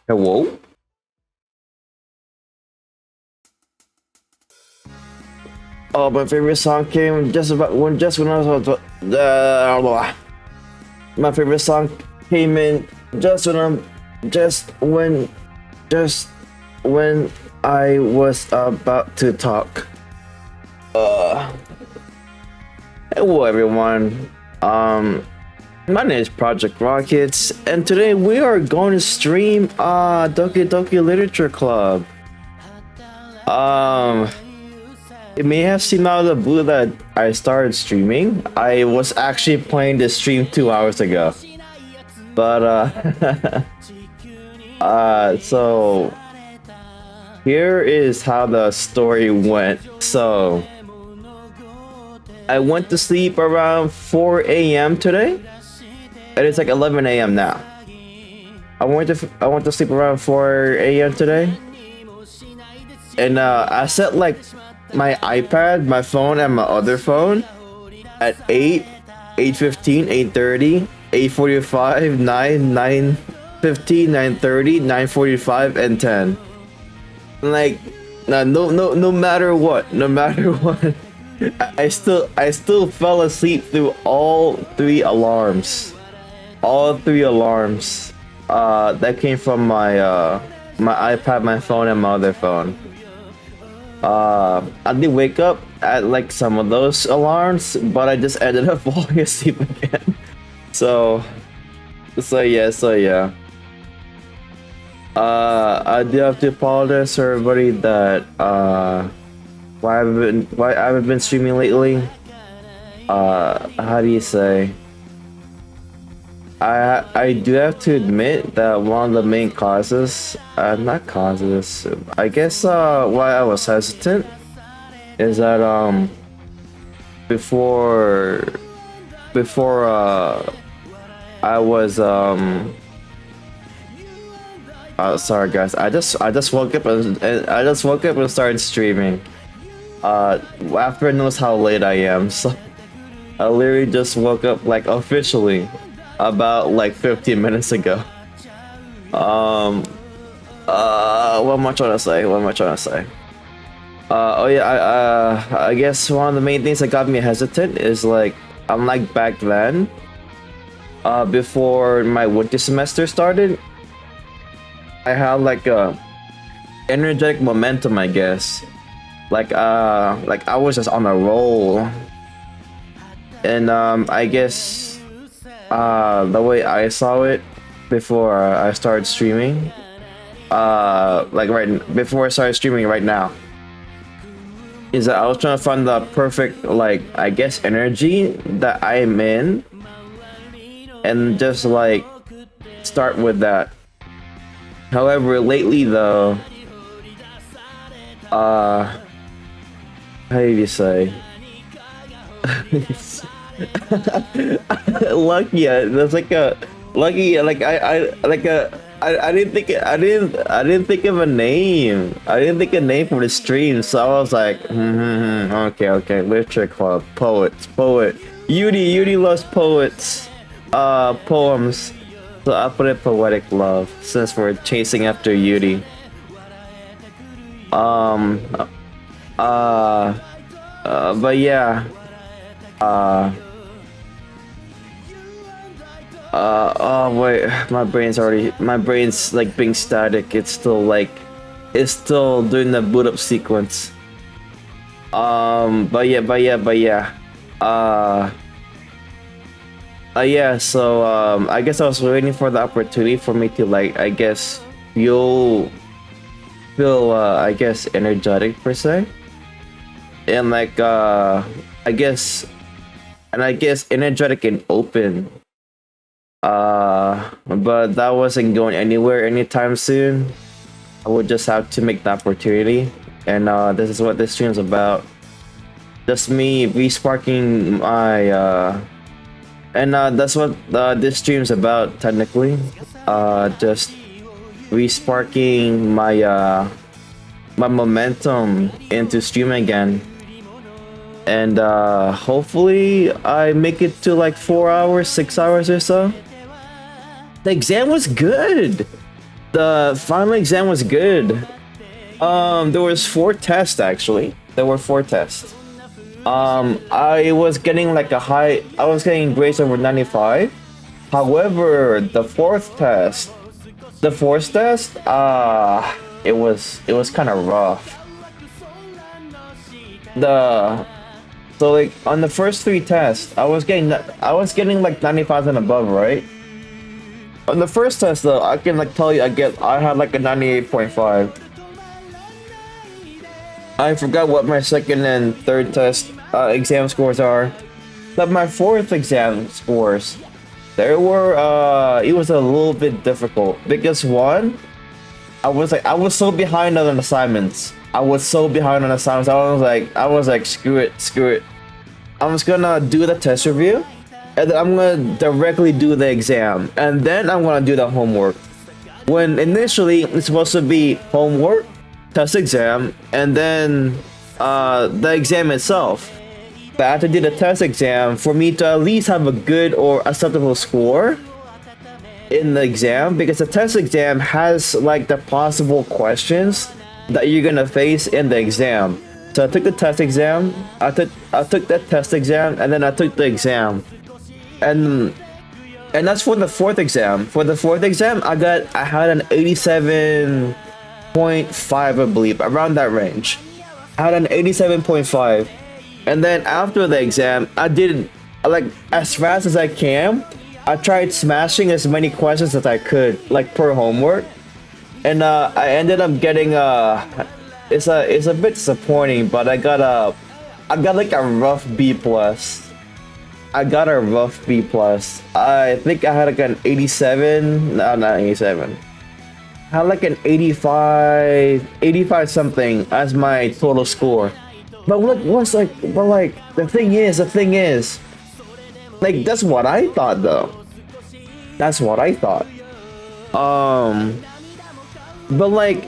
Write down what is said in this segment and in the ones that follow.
Hello? Oh, my favorite song came just when I was my favorite song came in just when I was about to talk. Hello everyone. My name is Project Rockets, and today we are going to stream Doki Doki Literature Club. It may have seemed out of the blue that I started streaming. I was actually playing this stream 2 hours ago. But so here is how the story went. So I went to sleep around 4 a.m. today, and it's like 11 a.m. now. I went to sleep around 4 a.m. today, and I set like my iPad, my phone, and my other phone at 8, 8:15, 8:30, 8:45, 9, 9:15, 9:30, 9:45, and 10. Like, no matter what, I still fell asleep through all three alarms. All three alarms that came from my my iPad, my phone, and my other phone. I did wake up at like some of those alarms, but I just ended up falling asleep again. So yeah. I do have to apologize to everybody that why I haven't been streaming lately. How do you say? I do have to admit that one of the main causes, not causes, I guess why I was hesitant is that before I was sorry guys, I just woke up and started streaming. After I noticed how late I am, so I literally just woke up like officially about like 15 minutes ago. What am I trying to say? Oh yeah, I guess one of the main things that got me hesitant is like, unlike back then, before my winter semester started, I had like a energetic momentum, I guess. Like I was just on a roll, and I guess the way I saw it before I started streaming, like before I started streaming right now, is that I was trying to find the perfect, like, I guess, energy that I'm in, and just like start with that. However, lately though, how do you say? Lucky, that's like a lucky. Like I didn't think of a name. I didn't think of a name for the stream, so I was like, okay, literature club, poet. Yudi loves poets, poems. So I put it poetic love since we're chasing after Yudi. But yeah. Oh wait, my brain's like being static. It's still doing the boot up sequence. But yeah. Yeah, so I guess I was waiting for the opportunity for me to, like, I guess feel I guess energetic per se. And like I guess energetic and open. But that wasn't going anywhere anytime soon. I would just have to make the opportunity, and this is what this stream's about. Just me resparking my and that's what this stream's about technically. Just resparking my my momentum into streaming again. And hopefully I make it to like 4 hours, 6 hours or so. The exam was good. The final exam was good. There was 4 tests actually. There were 4 tests. I was getting like I was getting grades over 95. However, the fourth test, it was kind of rough. So like on the first 3 tests, I was getting like 95 and above, right? On the first test though, I can like tell you I had like a 98.5. I forgot what my second and third test exam scores are, but my fourth exam scores, it was a little bit difficult because one, I was so behind on assignments. I was like screw it. I'm just gonna do the test review, and then I'm gonna directly do the exam, and then I'm gonna do the homework. When initially it's supposed to be homework, test exam, and then the exam itself. But I had to do the test exam for me to at least have a good or acceptable score in the exam, because the test exam has like the possible questions that you're gonna face in the exam. So I took the test exam, I took that test exam, and then I took the exam. And that's for the fourth exam. For the fourth exam, I had an 87.5, I believe, around that range. I had an 87.5. And then after the exam, I did like as fast as I can. I tried smashing as many questions as I could, like per homework. And I ended up getting it's a bit disappointing, but I got like a rough B plus. I got a rough B plus. I think I had like an 87. No, not 87. I had like an 85 something as my total score. But the thing is, like that's what I thought though. That's what I thought. But like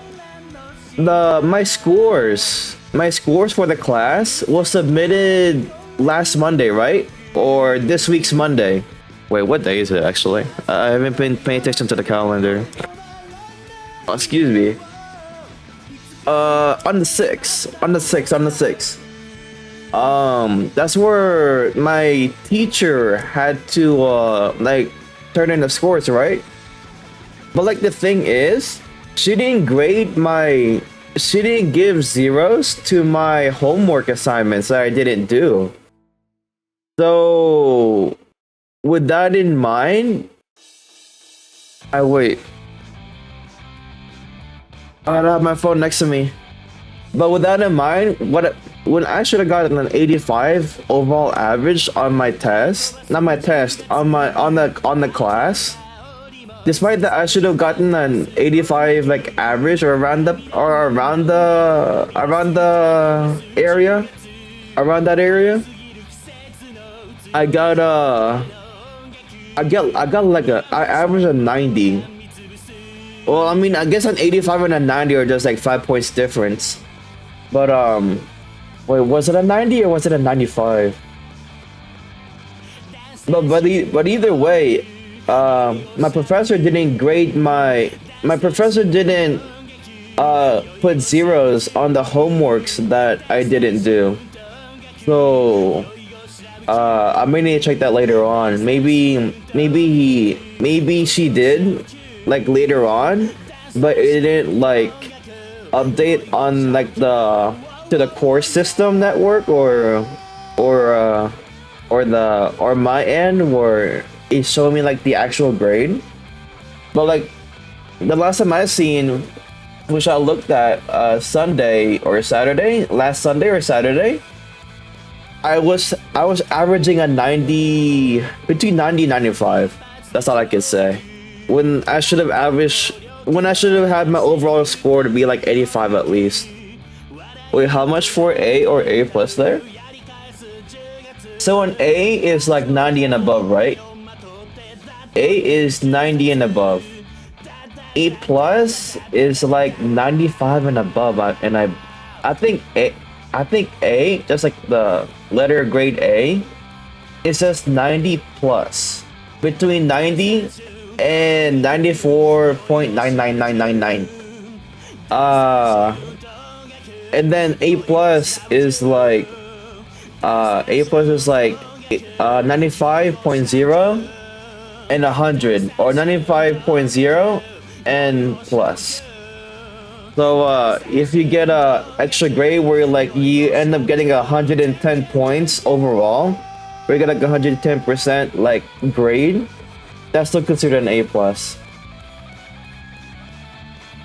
my scores for the class was submitted last Monday, right? Or this week's Monday. Wait, what day is it actually? I haven't been paying attention to the calendar. Oh, excuse me. On the 6th. That's where my teacher had to like turn in the scores, right? But like the thing is, she didn't give zeros to my homework assignments that I didn't do. So with that in mind, I don't have my phone next to me. But with that in mind, when I should have gotten an 85 overall average on my test, not my test, on the class, despite that I should have gotten an 85 like average or around that area, I averaged a 90. Well, I mean, I guess an 85 and a 90 are just like 5 points difference. But wait, was it a 90 or was it a 95? But either way, my professor didn't put zeros on the homeworks that I didn't do. So I may need to check that later on. Maybe she did like later on, but it didn't like update on like to the course system network or my end where it showed me like the actual grade. But like the last time I seen, which I looked at last Sunday or Saturday, I was averaging a 90, between 90 and 95. That's all I could say. When I should have had my overall score to be like 85 at least. Wait, how much for A or A plus there? So an A is like 90 and above, right? A is 90 and above. A plus is like 95 and above, and I think A, just like the letter grade A, is just 90 plus. Between 90 and 94.99999. Uh, and then A plus is like A plus is like 95.0 and 100, or 95.0 and plus. So if you get a extra grade where like you end up getting 110 points overall, where you get like 110% like grade, that's still considered an A plus.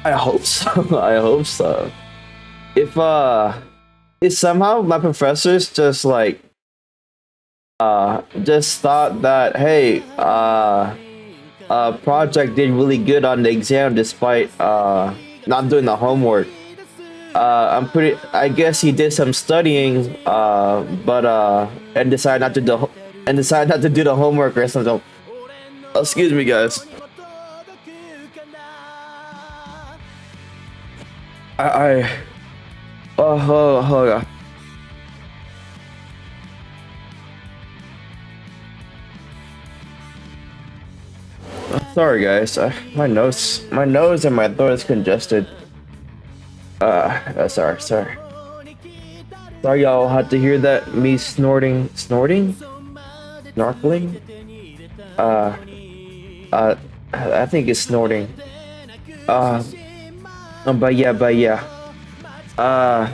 I hope so. I hope so. If somehow my professors just like just thought that, hey, project did really good on the exam despite not doing the homework. I guess he did some studying, but and decided not to do the homework or something. Excuse me, guys. I oh, hold on. Sorry, guys. My nose and my throat is congested. Sorry. Sorry, y'all had to hear that. Me snorting, snorkeling. Uh, I think it's snorting. Uh, but yeah, Uh,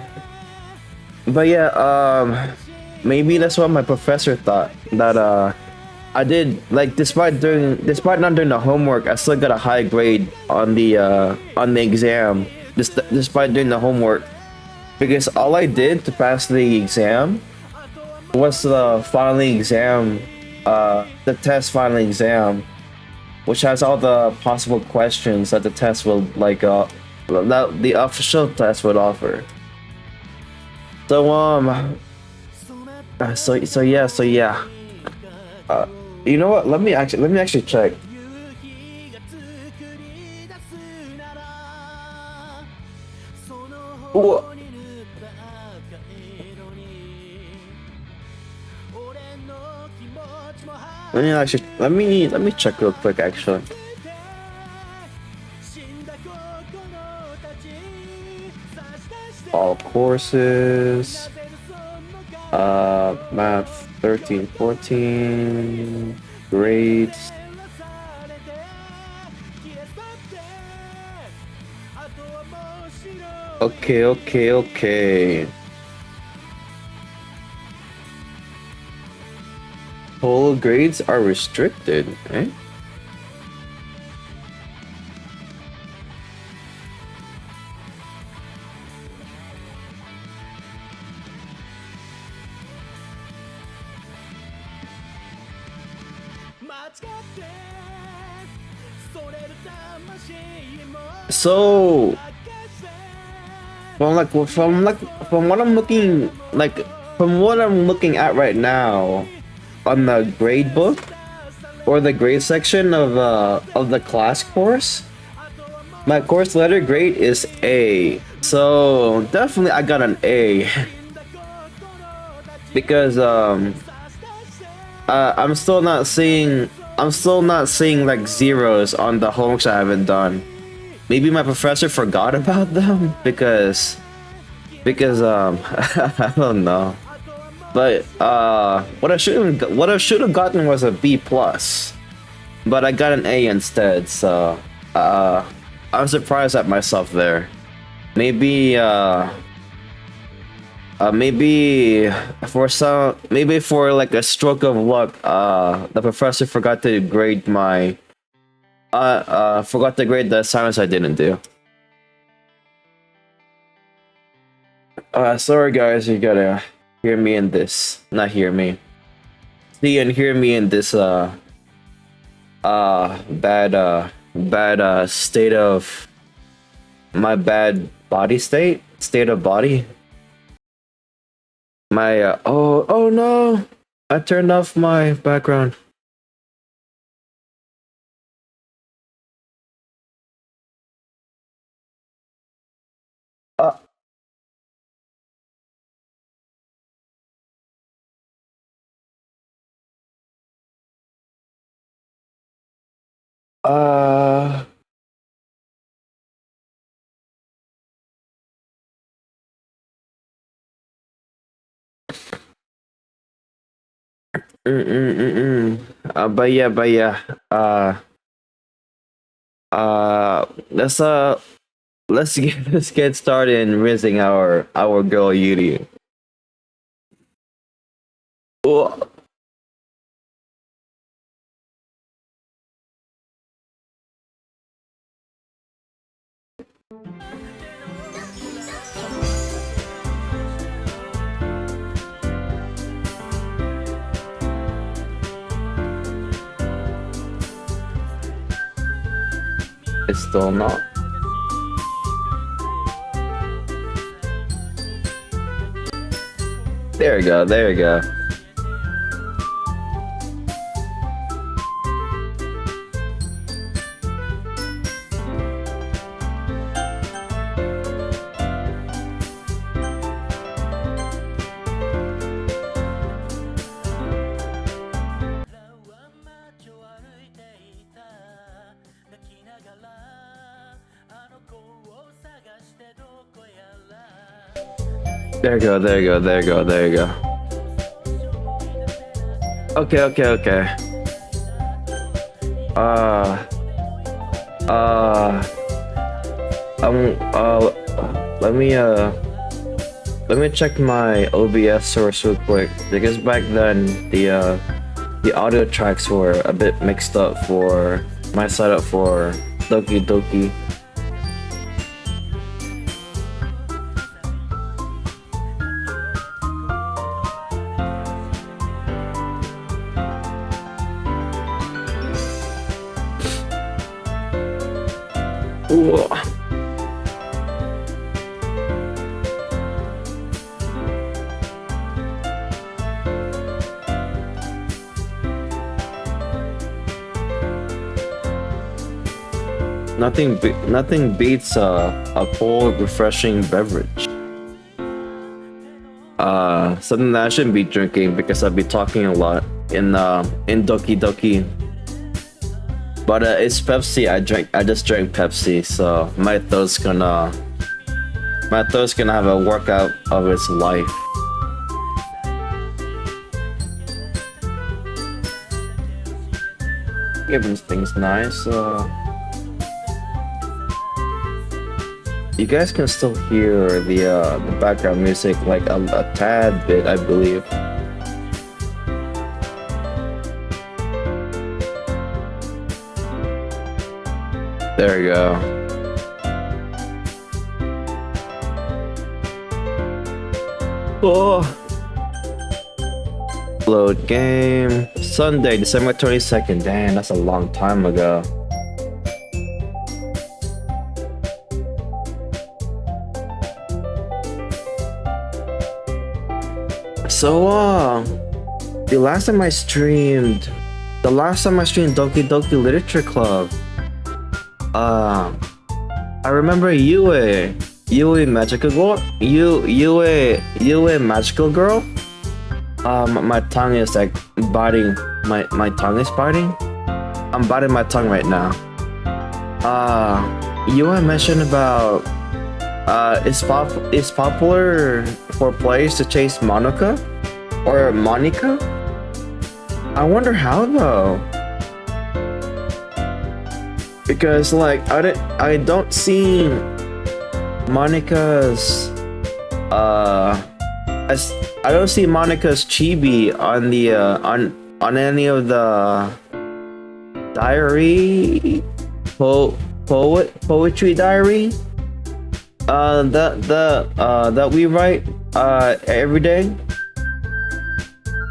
but yeah. Maybe that's what my professor thought, that I did, like, despite not doing the homework, I still got a high grade on the exam, despite doing the homework, because all I did to pass the exam was the final exam, the test final exam, which has all the possible questions that the test will like that the official test would offer. So so yeah. You know what? Let me actually check. Ooh. Let me check real quick actually. All courses. Math 13, 14. Grades. Okay. Total grades are restricted, eh? So from what I'm looking from what I'm looking at right now on the grade book or the grade section of the class course, my course letter grade is A. So definitely I got an A. Because I'm still not seeing like zeros on the homeworks I haven't done. Maybe my professor forgot about them because I don't know. But what I should have gotten was a B plus, but I got an A instead. So I'm surprised at myself there. Maybe maybe for like a stroke of luck, the professor forgot to grade my forgot to grade the assignments I didn't do. Sorry guys, you gotta hear me in this. Not hear me. See and hear me in this bad state of my bad body state of body. My oh no, I turned off my background. Uh, Uh. But yeah. Let's let's get started in rinsing our girl Yuri. Oh, it's still not. There we go. There we go. There you go, there you go, there you go, there you go. Okay, okay, okay. Let me check my OBS source real quick, because back then the audio tracks were a bit mixed up for my setup for Doki Doki. Ooh. Nothing beats a cold, refreshing beverage. Something that I shouldn't be drinking because I'll be talking a lot in Doki Doki. But it's Pepsi. I just drank Pepsi, so my throat's gonna have a workout of its life. Giving things nice. You guys can still hear the background music like a tad bit, I believe. There you go. Oh. Load game. Sunday, December 22nd. Damn, that's a long time ago. So, the last time I streamed Doki Doki Literature Club, I remember Yue Magical Girl, Yue Magical Girl. My tongue is like biting. My tongue is biting. I'm biting my tongue right now. Yue mentioned about it's popular for players to chase Monica or Monica. I wonder how though. Because like I don't see Monica's I don't see Monica's chibi on the on any of the diary poetry diary that we write every day.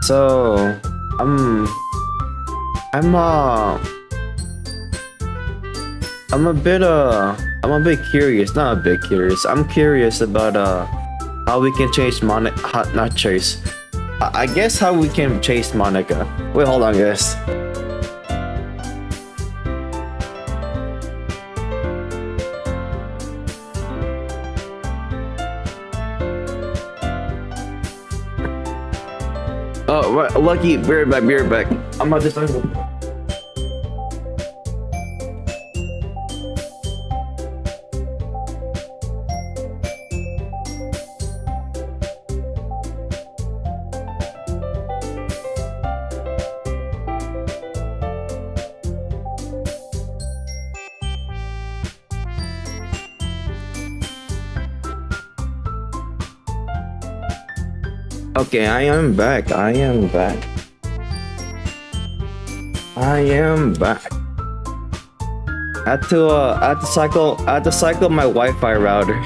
So I'm a bit curious, not a bit curious. I'm curious about how we can chase Monica, not chase. I guess how we can chase Monica. Wait, hold on, guys. Oh, right, Lucky, be right back. I'm about to start. Okay, I am back. I am back. I am back. I had to cycle my Wi-Fi router.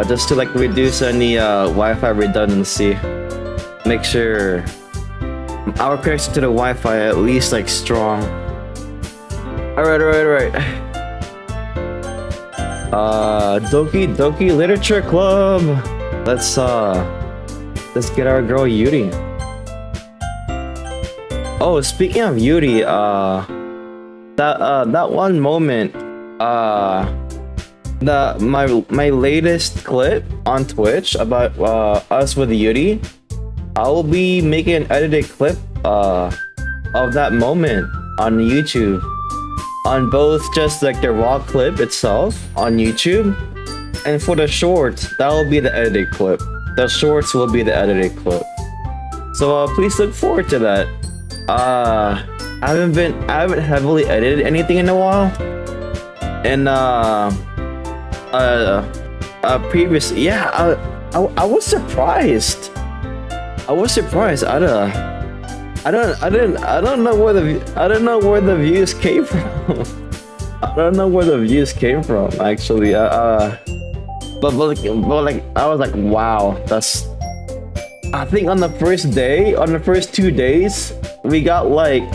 Just to like reduce any Wi-Fi redundancy. Make sure our connection to the Wi-Fi at least like strong. Alright. Doki Literature Club. Let's get our girl Yuri. Oh, speaking of Yuri, that one moment, my latest clip on Twitch about us with Yuri, I will be making an edited clip of that moment on YouTube, on both just like the raw clip itself on YouTube, and for the shorts, that will be the edited clip. The shorts will be the edited clip. So please look forward to that. I haven't heavily edited anything in a while, and previously, yeah, I was surprised. I don't know where the views came from. I don't know where the views came from actually. But like I was like, wow, that's. I think on the first 2 days, we got the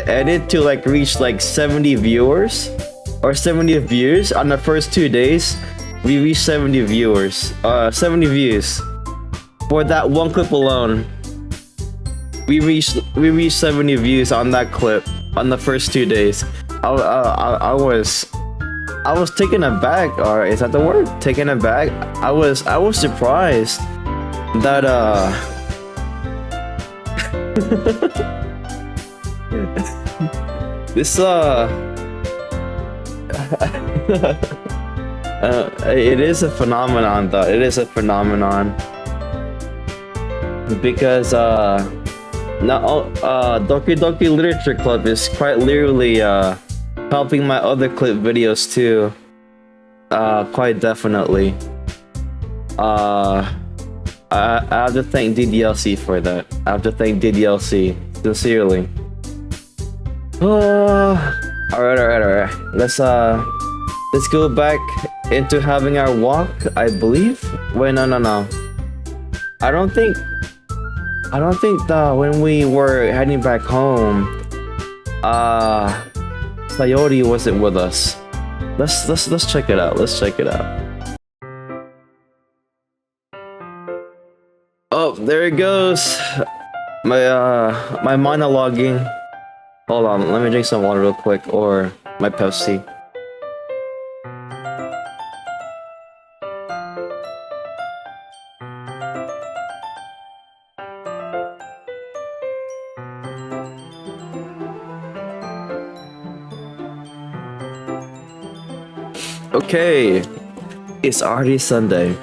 edit to like reach like 70 viewers or 70 views on the first 2 days. We reached 70 views for that one clip alone. We reached 70 views on that clip on the first 2 days. I was taken aback, or is that the word? Taken aback. I was surprised that this it is a phenomenon though. It is a phenomenon because now Doki Literature Club is quite literally helping my other clip videos too. Quite definitely. I have to thank DDLC for that. I have to thank DDLC sincerely. Alright. Let's go back into having our walk, I believe. Wait, no. I don't think that when we were heading back home, Sayori wasn't with us. Let's check it out. Oh, there it goes. My monologuing. Hold on, let me drink some water real quick, or my Pepsi. Okay, it's already Sunday.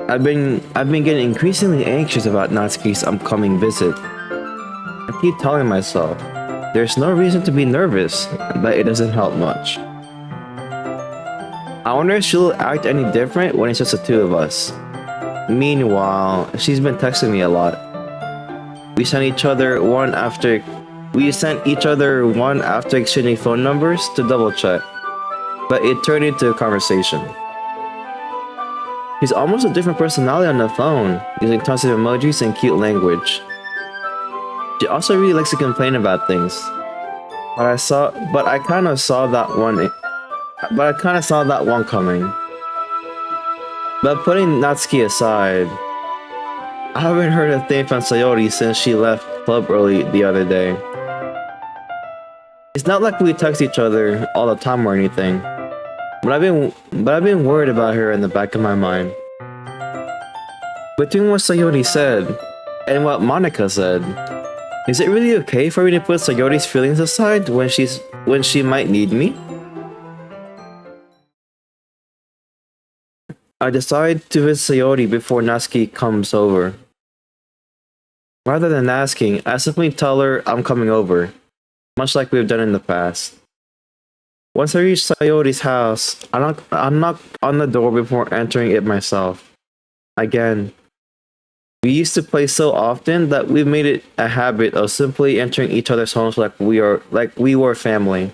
I've been getting increasingly anxious about Natsuki's upcoming visit. I keep telling myself, there's no reason to be nervous, but it doesn't help much. I wonder if she'll act any different when it's just the two of us. Meanwhile, she's been texting me a lot. We sent each other one after exchanging phone numbers to double check, but it turned into a conversation. She's almost a different personality on the phone, using tons of emojis and cute language. She also really likes to complain about things. But I kind of saw that one coming. But putting Natsuki aside, I haven't heard a thing from Sayori since she left club early the other day. It's not like we text each other all the time or anything. But I've been worried about her in the back of my mind. Between what Sayori said and what Monica said, is it really okay for me to put Sayori's feelings aside when she might need me? I decide to visit Sayori before Natsuki comes over. Rather than asking, I simply tell her I'm coming over, much like we've done in the past. Once I reach Sayori's house, I knock on the door before entering it myself. Again, we used to play so often that we made it a habit of simply entering each other's homes like we were family.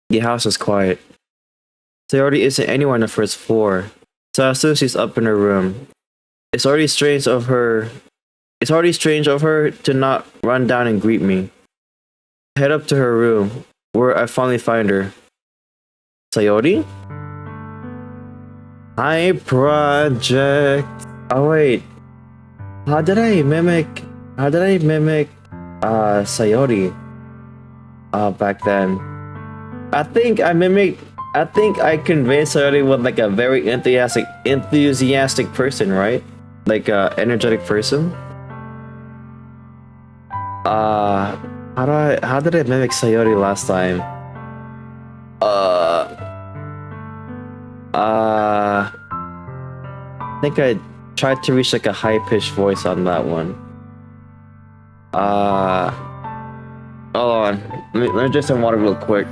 The house is quiet. Sayori isn't anywhere on the first floor, so I assume she's up in her room. It's already strange of her to not run down and greet me. I head up to her room, where I finally find her. Sayori? Hi, project. Oh wait. How did I mimic Sayori back then? I think I convinced Sayori with like a very enthusiastic person, right? Like a energetic person. How did I mimic Sayori last time? I think I tried to reach like a high-pitched voice on that one. Hold on. Let me drink some water real quick.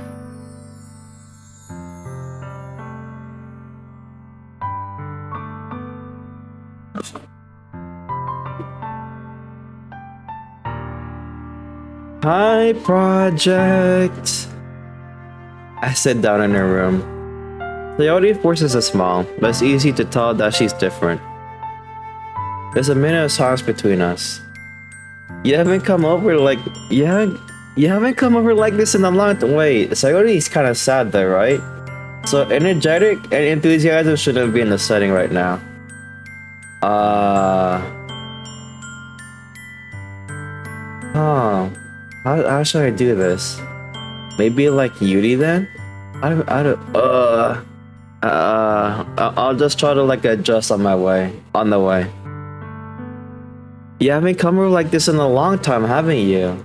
Hi, project. I sit down in her room. Sayori forces a smile, but it's easy to tell that she's different. There's a minute of silence between us. You haven't come over like this in a long time. Wait, Sayori's kind of sad there, right? So energetic and enthusiasm shouldn't be in the setting right now. How should I do this? Maybe like Yuri then? I'll just try to like adjust on the way. You haven't come over like this in a long time, haven't you?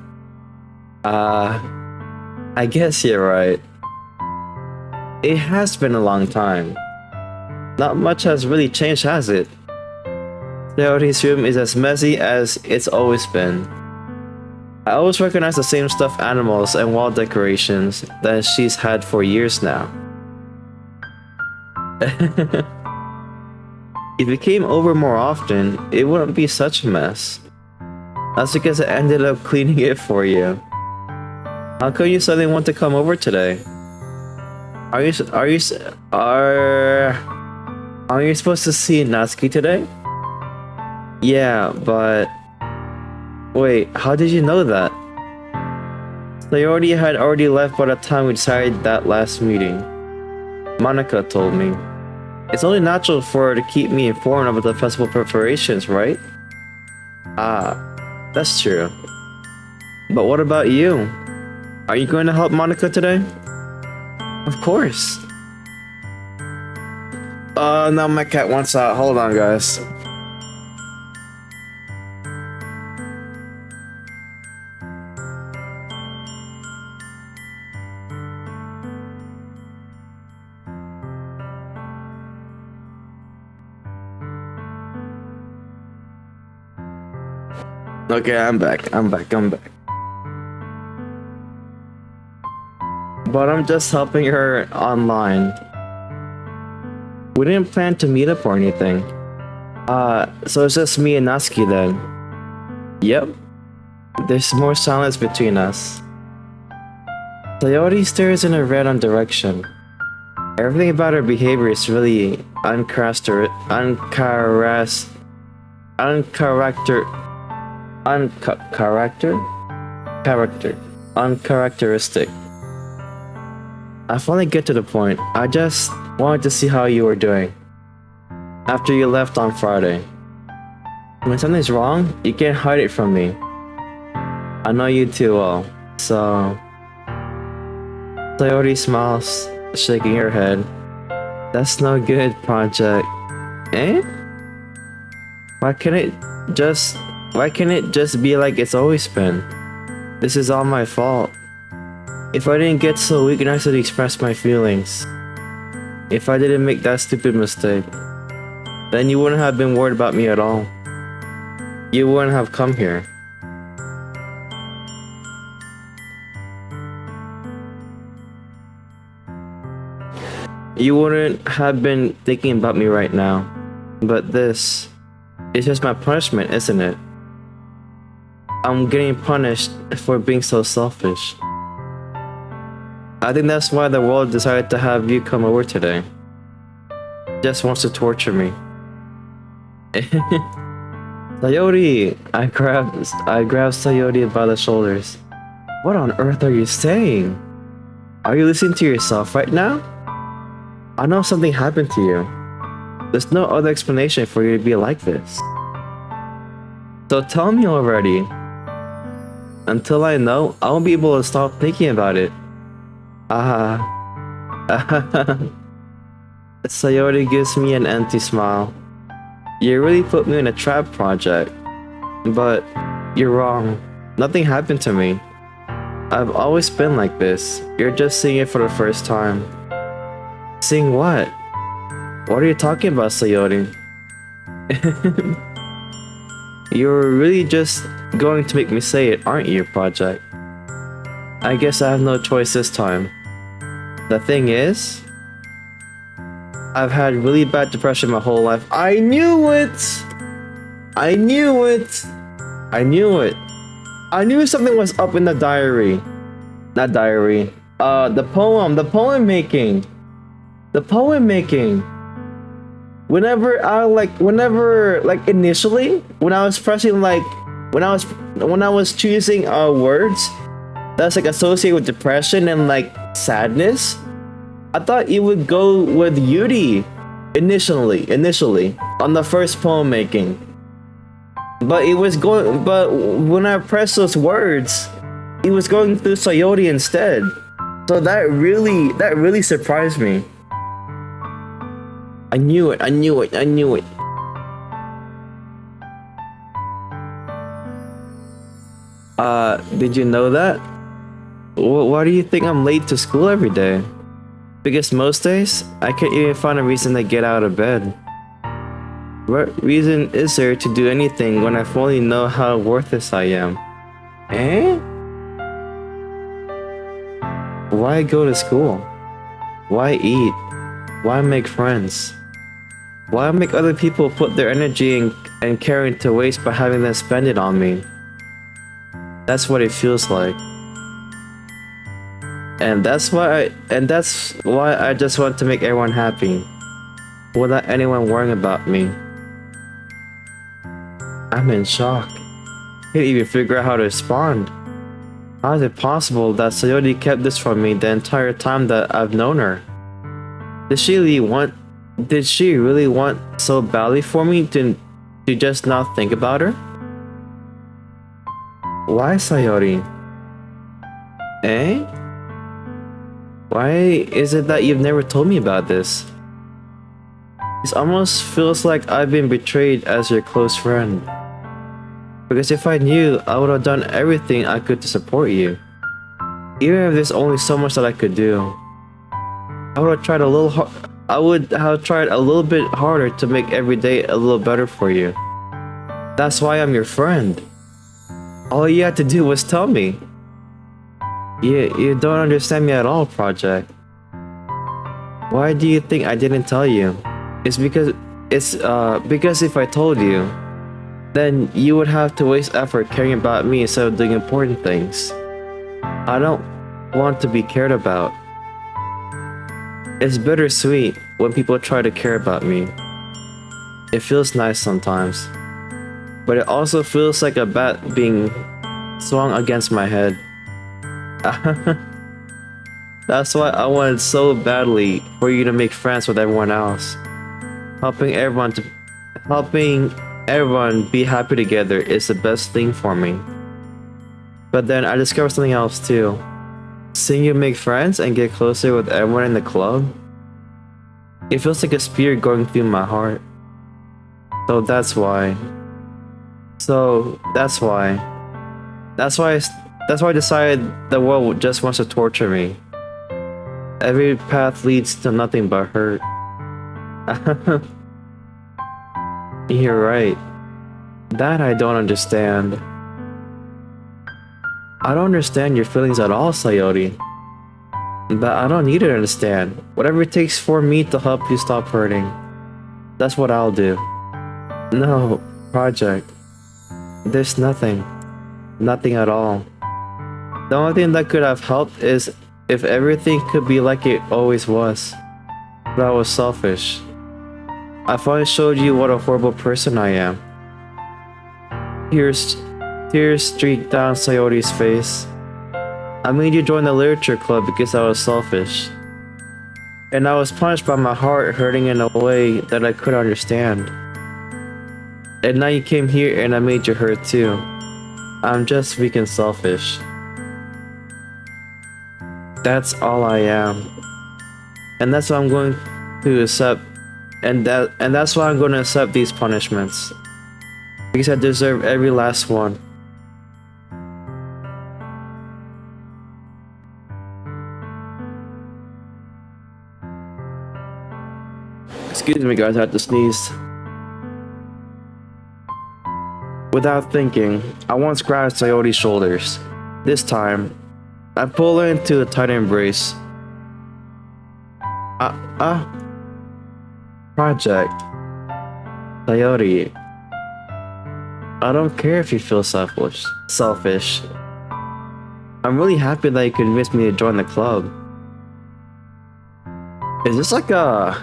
I guess you're right. It has been a long time. Not much has really changed, has it? Sayori's room is as messy as it's always been. I always recognize the same stuffed animals and wall decorations that she's had for years now. If you came over more often, it wouldn't be such a mess. That's because I ended up cleaning it for you. How come you suddenly want to come over today? Are you supposed to see Natsuki today? Yeah, but wait, how did you know that? Sayori had already left by the time we decided that last meeting. Monica told me. It's only natural for her to keep me informed about the festival preparations, right? Ah, that's true. But what about you? Are you going to help Monica today? Of course. Now my cat wants out. Hold on, guys. Okay, I'm back. But I'm just helping her online. We didn't plan to meet up or anything. So it's just me and Natsuki then. Yep. There's more silence between us. Sayori stares in a random direction. Everything about her behavior is really uncharacteristic. I finally get to the point. I just wanted to see how you were doing after you left on Friday. When something's wrong, you can't hide it from me. I know you too well, so... Sayori smiles, shaking her head. That's no good, project. Eh? Why can't it just be like it's always been? This is all my fault. If I didn't get so weak and actually express my feelings, if I didn't make that stupid mistake, then you wouldn't have been worried about me at all. You wouldn't have come here. You wouldn't have been thinking about me right now. But this is just my punishment, isn't it? I'm getting punished for being so selfish. I think that's why the world decided to have you come over today. Just wants to torture me. Sayori! I grabbed Sayori by the shoulders. What on earth are you saying? Are you listening to yourself right now? I know something happened to you. There's no other explanation for you to be like this. So tell me already. Until I know, I won't be able to stop thinking about it. Sayori gives me an empty smile. You really put me in a trap project. But you're wrong. Nothing happened to me. I've always been like this. You're just seeing it for the first time. Seeing what? What are you talking about, Sayori? You're really just going to make me say it, aren't you, Project? I guess I have no choice this time. The thing is, I've had really bad depression my whole life. I knew it! I knew it! I knew it! I knew something was up in the diary. Not diary. The poem making. The poem making. Whenever initially, when I was pressing when I was choosing words that's like associated with depression and like sadness, I thought it would go with Yuri initially on the first poem making. But when I pressed those words, it was going through Sayori instead. So that really surprised me. I knew it. Did you know that? Why do you think I'm late to school every day? Because most days, I can't even find a reason to get out of bed. What reason is there to do anything when I fully know how worthless I am? Eh? Why go to school? Why eat? Why make friends? Why make other people put their energy and care into waste by having them spend it on me? That's what it feels like. And that's why I just want to make everyone happy, without anyone worrying about me. I'm in shock. Can't even figure out how to respond. How is it possible that Sayori kept this from me the entire time that I've known her? Did she really want so badly for me to just not think about her? Why, Sayori? Eh? Why is it that you've never told me about this? It almost feels like I've been betrayed as your close friend. Because if I knew, I would have done everything I could to support you. Even if there's only so much that I could do. I would have tried a little bit harder to make every day a little better for you. That's why I'm your friend. All you had to do was tell me. You don't understand me at all, Project. Why do you think I didn't tell you? It's because if I told you, then you would have to waste effort caring about me instead of doing important things. I don't want to be cared about. It's bittersweet when people try to care about me. It feels nice sometimes, but it also feels like a bat being swung against my head. That's why I wanted so badly for you to make friends with everyone else. Helping everyone be happy together is the best thing for me. But then I discovered something else too. Seeing you make friends and get closer with everyone in the club, it feels like a spear going through my heart. So that's why I decided the world just wants to torture me. Every path leads to nothing but hurt. You're right. That I don't understand. I don't understand your feelings at all, Sayori. But I don't need to understand. Whatever it takes for me to help you stop hurting. That's what I'll do. No, Project. There's nothing. Nothing at all. The only thing that could have helped is if everything could be like it always was. But I was selfish. I finally showed you what a horrible person I am. Tears streaked down Sayoti's face. I made you join the literature club because I was selfish. And I was punished by my heart hurting in a way that I couldn't understand. And now you came here and I made you hurt too. I'm just weak and selfish. That's all I am. And that's why I'm going to accept that's why I'm going to accept these punishments. Because I deserve every last one. Excuse me guys, I had to sneeze. Without thinking, I once grabbed Sayoti's shoulders. This time, I pull her into a tight embrace. Project. Sayori. I don't care if you feel selfish. I'm really happy that you convinced me to join the club. Is this like a...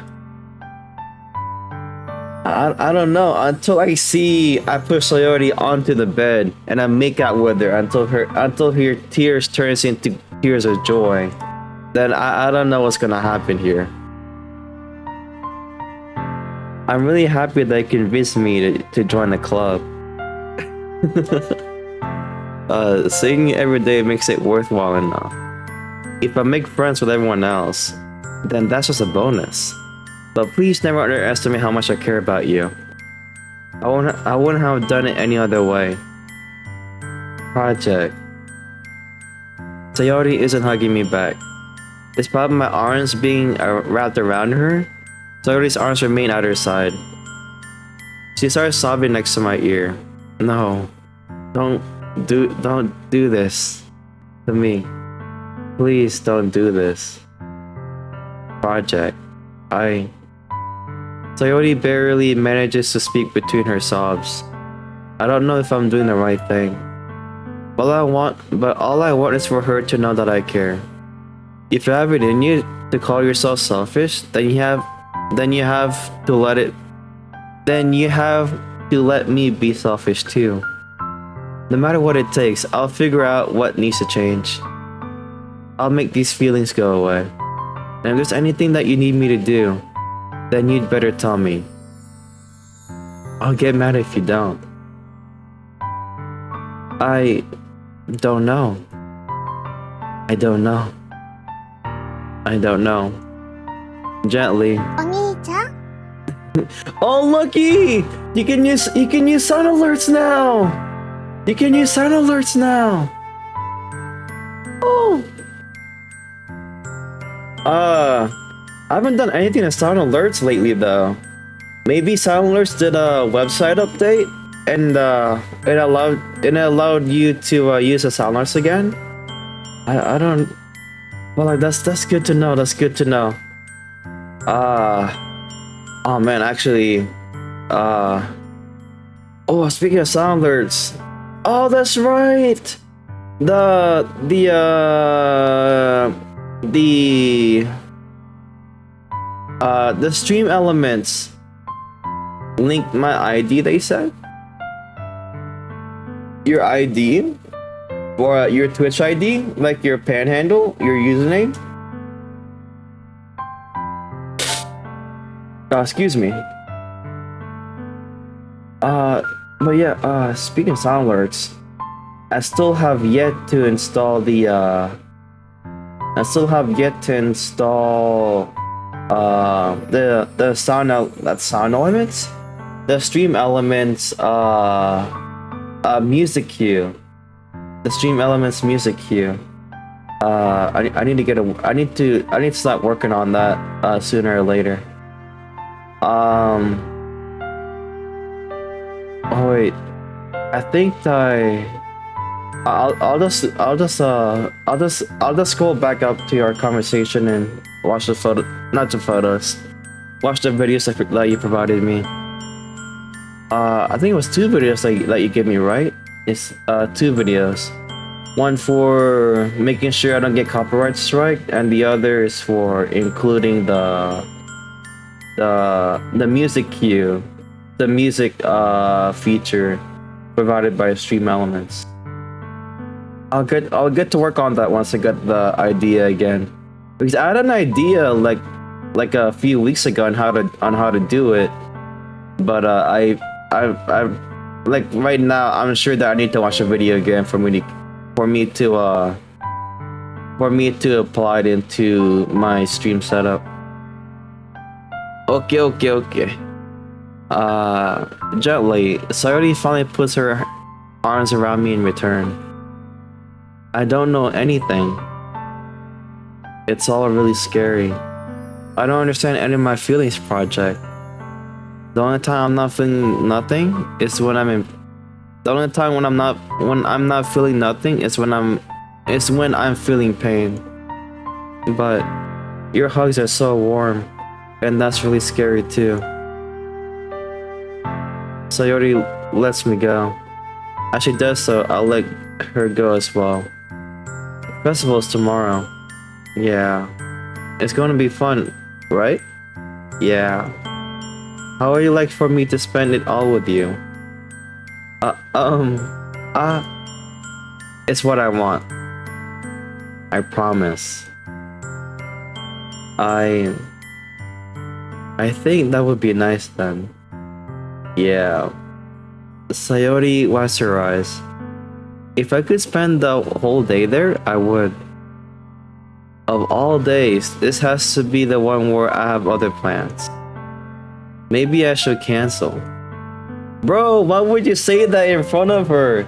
I don't know, until I push Sayori onto the bed and I make out with her until her tears turns into tears of joy. Then I don't know what's gonna happen here. I'm really happy that you convinced me to join the club. Singing every day makes it worthwhile enough. If I make friends with everyone else, then that's just a bonus. But please never underestimate how much I care about you. I wouldn't have done it any other way. Project. Sayori isn't hugging me back. Despite my arms being wrapped around her, Sayori's arms remain at her side. She starts sobbing next to my ear. No, don't do this to me. Please don't do this. Project. Sayori barely manages to speak between her sobs. I don't know if I'm doing the right thing. All I want is for her to know that I care. If you have it in you to call yourself selfish, then you have to let me be selfish too. No matter what it takes, I'll figure out what needs to change. I'll make these feelings go away. And if there's anything that you need me to do, then you'd better tell me. I'll get mad if you don't. I don't know. Gently. Oh, looky! You can use sound alerts now. Oh. I haven't done anything to sound alerts lately though. Maybe sound alerts did a website update and it allowed you to use the sound alerts again. I don't. Well, like that's good to know. Oh man, actually, oh, speaking of sound alerts, oh, that's right. The stream elements linked my ID, they said. Your ID? Or your Twitch ID? Like your panhandle? Your username? Excuse me. But yeah, speaking of sound alerts, I still have yet to install the sound elements, the stream elements music queue, I need to start working on that sooner or later. Oh wait, I think I'll just scroll back up to our conversation and watch the photo, not the photos, watch the videos that you provided me. I think it was 2 videos that you gave me, right? It's 2 videos. One for making sure I don't get copyright strike, and the other is for including the music cue, the music feature provided by Stream Elements. I'll get to work on that once I get the idea again, because I had an idea like a few weeks ago on how to do it, but I like right now I'm sure that I need to watch a video again for me to apply it into my stream setup. Okay. Gently, Sayori finally puts her arms around me in return. I don't know anything. It's all really scary. I don't understand any of my feelings, Project. The only time I'm not feeling nothing is when I'm in. The only time when I'm not feeling nothing is when I'm feeling pain. But your hugs are so warm, and that's really scary too. Sayori lets me go. As she does so, I'll let her go as well. Festival's tomorrow. Yeah. It's gonna be fun, right? Yeah. How would you like for me to spend it all with you? It's what I want. I promise. I think that would be nice then. Yeah. Sayori wipes her eyes. If I could spend the whole day there, I would. Of all days, this has to be the one where I have other plans. Maybe I should cancel. Bro, why would you say that in front of her?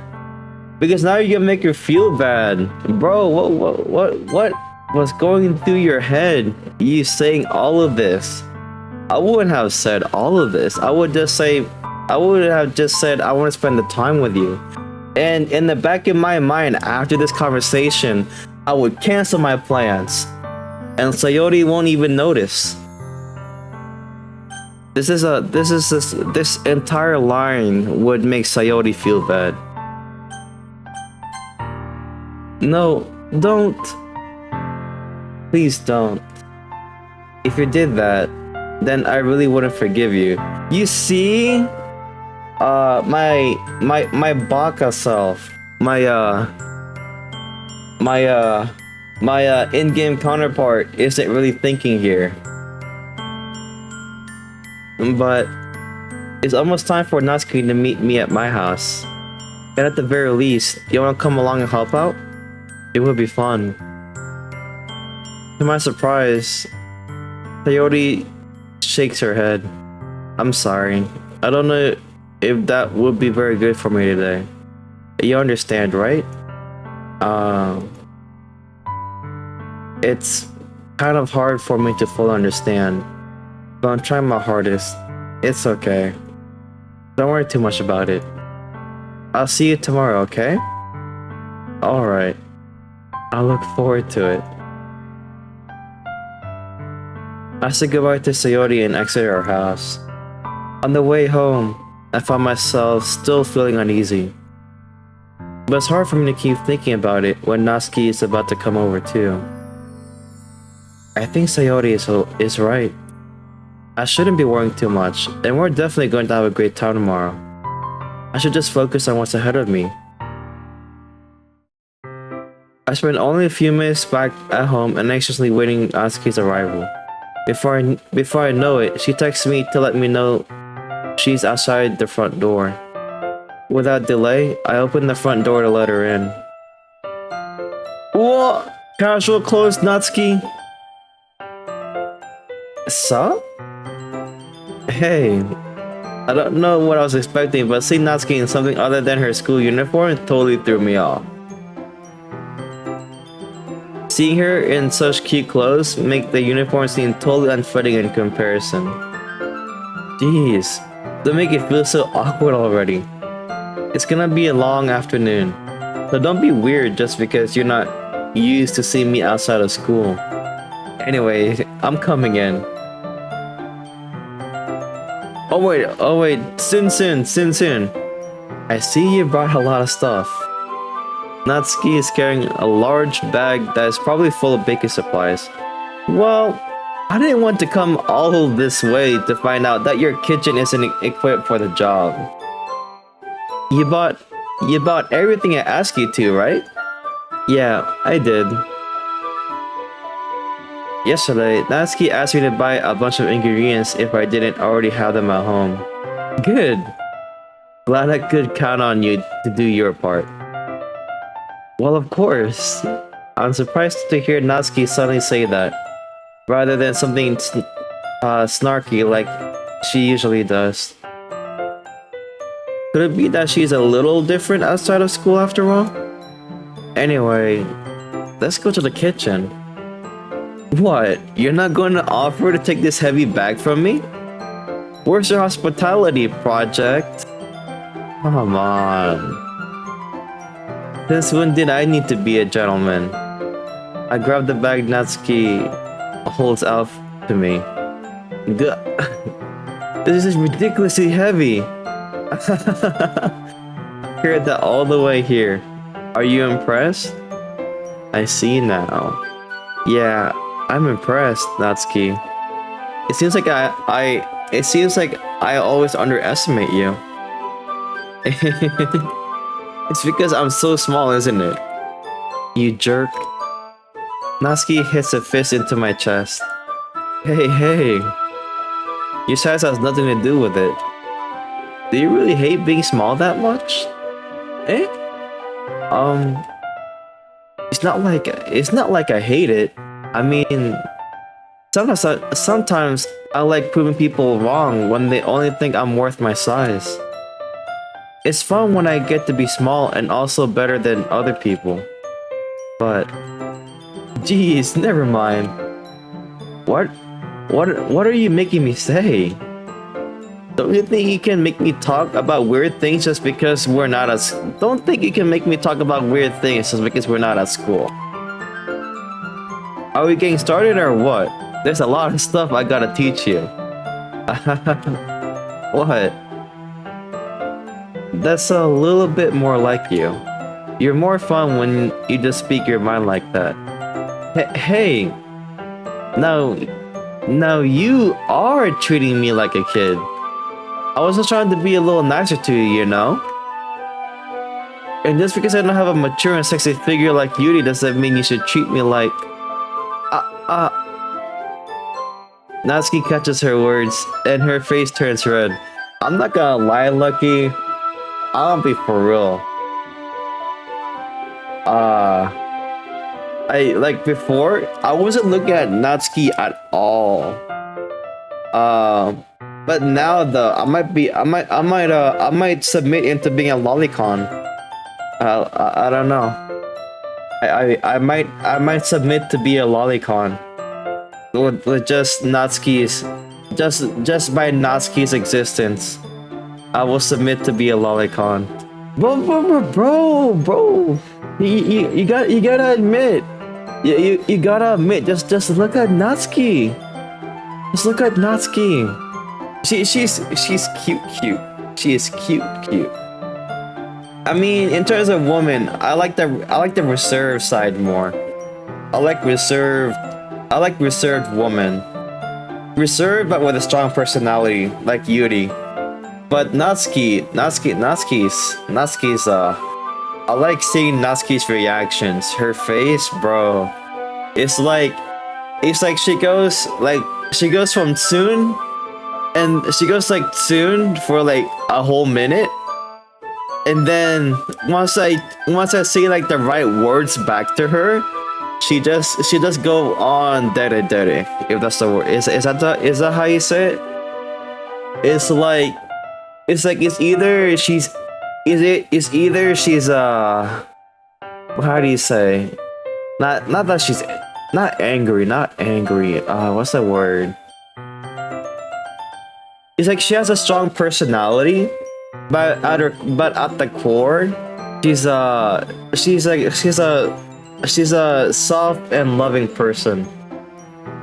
Because now you're gonna make her feel bad. Bro, what was going through your head? You saying all of this? I wouldn't have said all of this. I would have just said I want to spend the time with you. And in the back of my mind, after this conversation, I would cancel my plans. And Sayori won't even notice. This entire line would make Sayori feel bad. No, don't. Please don't. If you did that, then I really wouldn't forgive you. You see? My baka self, my in-game counterpart isn't really thinking here. But it's almost time for Natsuki to meet me at my house. And at the very least, you wanna come along and help out? It would be fun. To my surprise, Sayori shakes her head. I'm sorry. I don't know if that would be very good for me today. You understand, right? It's kind of hard for me to fully understand, but I'm trying my hardest. It's okay. Don't worry too much about it. I'll see you tomorrow, okay? Alright. I look forward to it. I said goodbye to Sayori and exited our house. On the way home, I found myself still feeling uneasy. But it's hard for me to keep thinking about it when Natsuki is about to come over too. I think Sayori is right. I shouldn't be worrying too much, and we're definitely going to have a great time tomorrow. I should just focus on what's ahead of me. I spent only a few minutes back at home and anxiously waiting Natsuki's arrival. Before I know it, she texts me to let me know she's outside the front door. Without delay, I opened the front door to let her in. What? Casual clothes, Natsuki? Sup? Hey, I don't know what I was expecting, but seeing Natsuki in something other than her school uniform totally threw me off. Seeing her in such cute clothes make the uniform seem totally unfitting in comparison. Jeez, they make it feel so awkward already. It's gonna be a long afternoon, So don't be weird just because you're not used to seeing me outside of school. Anyway, I'm coming in. Oh wait, Sin. I see you brought a lot of stuff. Natsuki is carrying a large bag that is probably full of baking supplies. Well, I didn't want to come all this way to find out that your kitchen isn't equipped for the job. You bought everything I asked you to, right? Yeah, I did. Yesterday, Natsuki asked me to buy a bunch of ingredients if I didn't already have them at home. Good. Glad I could count on you to do your part. Well, of course. I'm surprised to hear Natsuki suddenly say that, rather than something snarky like she usually does. Could it be that she's a little different outside of school after all? Anyway, let's go to the kitchen. What? You're not going to offer to take this heavy bag from me? Where's your hospitality project? Come on. Since when did I need to be a gentleman? I grabbed the bag Natsuki holds out to me. This is ridiculously heavy. Carried that all the way here. Are you impressed? I see now. Yeah, I'm impressed, Natsuki. It seems like I always underestimate you. It's because I'm so small, isn't it? You jerk. Natsuki hits a fist into my chest. Hey. Your size has nothing to do with it. Do you really hate being small that much? Eh? It's not like I hate it. I mean, sometimes I like proving people wrong when they only think I'm worth my size. It's fun when I get to be small and also better than other people. But, geez, never mind. What are you making me say? Don't you think you can make me talk about weird things just because we're not at school? Don't think you can make me talk about weird things just because we're not at school. Are we getting started or what? There's a lot of stuff I gotta teach you. What? That's a little bit more like you. You're more fun when you just speak your mind like that. Hey! Now you are treating me like a kid. I was just trying to be a little nicer to you, you know? And just because I don't have a mature and sexy figure like Yuri doesn't mean you should treat me like... Natsuki catches her words, and her face turns red. I'm not gonna lie, Lucky. I'll be for real. Before, I wasn't looking at Natsuki at all. But now though, I might submit into being a lolicon. I don't know. I might submit to be a lolicon. With just Natsuki's, just by Natsuki's existence, I will submit to be a lolicon. Bro, you gotta admit, you gotta admit, just look at Natsuki. Just look at Natsuki. She's cute. She is cute. I mean, in terms of woman, I like the reserved side more. I like reserved woman. Reserved but with a strong personality, like Yuri. But Natsuki's I like seeing Natsuki's reactions. Her face, bro. It's like she goes from soon, and she goes like soon for like a whole minute. And then once I say like the right words back to her, she just go on dere, if that's the word. Is that how you say it? It's either she's how do you say? Not that she's not angry. What's the word? It's like she has a strong personality, but at the core, She's she's a soft and loving person.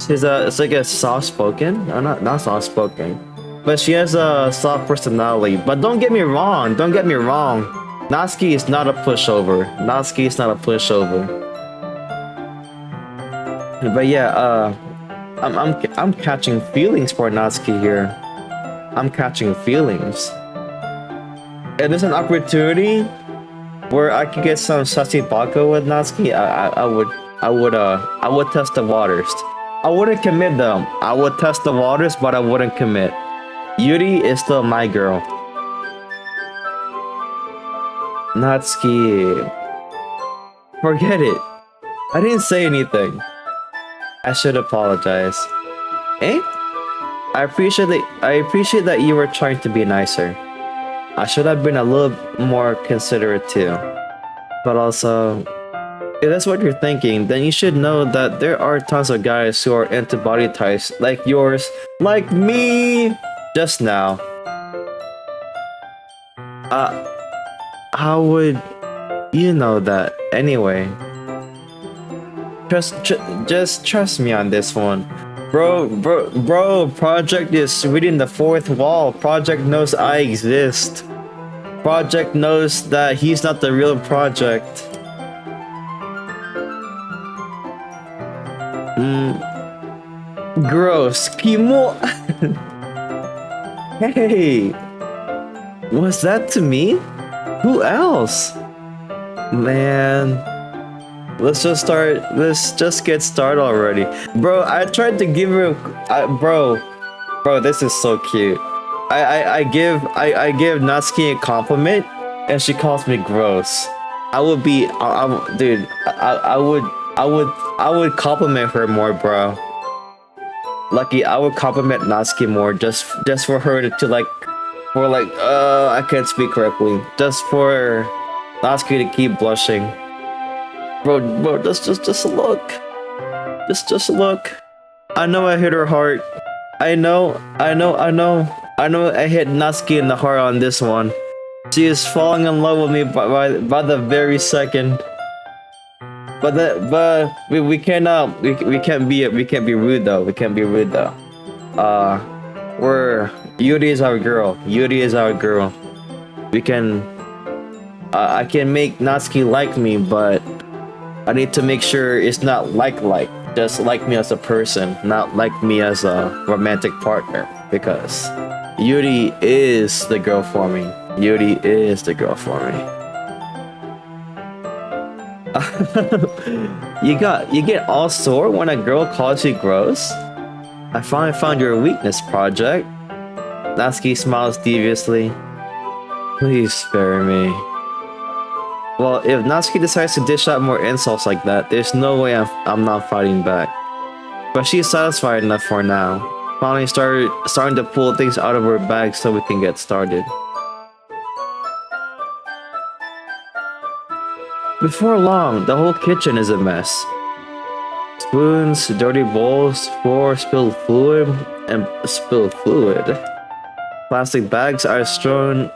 It's like a soft spoken, not soft spoken, but she has a soft personality. But don't get me wrong, Natsuki is not a pushover. But yeah, I'm catching feelings for Natsuki here. I'm catching feelings. If there's an opportunity where I could get some sashibaka with Natsuki, I would test the waters. I wouldn't commit though. I would test the waters, but I wouldn't commit. Yuri is still my girl. Natsuki, forget it. I didn't say anything. I should apologize. Eh? I appreciate that you were trying to be nicer. I should have been a little more considerate too. But also, if that's what you're thinking, then you should know that there are tons of guys who are into body types like yours, like me, just now. How would you know that anyway? Just trust me on this one. Bro, Project is reading the fourth wall. Project knows I exist. Project knows that he's not the real Project. Gross. Kimo. Hey. Was that to me? Who else? Man. Let's just get started already. Bro, I tried to give her bro, this is so cute. I give Natsuki a compliment and she calls me gross. I would compliment her more, bro. Lucky, I would compliment Natsuki more just for her to like I can't speak correctly. Just for Natsuki to keep blushing. Bro, just look. Just look. I know I hit her heart. I know I hit Natsuki in the heart on this one. She is falling in love with me by the very second. But we can't be rude though. Yuri is our girl. We can I can make Natsuki like me, but I need to make sure it's not like, just like me as a person, not like me as a romantic partner, because Yuri is the girl for me. You get all sore when a girl calls you gross? I finally found your weakness, Project. Natsuki smiles deviously. Please spare me. Well, if Natsuki decides to dish out more insults like that, there's no way I'm not fighting back. But she's satisfied enough for now. Finally starting to pull things out of her bag so we can get started. Before long, the whole kitchen is a mess. Spoons, dirty bowls, floor, spilled fluid. Plastic bags are strewn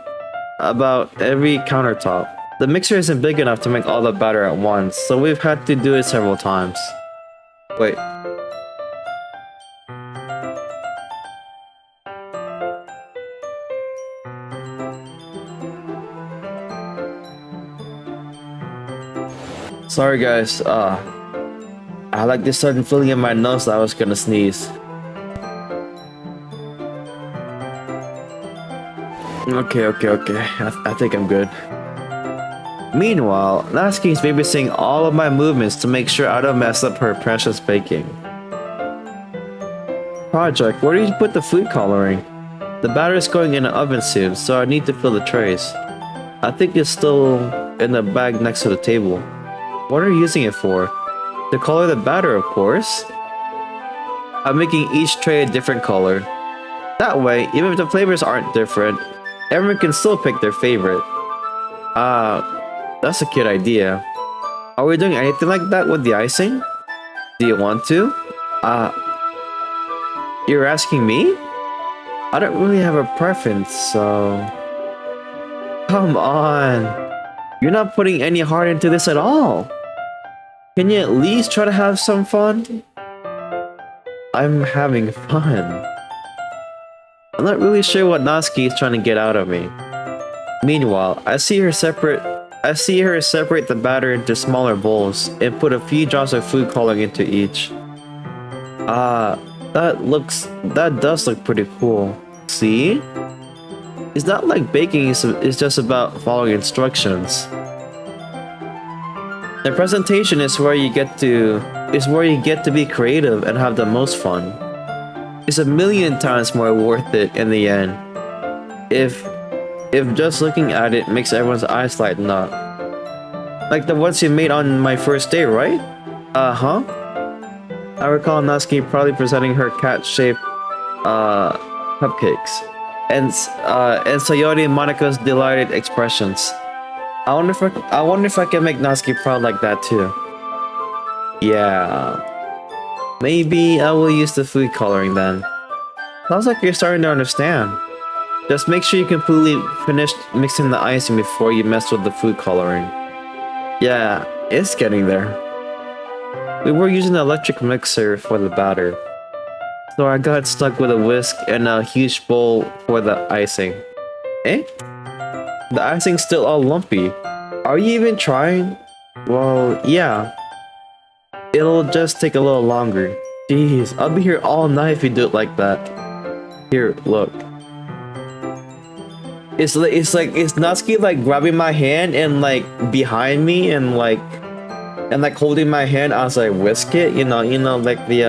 about every countertop. The mixer isn't big enough to make all the batter at once, so we've had to do it several times. Wait. Sorry guys, I like this sudden feeling in my nose that I was gonna sneeze. Okay. I think I'm good. Meanwhile, Natsuki's babysitting all of my movements to make sure I don't mess up her precious baking. Project, where did you put the food coloring? The batter is going in an oven soon, so I need to fill the trays. I think it's still in the bag next to the table. What are you using it for? To color the batter, of course. I'm making each tray a different color. That way, even if the flavors aren't different, everyone can still pick their favorite. That's a cute idea. Are we doing anything like that with the icing? Do you want to? You're asking me? I don't really have a preference, so... Come on. You're not putting any heart into this at all. Can you at least try to have some fun? I'm having fun. I'm not really sure what Natsuki is trying to get out of me. Meanwhile, I see her separate the batter into smaller bowls and put a few drops of food coloring into each. That does look pretty cool. See? It's not like baking is just about following instructions. The presentation is where you get to be creative and have the most fun. It's a million times more worth it in the end. If just looking at it makes everyone's eyes lighten up. Like the ones you made on my first day, right? Uh-huh. I recall Natsuki proudly presenting her cat-shaped cupcakes. And Sayori and Monika's delighted expressions. I wonder if I can make Natsuki proud like that too. Yeah. Maybe I will use the food coloring then. Sounds like you're starting to understand. Just make sure you completely finish mixing the icing before you mess with the food coloring. Yeah, it's getting there. We were using the electric mixer for the batter, so I got stuck with a whisk and a huge bowl for the icing. Eh? The icing's still all lumpy. Are you even trying? Well, yeah. It'll just take a little longer. Jeez, I'll be here all night if you do it like that. Here, look. It's Natsuki like grabbing my hand and like behind me and like holding my hand as I whisk it. You know, like the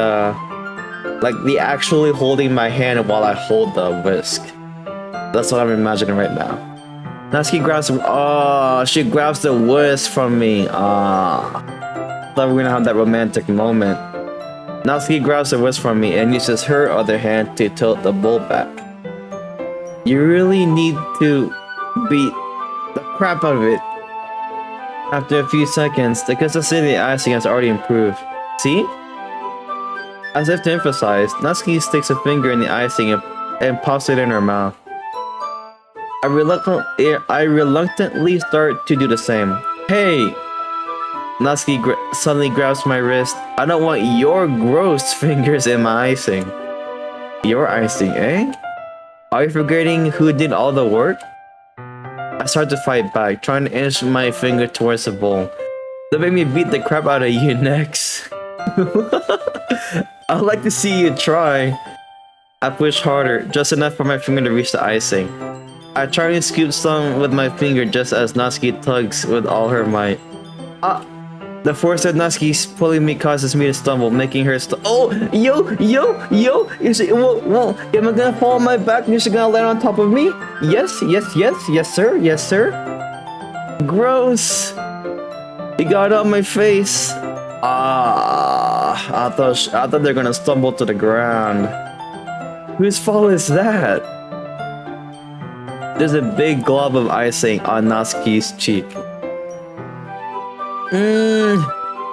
actually holding my hand while I hold the whisk. That's what I'm imagining right now. Natsuki grabs some. Oh, she grabs the whisk from me. Thought we were gonna have that romantic moment. Natsuki grabs the whisk from me and uses her other hand to tilt the bowl back. You really need to beat the crap out of it. After a few seconds, the consistency of the icing has already improved. See? As if to emphasize, Natsuki sticks a finger in the icing and pops it in her mouth. I reluctantly start to do the same. Hey! Natsuki suddenly grabs my wrist. I don't want your gross fingers in my icing. Your icing, eh? Are you forgetting who did all the work? I start to fight back, trying to inch my finger towards the bowl. Don't make me beat the crap out of you next. I'd like to see you try. I push harder, just enough for my finger to reach the icing. I try to scoop some with my finger just as Natsuki tugs with all her might. The force that Natsuki's pulling me causes me to stumble, making her Oh! Yo! Whoa! Am I gonna fall on my back and you're just gonna land on top of me? Yes, sir. Gross! It got on my face. I thought they were gonna stumble to the ground. Whose fault is that? There's a big glob of icing on Natsuki's cheek.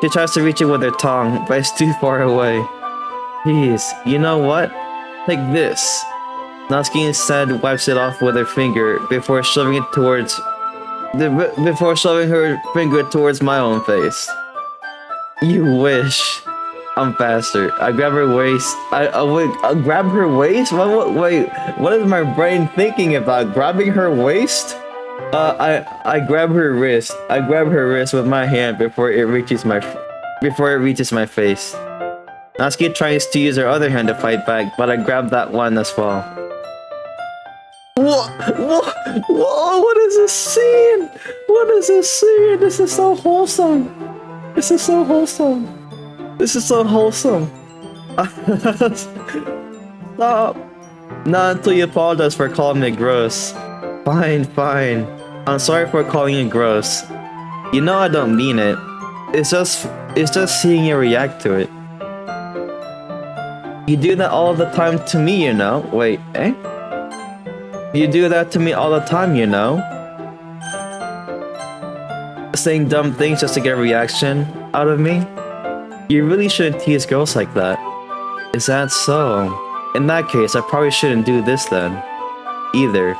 She tries to reach it with her tongue, but it's too far away. Jeez, you know what? Take this. Natsuki instead wipes it off with her finger before shoving her finger towards my own face. You wish. I'm faster. I grab her waist. I grab her waist? Wait, what is my brain thinking about? Grabbing her waist? I grab her wrist. I grab her wrist with my hand before it reaches my face. Natsuki tries to use her other hand to fight back, but I grab that one as well. Whoa! What is this scene? This is so wholesome. Stop. Not until you apologize for calling me gross. Fine. I'm sorry for calling you gross. You know I don't mean it. It's just seeing you react to it. You do that all the time to me, you know. Wait, eh? You do that to me all the time, you know. Saying dumb things just to get a reaction out of me. You really shouldn't tease girls like that. Is that so? In that case, I probably shouldn't do this then. Either.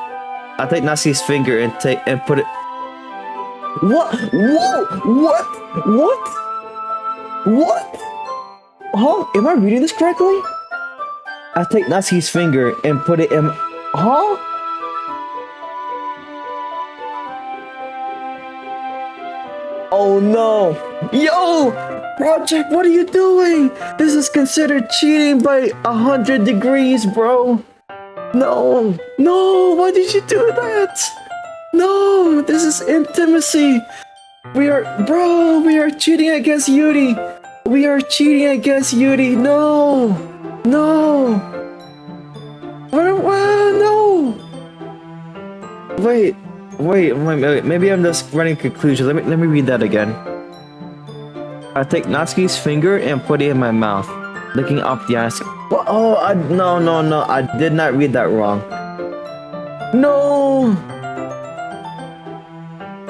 I take Natsuki's finger and put it What? Whoa! What? What? What? Huh? Am I reading this correctly? I take Natsuki's finger and put it in. Huh? Oh no! Yo! Project, what are you doing? This is considered cheating by 100 degrees, bro. No! No! Why did you do that? No! This is intimacy! We are cheating against Yuri! We are cheating against Yuri! No! No! No! Wait, maybe I'm just running conclusions. Let me read that again. I take Natsuki's finger and put it in my mouth, licking off the ice. What? Oh, no, I did not read that wrong. No!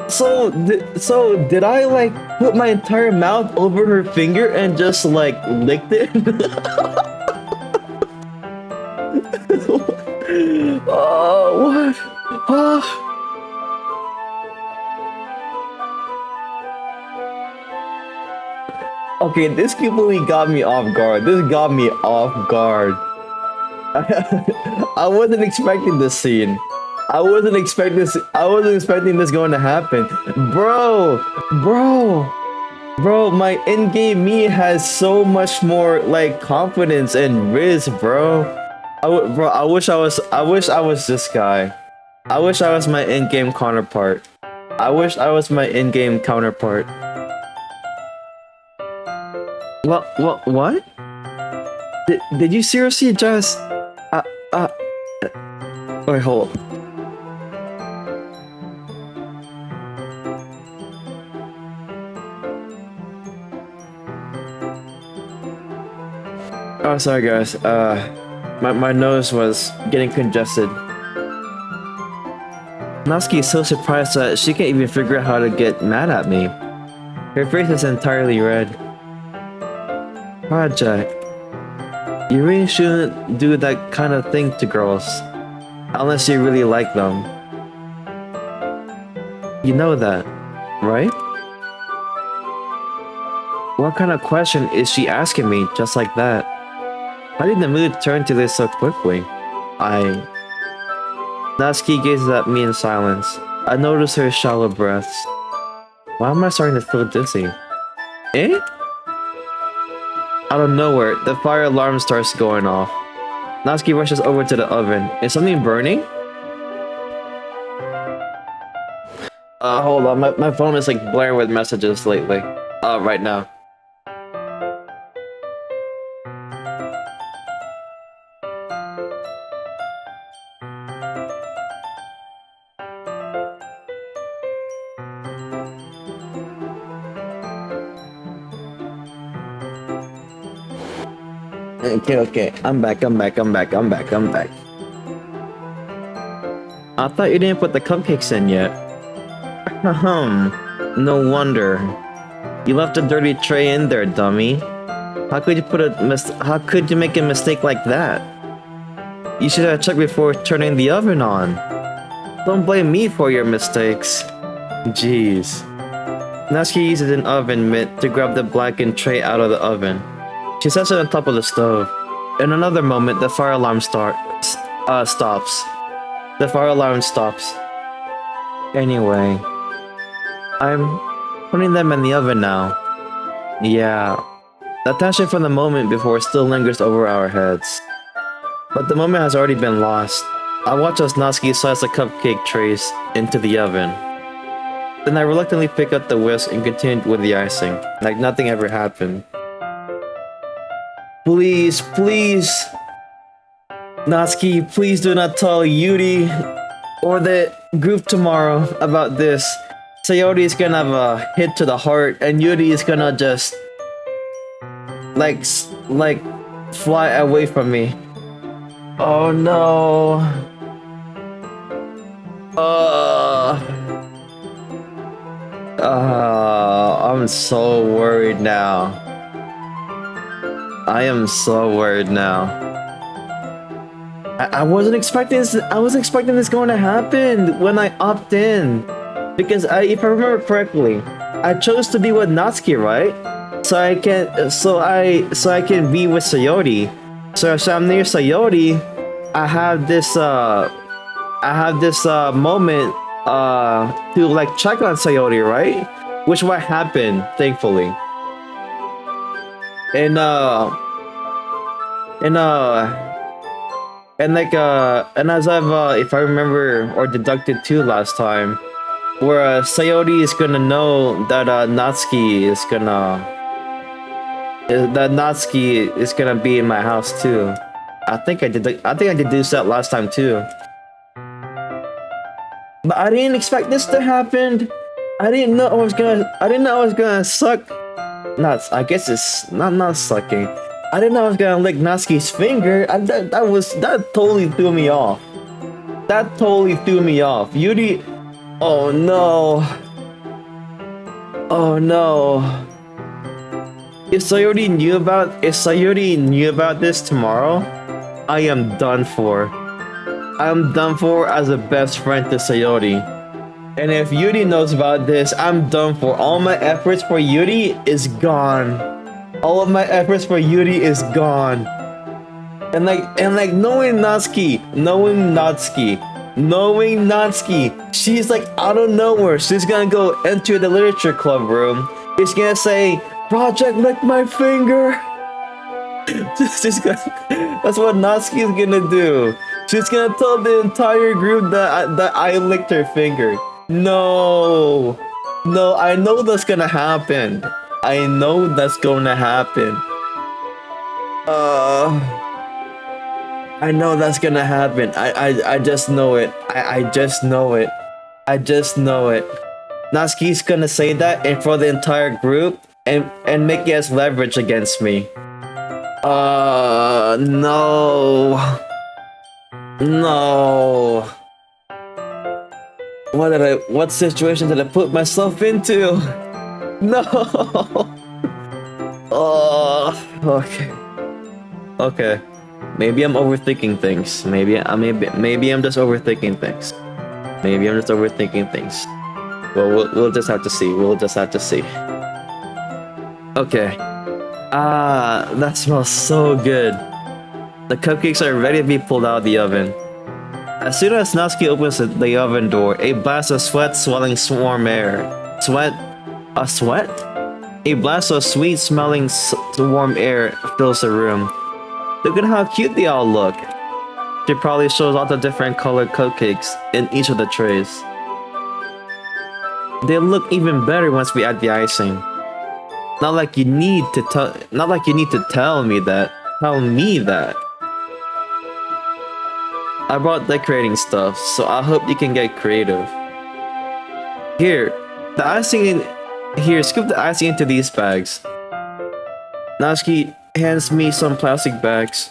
So did I like put my entire mouth over her finger and just like licked it? Oh, what? Oh. Okay, this completely got me off guard. This got me off guard. I wasn't expecting this scene. I wasn't expecting this going to happen. Bro, my in-game me has so much more like confidence and riz, bro. I wish I was this guy. I wish I was my in-game counterpart. I wish I was my in-game counterpart. What? Did you seriously just wait, hold up. Oh, sorry guys. My nose was getting congested. Natsuki is so surprised that she can't even figure out how to get mad at me. Her face is entirely red. Project, you really shouldn't do that kind of thing to girls, unless you really like them. You know that, right? What kind of question is she asking me just like that? How did the mood turn to this so quickly? Natsuki gazes at me in silence. I notice her shallow breaths. Why am I starting to feel dizzy? Eh? Out of nowhere, the fire alarm starts going off. Natsuki rushes over to the oven. Is something burning? Hold on, my phone is like blaring with messages lately. Right now. Okay. I'm back. I thought you didn't put the cupcakes in yet. No wonder. You left a dirty tray in there, dummy. How could you make a mistake like that? You should have checked before turning the oven on. Don't blame me for your mistakes. Jeez. Natsuki uses an oven mitt to grab the blackened tray out of the oven. She sets it on top of the stove. In another moment, the fire alarm stops. The fire alarm stops. Anyway, I'm putting them in the oven now. Yeah, the tension from the moment before still lingers over our heads. But the moment has already been lost. I watch as Natsuki slides the cupcake trays into the oven. Then I reluctantly pick up the whisk and continue with the icing, like nothing ever happened. Please, Natsuki, please do not tell Yuri or the group tomorrow about this. Sayori is gonna have a hit to the heart, and Yuri is gonna just like fly away from me. Oh no. I'm so worried now. I am so worried now. I wasn't expecting this. I was expecting this going to happen when I opt in. Because if I remember correctly, I chose to be with Natsuki, right? So I can be with Sayori. So I'm near Sayori, I have this moment to like check on Sayori, right? Which what happened, thankfully. And and and as I've if I remember or deducted too last time, where Sayori is gonna know that Natsuki is gonna be in my house too. I think I deduced that last time too. But I didn't expect this to happen. I didn't know I was gonna suck. I guess it's not sucking. I didn't know I was gonna lick Natsuki's finger. That totally threw me off. That totally threw me off. Yuri. Oh no. Oh no. If Sayori knew about this tomorrow, I am done for. I'm done for as a best friend to Sayori. And if Yuri knows about this, I'm done for. All my efforts for Yuri is gone. All of my efforts for Yuri is gone. And knowing Natsuki, she's like out of nowhere. She's gonna go enter the literature club room. She's gonna say, "Project lick my finger." That's what Natsuki is gonna do. She's gonna tell the entire group that I licked her finger. No, I know that's gonna happen. I know that's gonna happen. I know that's gonna happen. I just know it. I just know it. I just know it. Natsuki's gonna say that in front of the entire group and make it as leverage against me. No. No. What situation did I put myself into? No. Oh, okay. Okay. Maybe I'm overthinking things. Maybe I'm just overthinking things. Maybe I'm just overthinking things. Well, we'll just have to see. We'll just have to see. Okay. That smells so good. The cupcakes are ready to be pulled out of the oven. As soon as Natsuki opens the oven door, a blast of sweat swelling warm air. Sweat? A sweat? A blast of sweet-smelling warm air fills the room. Look at how cute they all look. She probably shows all the different colored cupcakes in each of the trays. They look even better once we add the icing. Not like you need to tell me that. Tell me that. I brought decorating stuff, so I hope you can get creative. Here, scoop the icing into these bags. Natsuki hands me some plastic bags.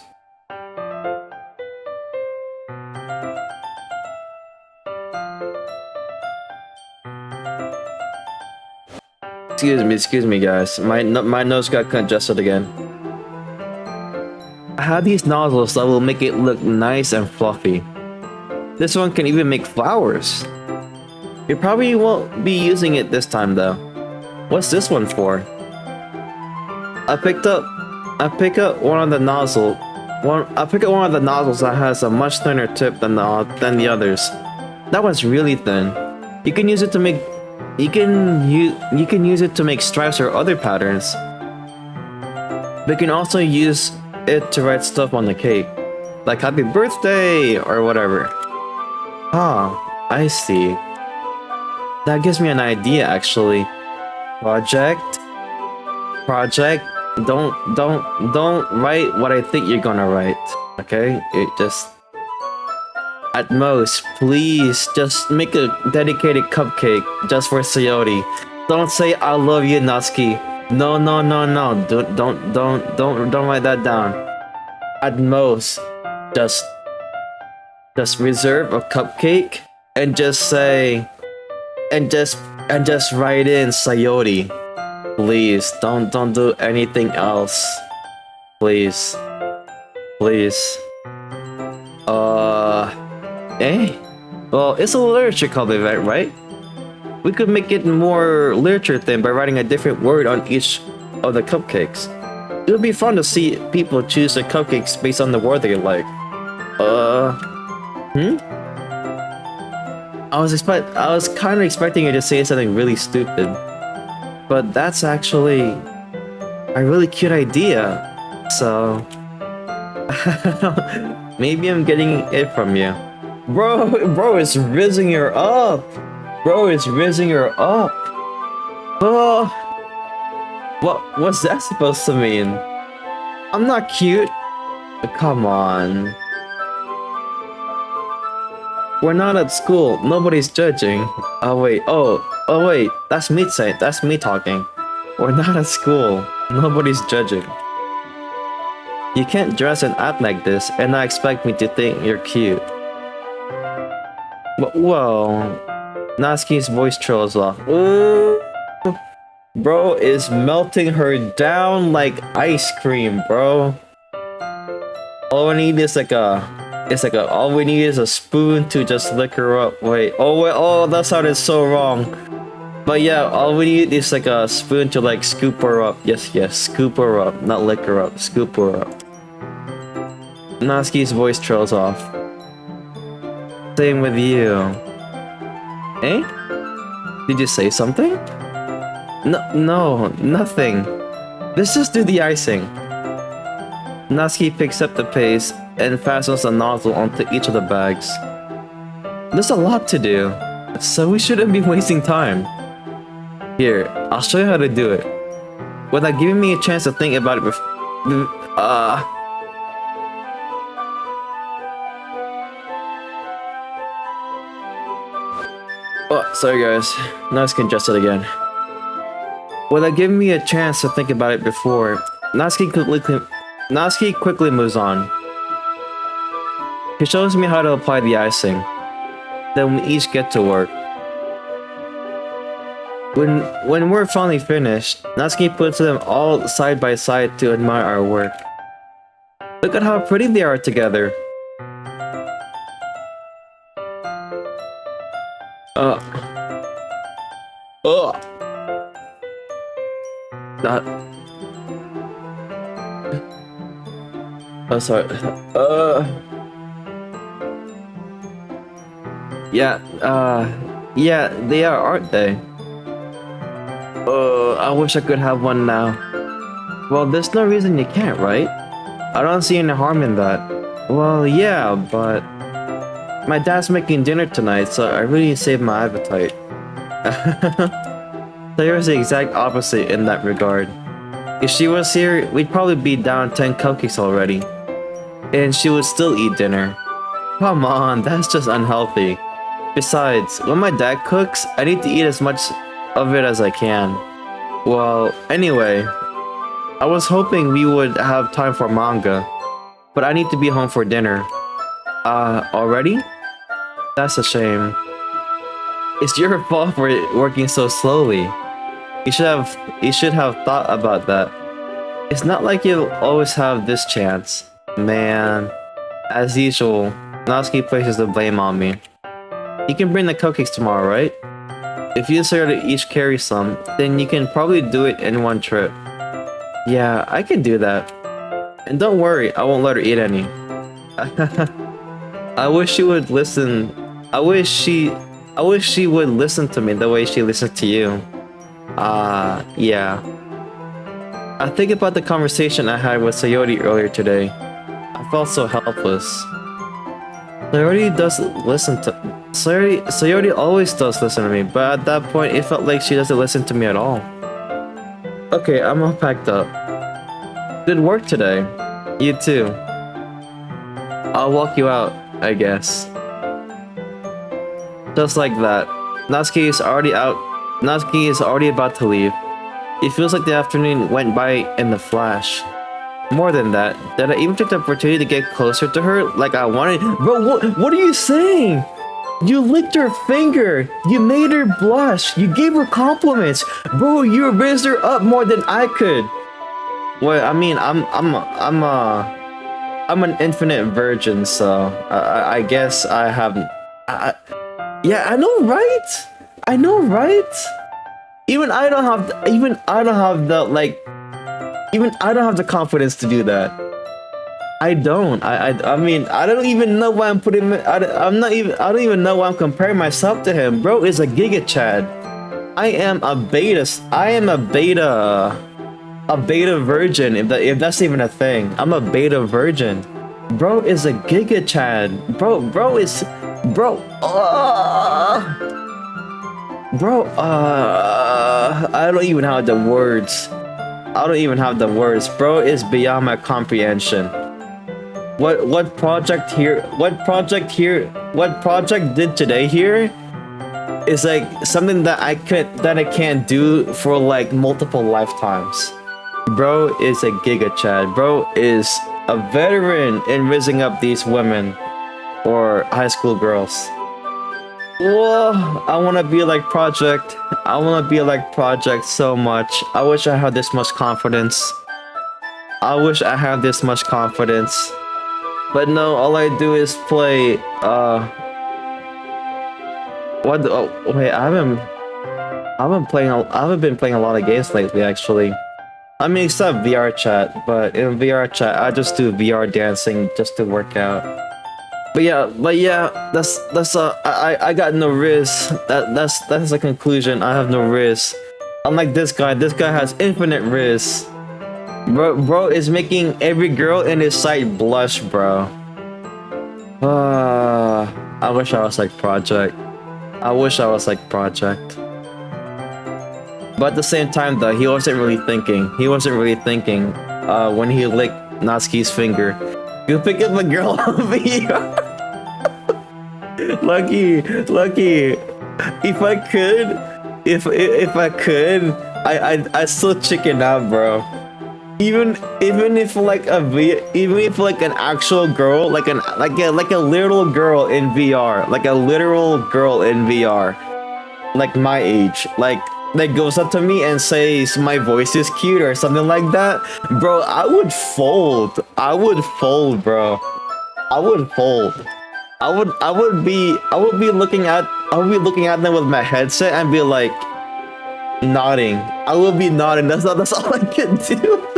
Excuse me guys, my nose got congested again. I have these nozzles that will make it look nice and fluffy. This one can even make flowers. You probably won't be using it this time though. What's this one for? I picked up one of the nozzles that has a much thinner tip than the others. That one's really thin. You can use it to make stripes or other patterns. But you can also use it to write stuff on the cake, like happy birthday or whatever. Ah, I see. That gives me an idea actually. Project. Don't write what I think you're gonna write. Okay? It just at most, please just make a dedicated cupcake just for Sayori. Don't say I love you, Natsuki. No. Don't write that down. At most, just reserve a cupcake and just say and just write in Sayori. Please don't do anything else. Please. Well, it's a literature club event, right? We could make it more literature thing by writing a different word on each of the cupcakes. It would be fun to see people choose their cupcakes based on the word they like. I was kind of expecting you to say something really stupid, but that's actually a really cute idea. So maybe I'm getting it from you, bro. It's rizzing her up, bro. It's rizzing her up. Oh, what's that supposed to mean? I'm not cute. Come on. We're not at school. Nobody's judging. Oh wait. Oh wait. That's me saying. That's me talking. We're not at school. Nobody's judging. You can't dress and act like this and not expect me to think you're cute. Whoa. Natsuki's voice trails off. Ooh. Bro is melting her down like ice cream, bro. All we need is all we need is a spoon to just lick her up. Wait, oh, that sounded so wrong. But yeah, all we need is like a spoon to like scoop her up. Yes, scoop her up, not lick her up, scoop her up. Natsuki's voice trails off. Same with you. Eh? Did you say something? No, nothing. Let's just do the icing. Natsuki picks up the paste and fastens the nozzle onto each of the bags. There's a lot to do, so we shouldn't be wasting time. Here, I'll show you how to do it, without giving me a chance to think about it Oh, sorry guys, now it's congested again. Without giving me a chance to think about it before, Natsuki quickly moves on. He shows me how to apply the icing. Then we each get to work. When we're finally finished, Natsuki puts them all side by side to admire our work. Look at how pretty they are together. Oh, sorry. Yeah, they are, aren't they? I wish I could have one now. Well, there's no reason you can't, right? I don't see any harm in that. Well, yeah, but my dad's making dinner tonight, so I really need to save my appetite. Sayori's the exact opposite in that regard. If she was here, we'd probably be down 10 cupcakes already. And she would still eat dinner. Come on, that's just unhealthy. Besides, when my dad cooks, I need to eat as much of it as I can. Well, anyway, I was hoping we would have time for manga, but I need to be home for dinner. Already? That's a shame. It's your fault for working so slowly. You should have thought about that. It's not like you'll always have this chance. Man, as usual, Natsuki places the blame on me. You can bring the cupcakes tomorrow, right? If you decide to each carry some, then you can probably do it in one trip. Yeah, I can do that. And don't worry, I won't let her eat any. I wish she would listen. I wish she would listen to me the way she listened to you. Yeah. I think about the conversation I had with Sayori earlier today. I felt so helpless. Sayori always does listen to me, but at that point it felt like she doesn't listen to me at all. Okay, I'm all packed up. Good work today. You too. I'll walk you out, I guess. Just like that, Natsuki is already out. Natsuki is already about to leave. It feels like the afternoon went by in a flash. More than that, did I even take the opportunity to get closer to her like I wanted? Bro, what are you saying? You licked her finger. You made her blush. You gave her compliments. Bro, you raised her up more than I could. Well, I mean, I'm an infinite virgin, so I guess I haven't. Yeah, I know, right? I know, right? Even I don't have the confidence to do that. I don't. I mean, I don't even know why I'm putting. I don't even know why I'm comparing myself to him. Bro is a Giga Chad. I am a beta. A beta virgin. If that's even a thing, I'm a beta virgin. Bro is a Giga Chad. Bro is. Bro. I don't even have the words. Bro is beyond my comprehension. What project did today here is like something that I can't do for like multiple lifetimes. Bro is a Giga Chad. Bro is a veteran in raising up these women or high school girls. Whoa, I want to be like Project. I want to be like Project so much. I wish I had this much confidence. But no, all I do is play, wait, I haven't been playing a lot of games lately, actually. I mean, except VR chat, but in VR chat, I just do VR dancing just to work out. But yeah, I got no riz. That's the conclusion. I have no riz. Unlike this guy has infinite riz. Bro is making every girl in his sight blush, bro. I wish I was like Project. But at the same time, though, he wasn't really thinking. When he licked Natsuki's finger. You pick up a girl on VR. Lucky. If I could, I still chicken out, bro. Even if an actual girl, like a literal girl in VR, like my age, like goes up to me and says my voice is cute or something like that, bro, I would fold, bro. I would be looking at them with my headset and be like nodding. I will be nodding. That's all I can do.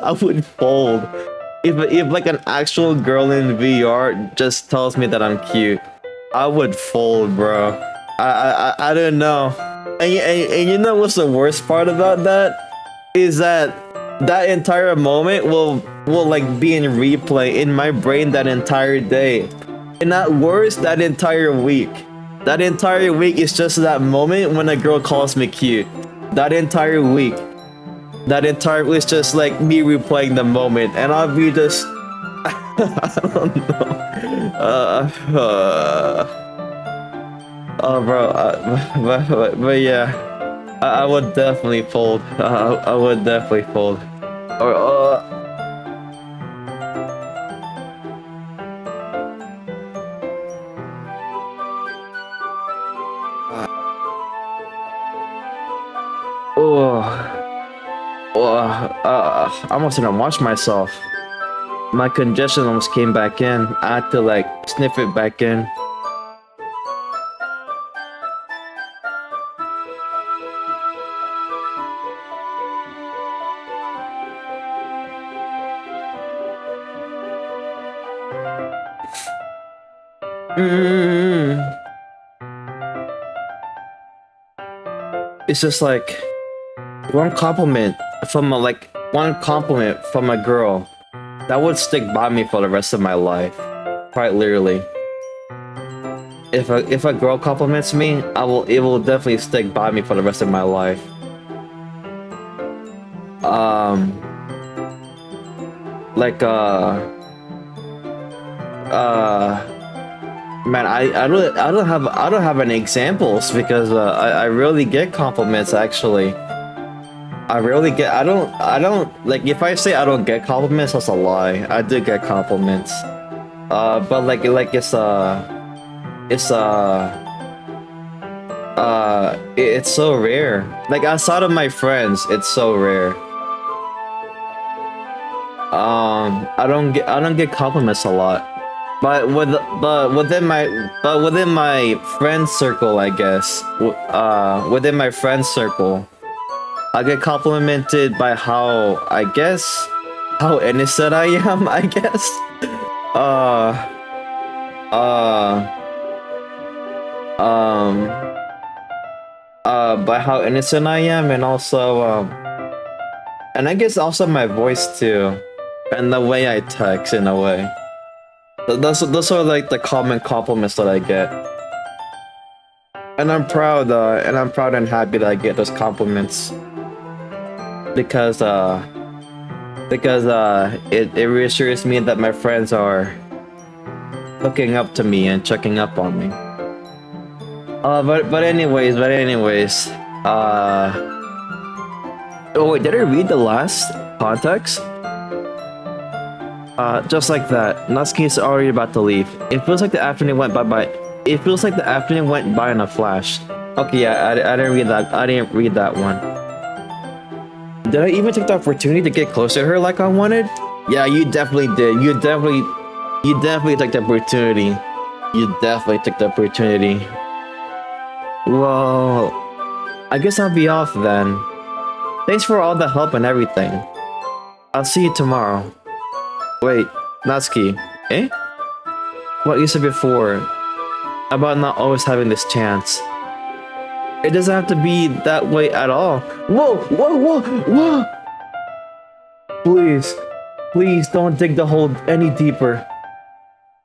I would fold if like an actual girl in VR just tells me that I'm cute. I would fold, bro. I don't know. And you know what's the worst part about that is that entire moment will like be in replay in my brain that entire day, and at worst that entire week. That entire week is just that moment when a girl calls me cute. That entire week is just like me replaying the moment, and I'll be just I don't know. Oh, bro. But yeah, I would definitely fold. I would definitely fold. Or I almost didn't watch myself. My congestion almost came back in. I had to like sniff it back in. It's just like one compliment from a girl that would stick by me for the rest of my life, quite literally. If a girl compliments me, it will definitely stick by me for the rest of my life. Man, I don't have any examples because I rarely get compliments, actually. I don't like, if I say I don't get compliments, that's a lie. I do get compliments. But it's so rare. Like, outside of my friends, it's so rare. I don't get compliments a lot. within my friend circle, I guess. Within my friend circle, I get complimented by how innocent I am. I guess. Uh, um, by how innocent I am, and also and I guess also my voice too, and the way I text in a way. Those are like the common compliments that I get, and I'm proud and happy that I get those compliments because it reassures me that my friends are looking up to me and checking up on me. But anyways. Oh wait, did I read the last context? Just like that, Natsuki is already about to leave. It feels like the afternoon went by. It feels like the afternoon went by in a flash. Okay, yeah, I didn't read that. I didn't read that one. Did I even take the opportunity to get closer to her like I wanted? Yeah, you definitely did. You definitely took the opportunity. You definitely took the opportunity. Well, I guess I'll be off then. Thanks for all the help and everything. I'll see you tomorrow. Wait, Natsuki, eh? What you said before about not always having this chance. It doesn't have to be that way at all. Whoa! Please don't dig the hole any deeper.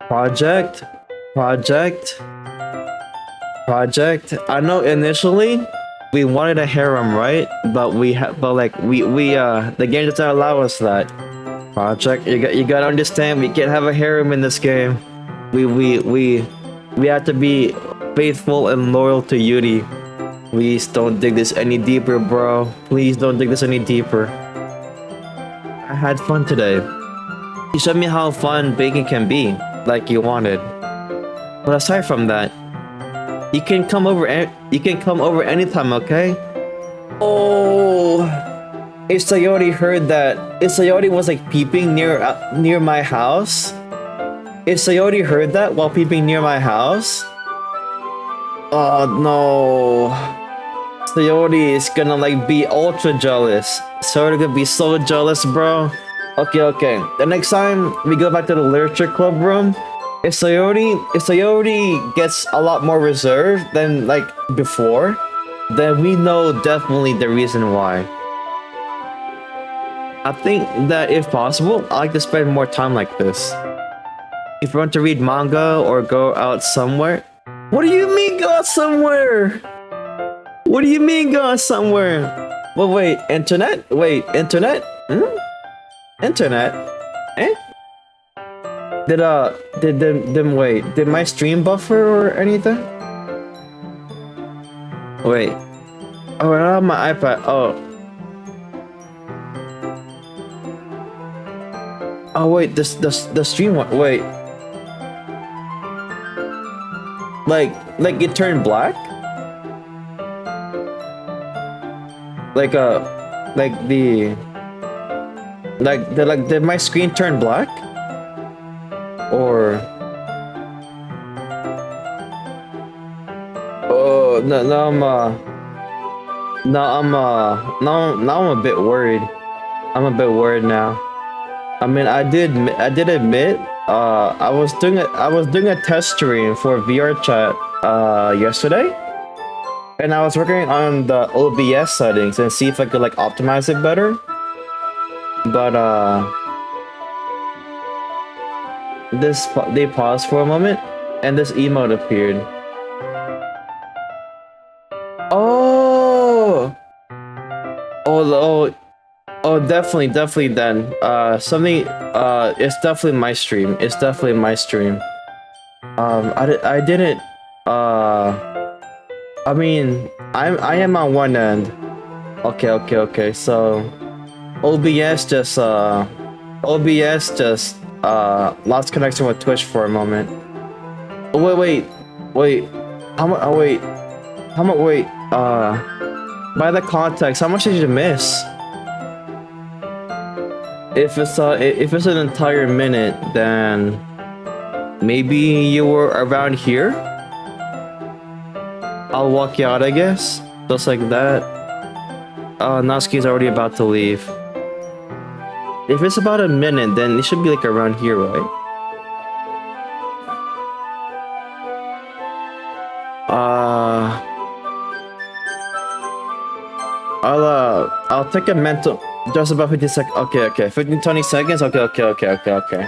Project. I know initially we wanted a harem, right? But the game doesn't allow us that. Project, you gotta understand, we can't have a harem in this game. We have to be faithful and loyal to Yuri. Please don't dig this any deeper, bro. Please don't dig this any deeper. I had fun today. You showed me how fun baking can be, like you wanted. But aside from that, you can come over anytime, okay? Oh, if Sayori heard that, if Sayori was like peeping near my house, if Sayori heard that while peeping near my house, oh no, Sayori is gonna like be ultra jealous. Sayori gonna be so jealous, bro. Okay. The next time we go back to the literature club room, if Sayori gets a lot more reserved than like before, then we know definitely the reason why. I think that if possible, I like to spend more time like this. If you want to read manga or go out somewhere. What do you mean go out somewhere? What do you mean go out somewhere? Well, wait, internet? Internet? Internet? Eh? Did my stream buffer or anything? Wait. Oh, I don't have my iPad. Oh wait, the stream one. Wait. Like it turned black? Did my screen turn black? Or oh no, I'm a bit worried. I'm a bit worried now. I mean, I did admit, I was doing a test stream for VR chat yesterday, and I was working on the OBS settings and see if I could like optimize it better. But they paused for a moment, and this emote appeared. Oh, definitely then. It's definitely my stream. I didn't, I mean, I am on one end. Okay, so OBS just lost connection with Twitch for a moment. Oh, wait. By the context, how much did you miss? If it's an entire minute, then maybe you were around here. I'll walk you out, I guess. Just like that. Natsuki's already about to leave. If it's about a minute, then it should be like around here, right? I'll take a mental. Just about 50 seconds. Okay. 15, 20 seconds. Okay.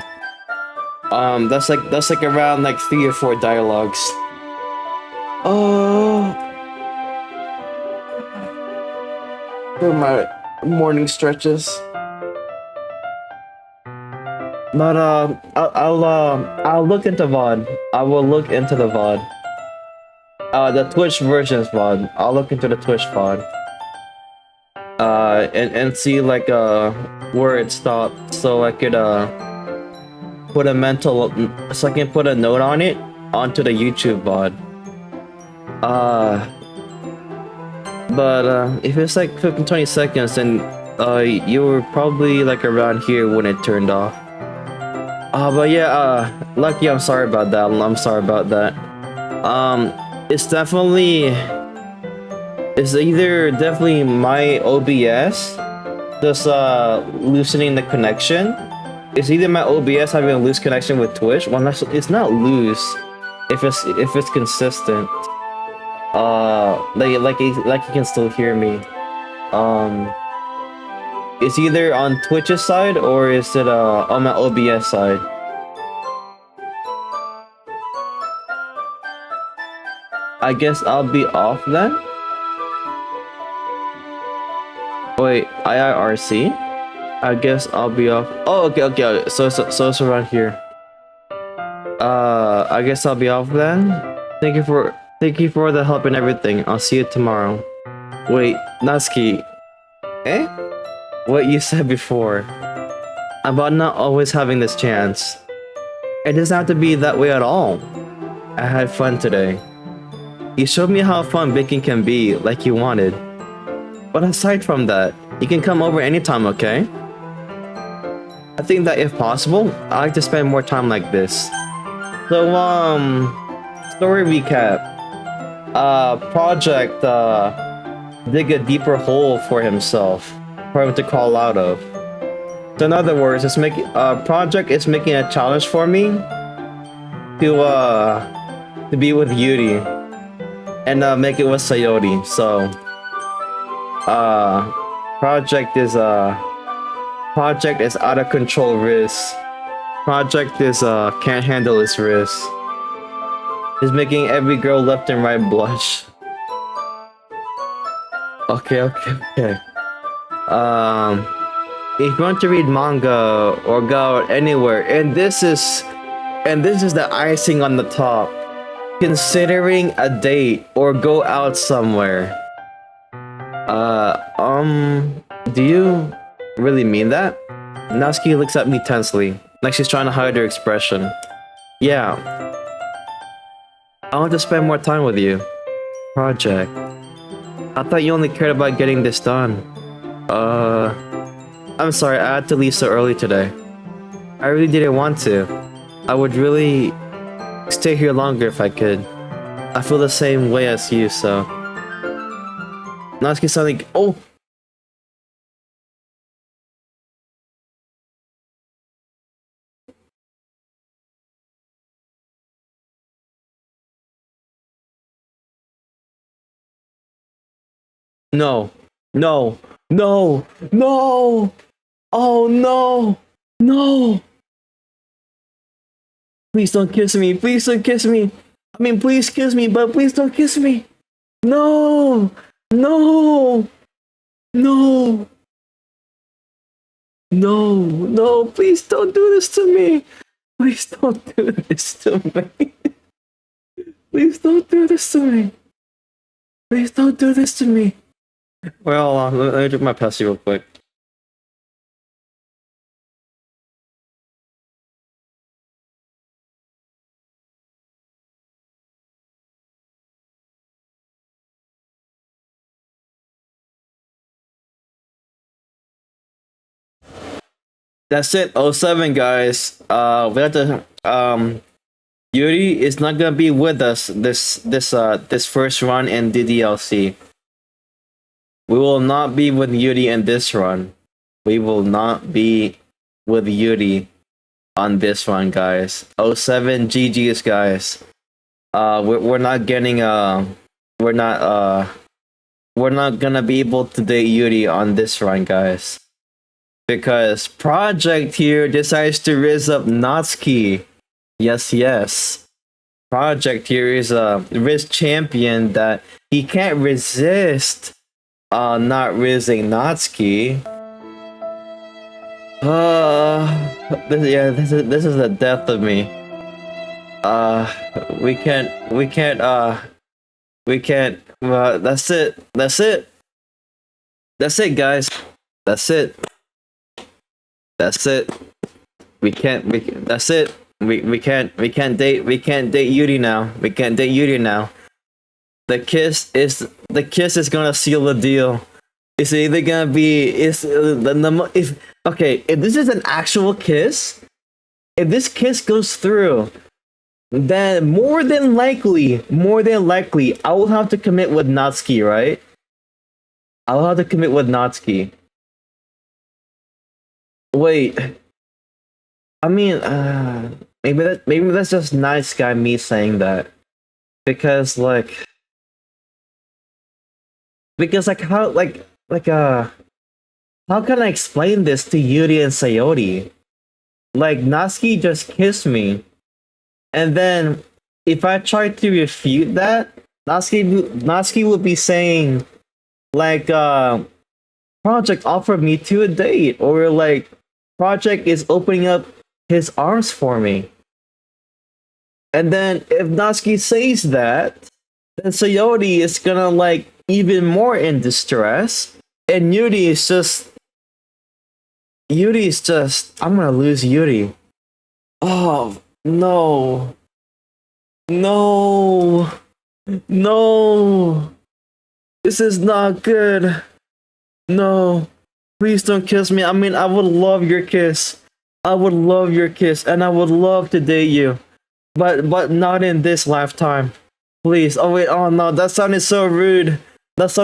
That's like around like 3 or 4 dialogues. For my morning stretches. But I'll look into VOD. I will look into the VOD. The Twitch version's VOD. I'll look into the Twitch VOD. And see like where it stopped, so I could put a mental, so I can put a note on it onto the YouTube VOD. But if it's like 15-20 seconds, then you were probably like around here when it turned off. But yeah, Lucky, I'm sorry about that. I'm sorry about that. It's either definitely my OBS just loosening the connection. It's either my OBS having a loose connection with Twitch. Well, it's not loose if it's consistent. Like you can still hear me. It's either on Twitch's side or is it on my OBS side. I guess I'll be off then. Wait, IIRC? I guess I'll be off. Oh, okay. So it's around here. I guess I'll be off then. Thank you for the help and everything. I'll see you tomorrow. Wait, Natsuki. Eh? What you said before about not always having this chance. It doesn't have to be that way at all. I had fun today. You showed me how fun baking can be, like you wanted. But aside from that, you can come over anytime, okay? I think that if possible, I like to spend more time like this. So, story recap. Project, dig a deeper hole for himself, for him to crawl out of. So in other words, Project is making a challenge for me to be with Yuri and make it with Sayori. So, Project is out of control risk. Project is can't handle his risk. He's making every girl left and right blush. Okay. If you want to read manga or go out anywhere, and this is the icing on the top, considering a date or go out somewhere. Do you really mean that? Natsuki looks at me tensely, like she's trying to hide her expression. Yeah. I want to spend more time with you. Project. I thought you only cared about getting this done. I'm sorry, I had to leave so early today. I really didn't want to. I would really stay here longer if I could. I feel the same way as you, so... Natsuki sounding... Oh! No. Oh no! Please don't kiss me. I mean, please kiss me, but please don't kiss me. No! Please don't do this to me. Please don't do this to me. Please don't do this to me. Well, let me drink my Pepsi real quick. That's it. 07, guys. We have to Yuri is not gonna be with us this first run in the DLC. We will not be with Yuri in this run. We will not be with Yuri on this one, guys. 07 GG's, guys. We're not getting we're not gonna be able to date Yuri on this run, guys, because Project here decides to raise up Natsuki. Yes. Project here is a risk champion that he can't resist not raising Natsuki. This is the death of me. We can't. That's it, guys. That's it. That's it. We can't date Yuri now. We can't date Yuri now. The kiss is gonna seal the deal. It's either gonna be if this is an actual kiss, if this kiss goes through, then more than likely, I will have to commit with Natsuki, right? I'll have to commit with Natsuki. Wait, I mean, maybe that's just nice guy me saying that, because how can I explain this to Yuri and Sayori? Like, Natsuki just kissed me, and then if I try to refute that, Natsuki would be saying like, Project offered me to a date, or like Project is opening up his arms for me. And then if Natsuki says that, then Sayori is gonna like even more in distress, and Yuri is just I'm gonna lose Yuri. Oh no. This is not good. No. Please don't kiss me. I mean, I would love your kiss. And I would love to date you. But not in this lifetime. Please. Oh wait, oh no, that sounded so rude. Like,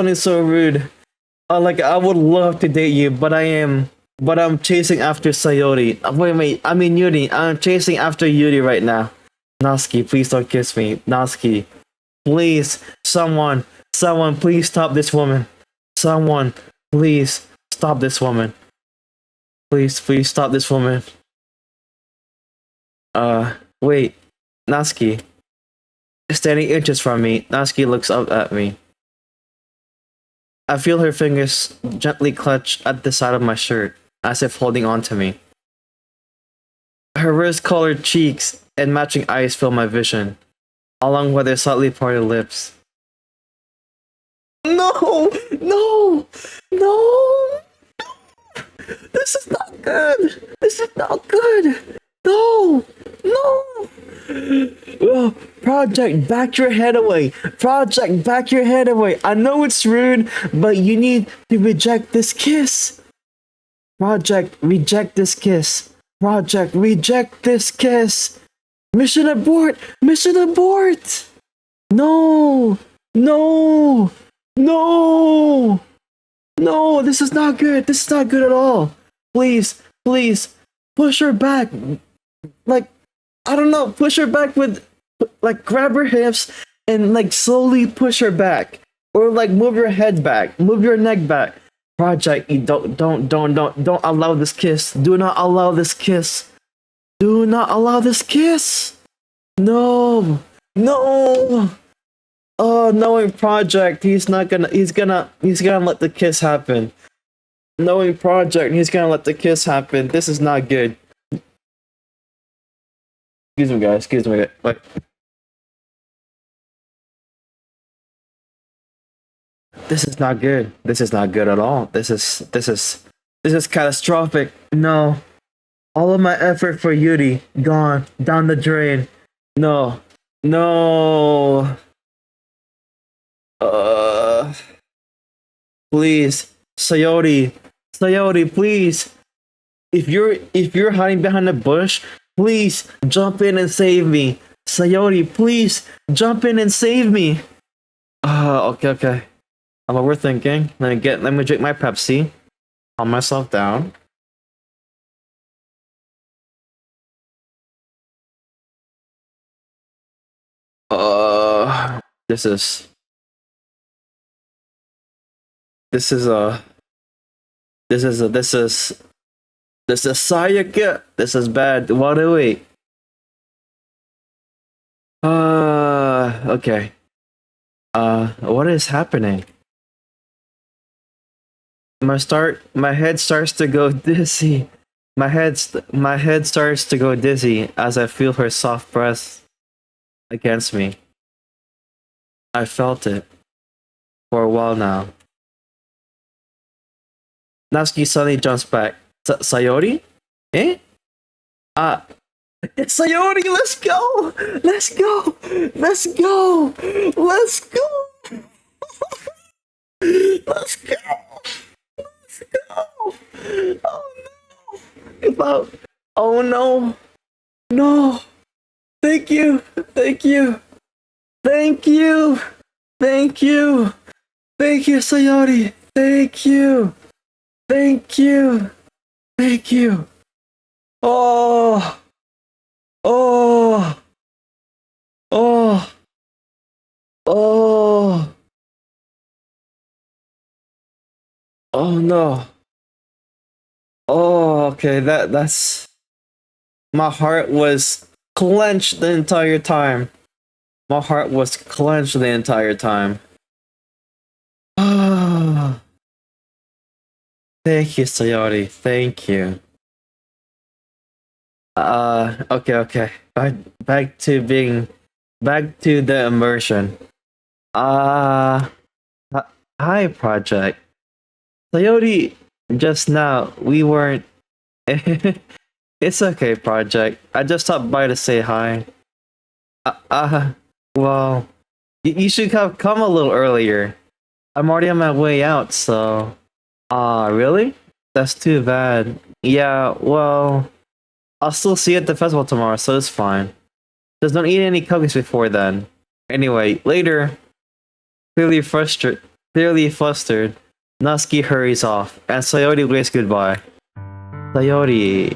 I would love to date you, but I'm chasing after Sayori. Wait, I mean Yuri. I'm chasing after Yuri right now. Natsuki, please don't kiss me. Natsuki, please, someone, please stop this woman. Someone, please stop this woman. Please stop this woman. Wait, Natsuki. Standing inches from me, Natsuki looks up at me. I feel her fingers gently clutch at the side of my shirt, as if holding on to me. Her rose-colored cheeks and matching eyes fill my vision, along with her slightly parted lips. No! This is not good! No! Oh, Project, back your head away! I know it's rude, but you need to reject this kiss! Project, reject this kiss! Mission abort! No, this is not good at all. Please, push her back. Like, I don't know, push her back with, like, grab her hips and like slowly push her back, or like move your head back, move your neck back. Project, you don't allow this kiss. Do not allow this kiss. No. Oh, knowing Project, he's gonna let the kiss happen. Knowing Project, he's gonna let the kiss happen. This is not good. Excuse me, guys. Like, this is not good. This is not good at all. This is catastrophic. No. All of my effort for Yuri gone down the drain. No. Please, Sayori, please. If you're hiding behind a bush, please jump in and save me. Sayori, please jump in and save me. Okay. I'm overthinking. Let me drink my Pepsi. Calm myself down. This is Sayaka. This is bad. Wait. Okay. What is happening? My head starts to go dizzy. My head starts to go dizzy as I feel her soft breath against me. I felt it for a while now. Natsuki suddenly jumps back. Sayori? Eh? It's Sayori! Let's go! Let's go! Let's go! Let's go! Let's go! Let's go! Oh no! No! Thank you! Thank you! Thank you! Thank you! Thank you, Sayori! Thank you! Thank you! Thank you! Oh! Oh! Oh! Oh! Oh no! Oh, okay, that's... My heart was clenched the entire time. My heart was clenched the entire time. Ah. Thank you, Sayori. Thank you. Okay. Back to the immersion. Hi, Project. Sayori, just now, we weren't... It's okay, Project. I just stopped by to say hi. Well, you should have come a little earlier. I'm already on my way out, so... really? That's too bad. Yeah, well... I'll still see you at the festival tomorrow, so it's fine. Just don't eat any cookies before then. Anyway, later... Clearly flustered, Natsuki hurries off, and Sayori waves goodbye. Sayori...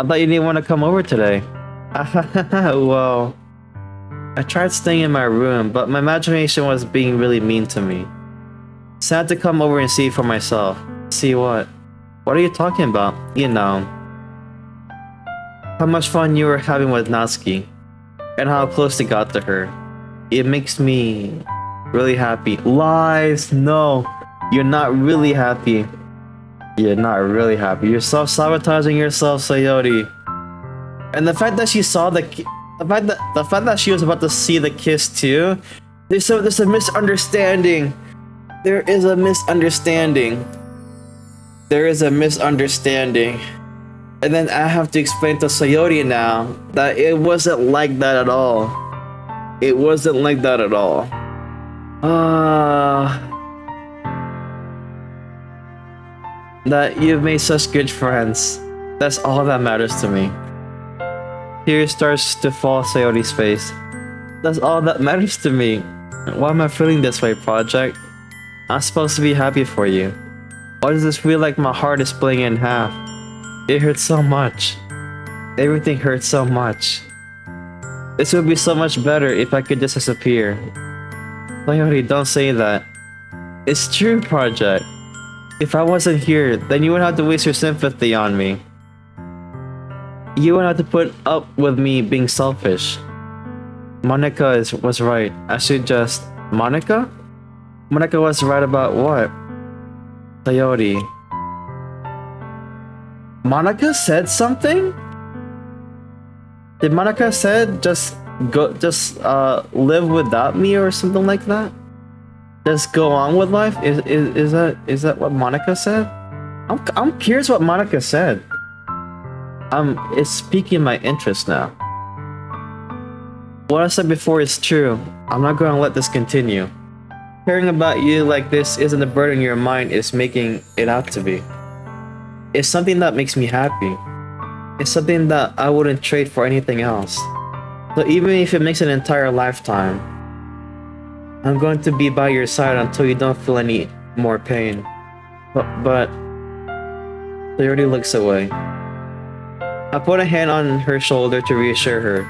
I thought you didn't want to come over today. Well... I tried staying in my room, but my imagination was being really mean to me. So I had to come over and see for myself. See what? What are you talking about? You know. How much fun you were having with Natsuki, and how close you got to her. It makes me really happy. Lies! No! You're not really happy. You're not really happy. You're self-sabotaging yourself, Sayori. And the fact that she saw the fact that she was about to see the kiss too, there's a misunderstanding. There is a misunderstanding. And then I have to explain to Sayori now that it wasn't like that at all. It wasn't like that at all. That you've made such good friends. That's all that matters to me. Tears starts to fall Sayori's face. That's all that matters to me. Why am I feeling this way, Project? I'm supposed to be happy for you. Why does this feel like my heart is splitting in half? It hurts so much. Everything hurts so much. This would be so much better if I could just disappear. Sayori, don't say that. It's true, Project. If I wasn't here, then you wouldn't have to waste your sympathy on me. You wouldn't have to put up with me being selfish. Monica was right. I should just... Monica? Monica was right about what? Sayori. Monica said something? Did Monica said just live without me or something like that? Just go on with life? Is that what Monica said? I'm curious what Monica said. It's piquing my interest now. What I said before is true. I'm not going to let this continue. Caring about you like this isn't a burden your mind is making it out to be. It's something that makes me happy. It's something that I wouldn't trade for anything else. So even if it makes an entire lifetime, I'm going to be by your side until you don't feel any more pain. But Sayori looks away. I put a hand on her shoulder to reassure her.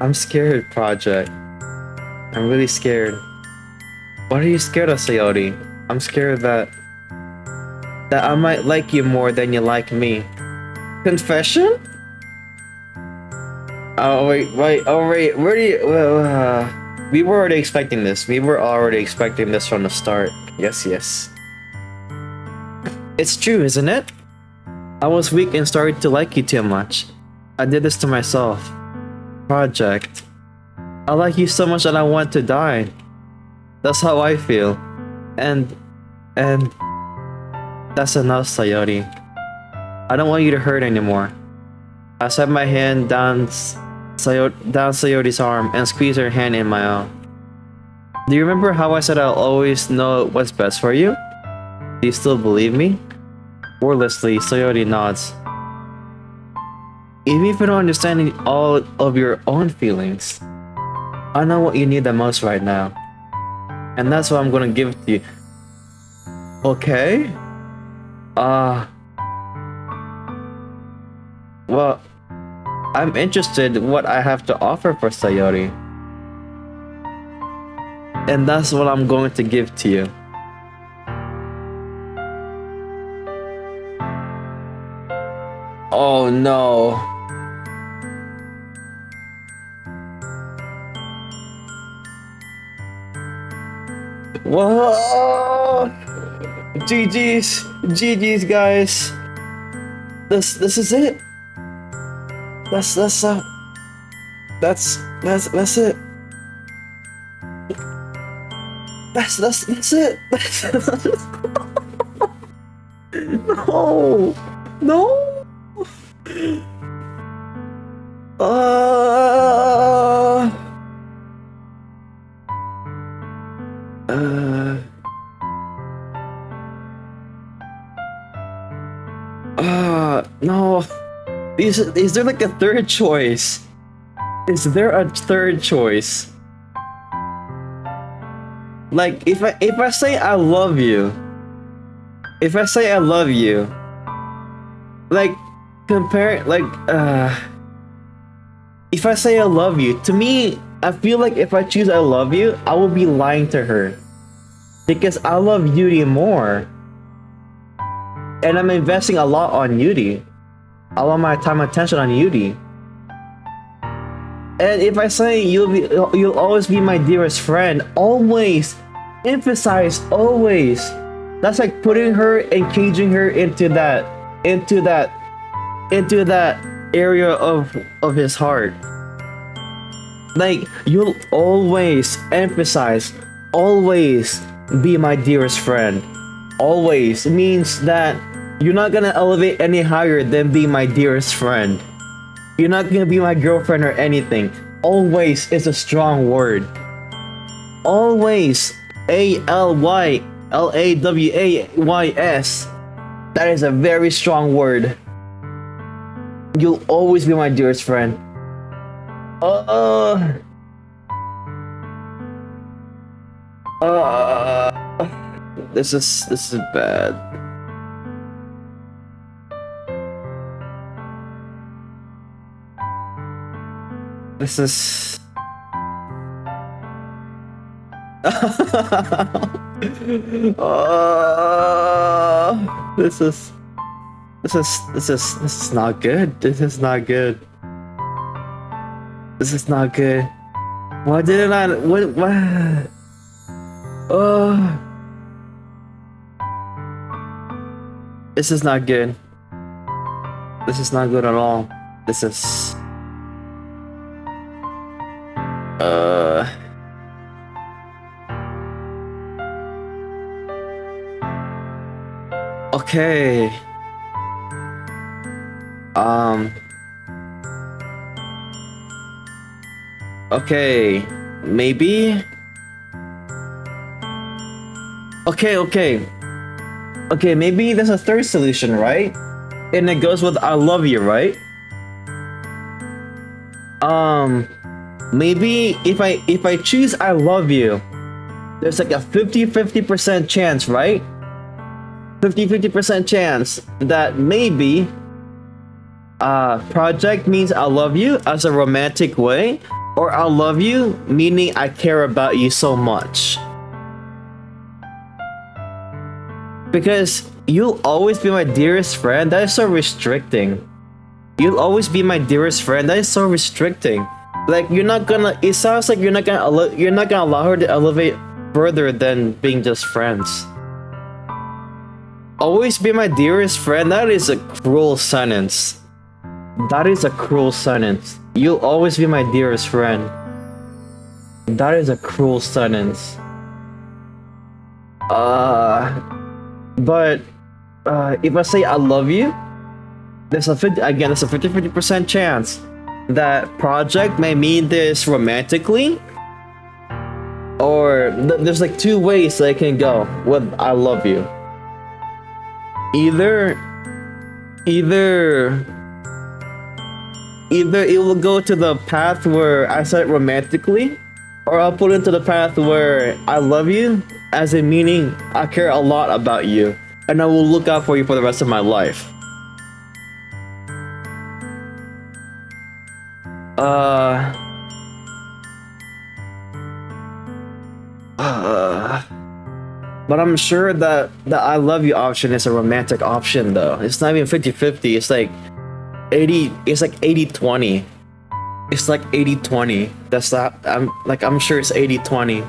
I'm scared, Project. I'm really scared. What are you scared of, Sayori? I'm scared that I might like you more than you like me. Confession? Oh wait, where do you... we were already expecting this. We were already expecting this from the start. Yes. It's true, isn't it? I was weak and started to like you too much. I did this to myself. Project. I like you so much that I want to die. That's how I feel. And that's enough, Sayori. I don't want you to hurt anymore. I set my hand down Sayori's arm and squeezed her hand in my own. Do you remember how I said I'll always know what's best for you? Do you still believe me? Wordlessly, Sayori nods. Even if you don't understand all of your own feelings, I know what you need the most right now. And that's what I'm gonna give to you. Okay? Well, I'm interested in what I have to offer for Sayori. And that's what I'm going to give to you. Oh no. Whoa! GG's guys. This is it. That's it. That's it. No. No. Is there like a third choice? Is there a third choice? Like if I say I love you, like compare if I say I love you, to me I feel like if I choose I love you, I will be lying to her because I love Yuri more and I'm investing a lot on Yuri. A lot of my time and attention on Yuri. And if I say you'll always be my dearest friend, always, emphasize always. That's like putting her and caging her into that area of his heart. Like you'll always emphasize, always be my dearest friend. Always means that you're not gonna elevate any higher than be my dearest friend. You're not gonna be my girlfriend or anything. Always is a strong word. Always. ALYLAWAYS. That is a very strong word. You'll always be my dearest friend. This is bad. This is this is not good. This is not good. This is not good. Why didn't I? What? This is not good. This is not good at all. This is. Okay. Okay. Maybe. Okay, maybe there's a third solution, right? And it goes with I love you, right? maybe if I choose I love you, there's like a 50-50% chance, right? 50-50% chance that maybe project means I love you as a romantic way, or I love you meaning I care about you so much. Because you'll always be my dearest friend, that is so restricting. You'll always be my dearest friend, that is so restricting. Like you're not gonna, it sounds like you're not gonna allow her to elevate further than being just friends. Always be my dearest friend, that is a cruel sentence. That is a cruel sentence. You'll always be my dearest friend. That is a cruel sentence. But if I say I love you, there's a 50% chance that project may mean this romantically, or there's like two ways that it can go with I love you. Either it will go to the path where I said it romantically, or I'll put into the path where I love you as in meaning I care a lot about you and I will look out for you for the rest of my life. But I'm sure that the I love you option is a romantic option though. It's not even 50-50, it's like 80-20. It's like 80-20. That's not, I'm sure it's 80-20.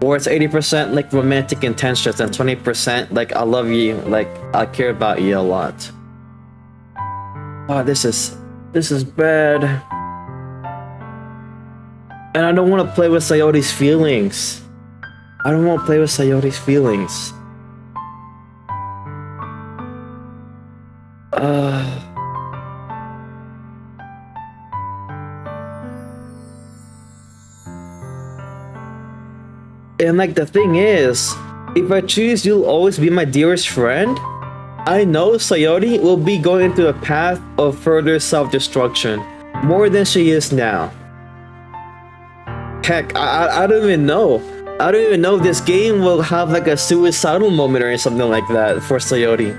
Or it's 80% like romantic intentions and 20% like I love you, like I care about you a lot. Oh, this is bad. And I don't want to play with Sayote's feelings. I don't want to play with Sayote's feelings. And like the thing is, if I choose you'll always be my dearest friend, I know Sayote will be going into a path of further self-destruction, more than she is now. Heck, I don't even know. I don't even know if this game will have like a suicidal moment or something like that for Sayote.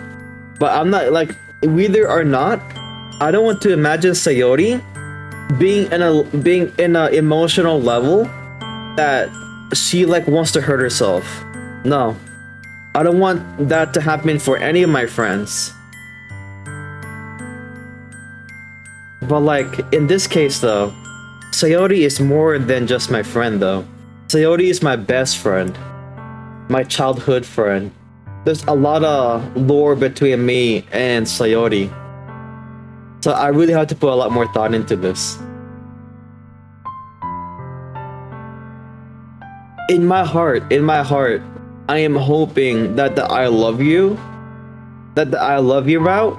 But I'm not like, whether or not, I don't want to imagine Sayote being in a emotional level that she like wants to hurt herself. No, I don't want that to happen for any of my friends. But like in this case though, Sayote is more than just my friend though. Sayote is my best friend, my childhood friend. There's a lot of lore between me and Sayote, so I really have to put a lot more thought into this. In my heart, I am hoping that the I love you route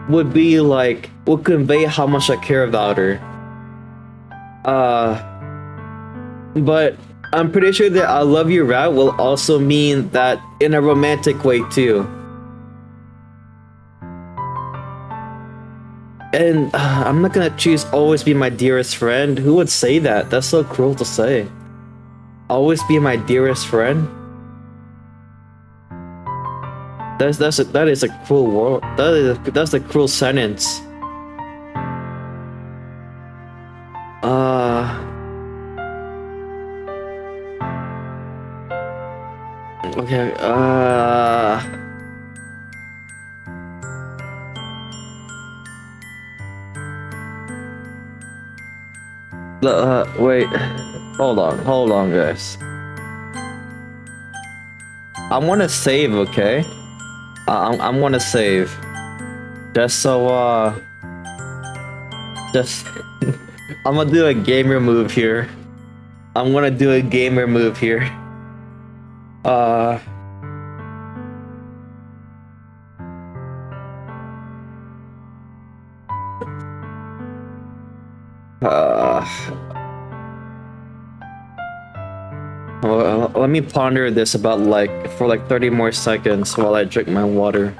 would be like, would convey how much I care about her. But I'm pretty sure that I love you route will also mean that in a romantic way too. And I'm not gonna choose always be my dearest friend. Who would say that? That's so cruel to say. Always be my dearest friend. That is a cruel world. That's a cruel sentence. Okay. Wait. Hold on, guys. I'm gonna save, okay? I'm gonna save. Just so, just... I'm gonna do a gamer move here. Well, let me ponder this about for 30 more seconds while I drink my water.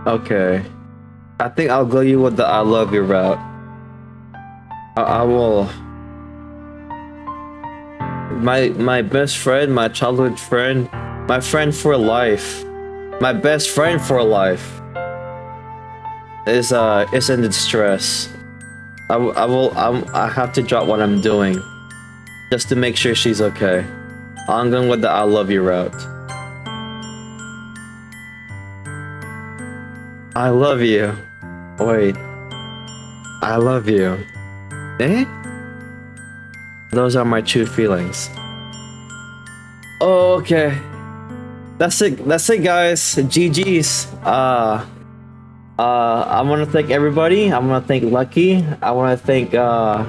Okay. I think I'll go you with the I love you route. I will. My best friend, my childhood friend, my friend for life, my best friend for life is in distress. I have to drop what I'm doing just to make sure she's okay. I'm going with the I love you route. I love you. Wait. I love you. Eh? Those are my true feelings. Oh, okay. That's it, guys. GG's. I want to thank everybody. I want to thank Lucky. I want to thank I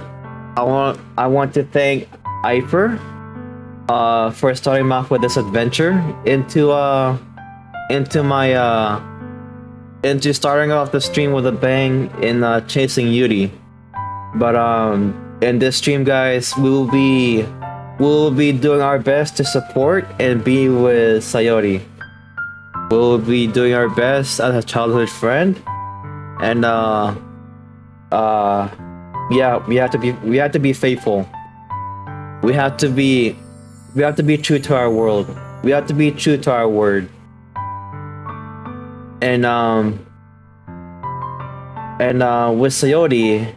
want to thank Iper for starting off with this adventure into starting off the stream with a bang in chasing Yuri. But in this stream, guys, we will be doing our best to support and be with Sayori. We'll be doing our best as a childhood friend, and yeah, we have to be faithful. We have to be true to our world. We have to be true to our word. And with Sayori,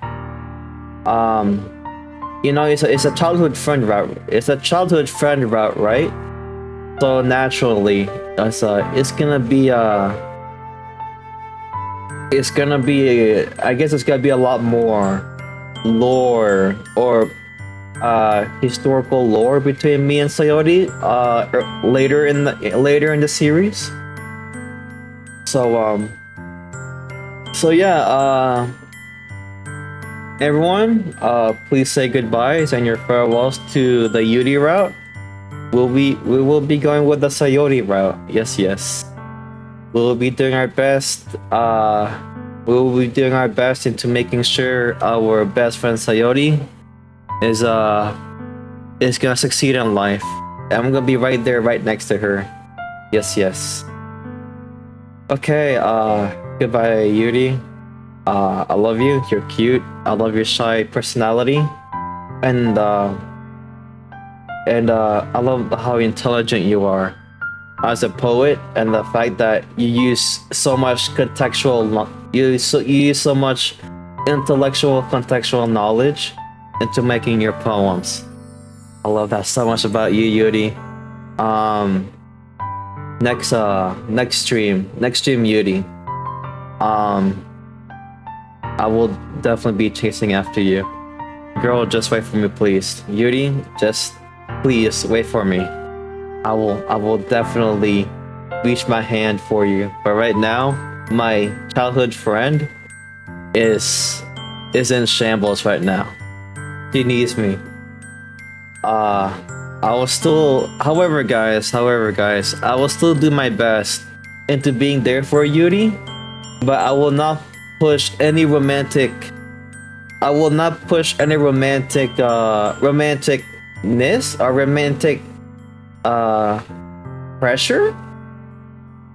you know, it's a childhood friend route. It's a childhood friend route, right? So naturally, it's gonna be I guess it's gonna be a lot more lore or historical lore between me and Sayori later in the series. So yeah, everyone, please say goodbyes and your farewells to the Yuri route. We will be going with the Sayori route. Yes. We'll be doing our best. We will be doing our best into making sure our best friend Sayori is gonna succeed in life. I'm gonna be right there, right next to her. Yes. Okay. Goodbye, Yuri. I love you. You're cute. I love your shy personality, and I love how intelligent you are as a poet, and the fact that you use so much you use so much intellectual contextual knowledge into making your poems. I love that so much about you, Yuri. Next stream, Yuri. I will definitely be chasing after you. Girl, just wait for me, please. Yuri, just please wait for me. I will definitely reach my hand for you. But right now, my childhood friend is in shambles right now. She needs me. I will still, however guys, I will still do my best into being there for Yuri, but I will not push any romanticness or romantic pressure.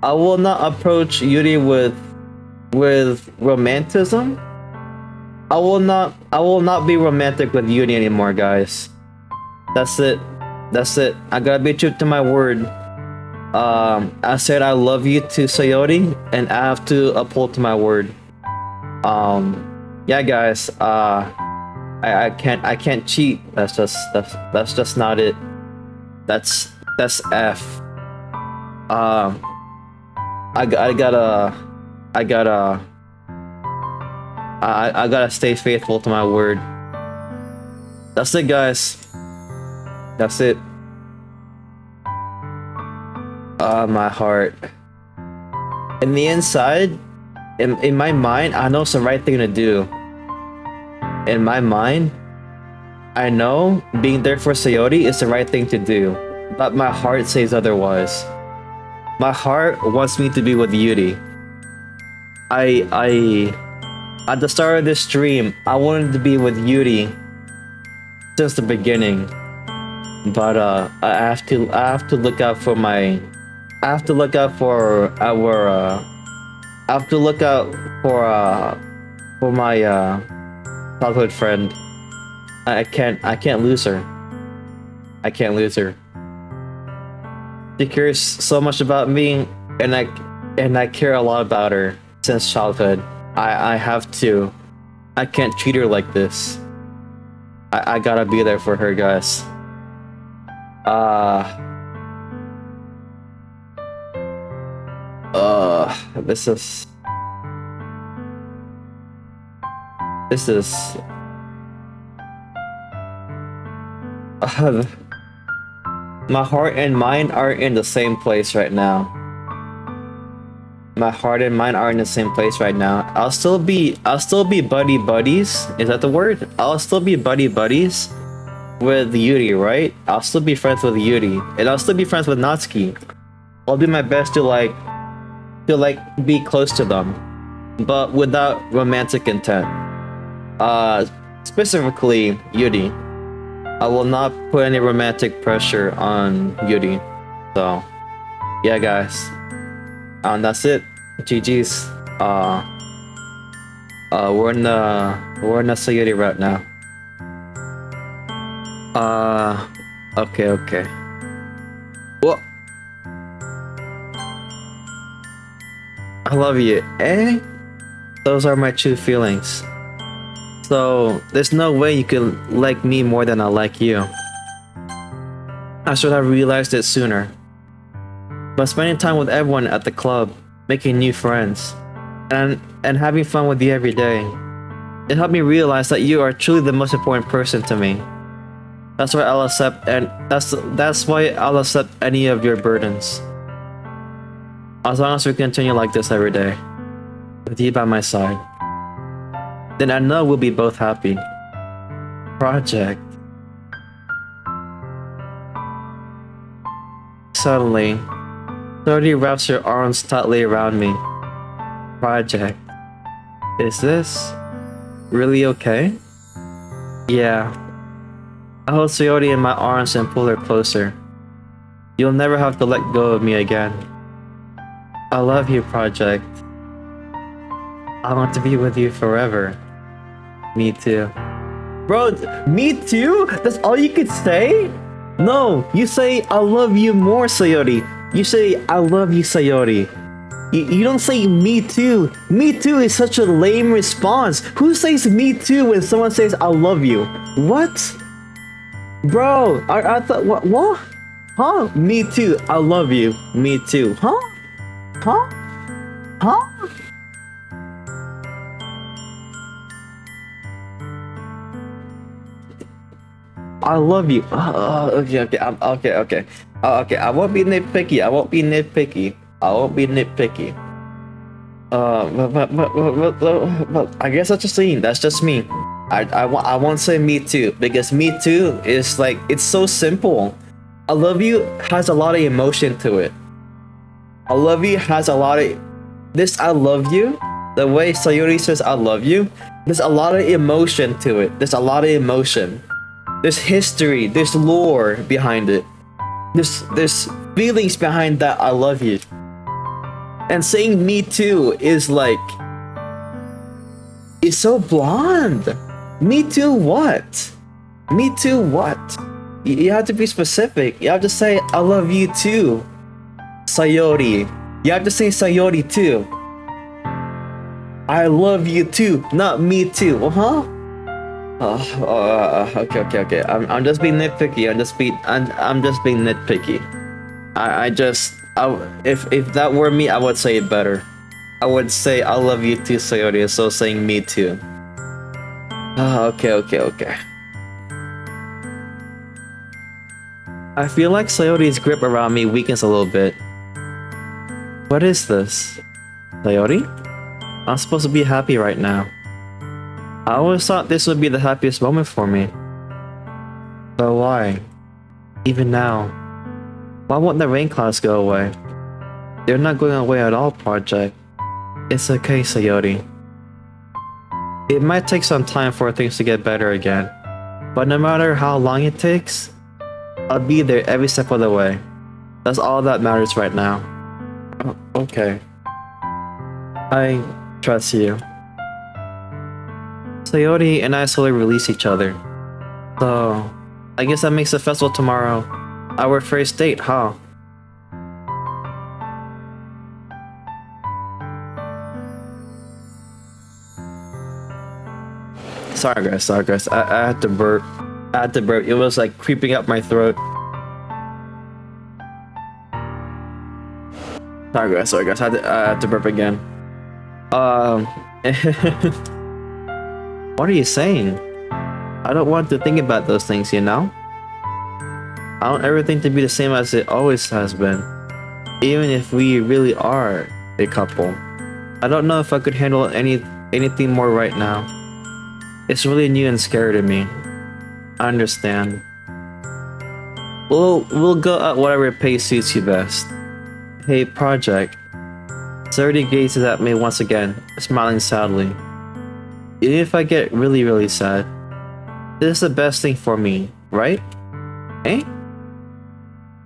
I will not approach Yuri with romanticism. I will not be romantic with Yuri anymore, guys. That's it. I gotta be true to my word. I said I love you to Sayori, and I have to uphold to my word. Yeah, guys. I can't cheat. That's just not it. That's F. I gotta stay faithful to my word. That's it, guys. That's it. My heart. In the inside, in my mind, I know it's the right thing to do. In my mind, I know being there for Sayori is the right thing to do, but my heart says otherwise. My heart wants me to be with Yuri. At the start of this stream, I wanted to be with Yuri since the beginning, but I have to look out for our I have to look out for my childhood friend. I can't lose her. I can't lose her. She cares so much about me, and I care a lot about her since childhood. I have to. I can't treat her like this. I gotta be there for her, guys. This is my heart and mind aren't in the same place right now. My heart and mind are in the same place right now. I'll still be buddy buddies. Is that the word? I'll still be buddy buddies with Yuri, right? I'll still be friends with Yuri, and I'll still be friends with Natsuki. I'll do my best to be close to them, but without romantic intent. Specifically Yuri. I will not put any romantic pressure on Yuri. So, yeah, guys. That's it. GG's. We're in the Sayuri route now. Okay. Well, I love you. Eh? Those are my true feelings. So, there's no way you can like me more than I like you. I should have realized it sooner. But spending time with everyone at the club, making new friends, and having fun with you every day, it helped me realize that you are truly the most important person to me. That's why I'll accept any of your burdens. As long as we continue like this every day, with you by my side, then I know we'll be both happy. Project. Suddenly, Sayori wraps her arms tightly around me. Project. Is this really okay? Yeah. I hold Sayori in my arms and pull her closer. You'll never have to let go of me again. I love you, Project. I want to be with you forever. Me too. Bro, me too? That's all you could say? No, you say I love you more, Sayori. You say I love you, Sayori. You don't say me too. Me too is such a lame response. Who says me too when someone says I love you? What? Bro, I thought what? Huh? Me too. I love you. Me too. Huh? Huh? Huh? I love you. Okay. Okay. I won't be nitpicky. But I guess that's just me. That's just me. I won't say me too, because me too is like, it's so simple. I love you has a lot of emotion to it. I love you has a lot of this. I love you. The way Sayori says I love you, there's a lot of emotion to it. There's a lot of emotion. There's history, there's lore behind it. There's feelings behind that I love you. And saying me too is like, it's so blonde. Me too what? Me too what? You have to be specific. You have to say I love you too, Sayori. You have to say Sayori too. I love you too, not me too. Okay. I'm just being nitpicky. I'm just being nitpicky. If that were me, I would say it better. I would say I love you too, Sayori. So saying me too. Okay. I feel like Sayori's grip around me weakens a little bit. What is this, Sayori? I'm supposed to be happy right now. I always thought this would be the happiest moment for me. But why? Even now. Why won't the rain clouds go away? They're not going away at all, Project. It's okay, Sayori. It might take some time for things to get better again. But no matter how long it takes, I'll be there every step of the way. That's all that matters right now. Okay. I trust you. Sayori and I slowly release each other. So, I guess that makes the festival tomorrow our first date, huh? Sorry guys, I had to burp. It was like creeping up my throat. Sorry guys, I had to burp again. What are you saying? I don't want to think about those things, you know? I want everything to be the same as it always has been. Even if we really are a couple. I don't know if I could handle anything more right now. It's really new and scary to me. I understand. We'll go at whatever pace suits you best. Hey, Project. Sardi gazes at me once again, smiling sadly. Even if I get really sad, this is the best thing for me, right? Eh?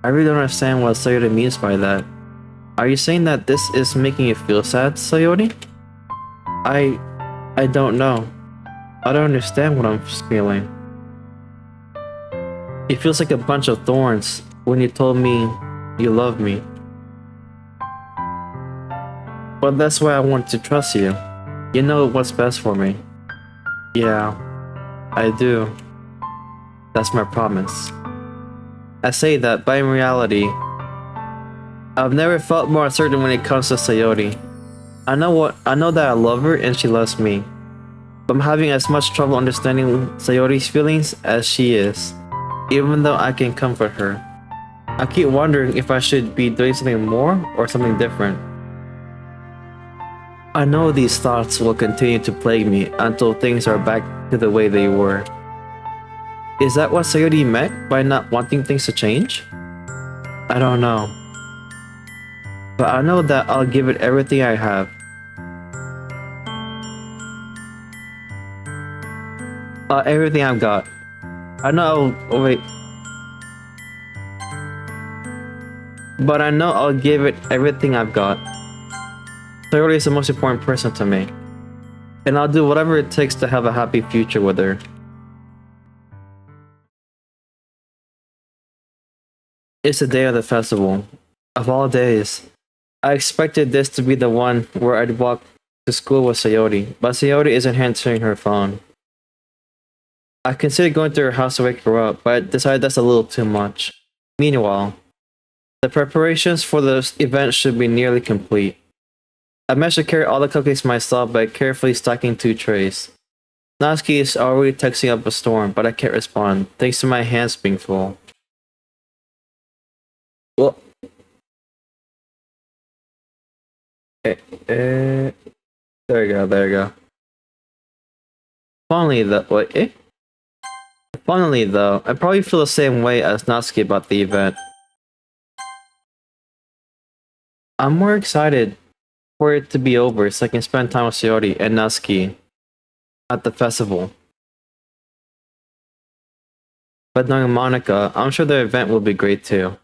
I really don't understand what Sayori means by that. Are you saying that this is making you feel sad, Sayori? I don't know. I don't understand what I'm feeling. It feels like a bunch of thorns when you told me you love me. But that's why I want to trust you. You know what's best for me. Yeah, I do. That's my promise. I say that, but in reality, I've never felt more certain when it comes to Sayori. I know that I love her and she loves me. But I'm having as much trouble understanding Sayori's feelings as she is, even though I can comfort her. I keep wondering if I should be doing something more or something different. I know these thoughts will continue to plague me until things are back to the way they were. Is that what Sayori meant by not wanting things to change? I don't know. But I know that I'll give it everything I have. Everything I've got. I know wait. But I know I'll give it everything I've got. Sayori is the most important person to me. And I'll do whatever it takes to have a happy future with her. It's the day of the festival. Of all days. I expected this to be the one where I'd walk to school with Sayori, but Sayori isn't answering her phone. I considered going to her house to wake her up, but I decided that's a little too much. Meanwhile, the preparations for the event should be nearly complete. I managed to carry all the cupcakes myself by carefully stacking 2 trays. Natsuki is already texting up a storm, but I can't respond, thanks to my hands being full. Well, there you go. Funnily though, I probably feel the same way as Natsuki about the event. I'm more excited for it to be over so I can spend time with Sayori and Natsuki at the festival. But knowing Monica, I'm sure the event will be great too.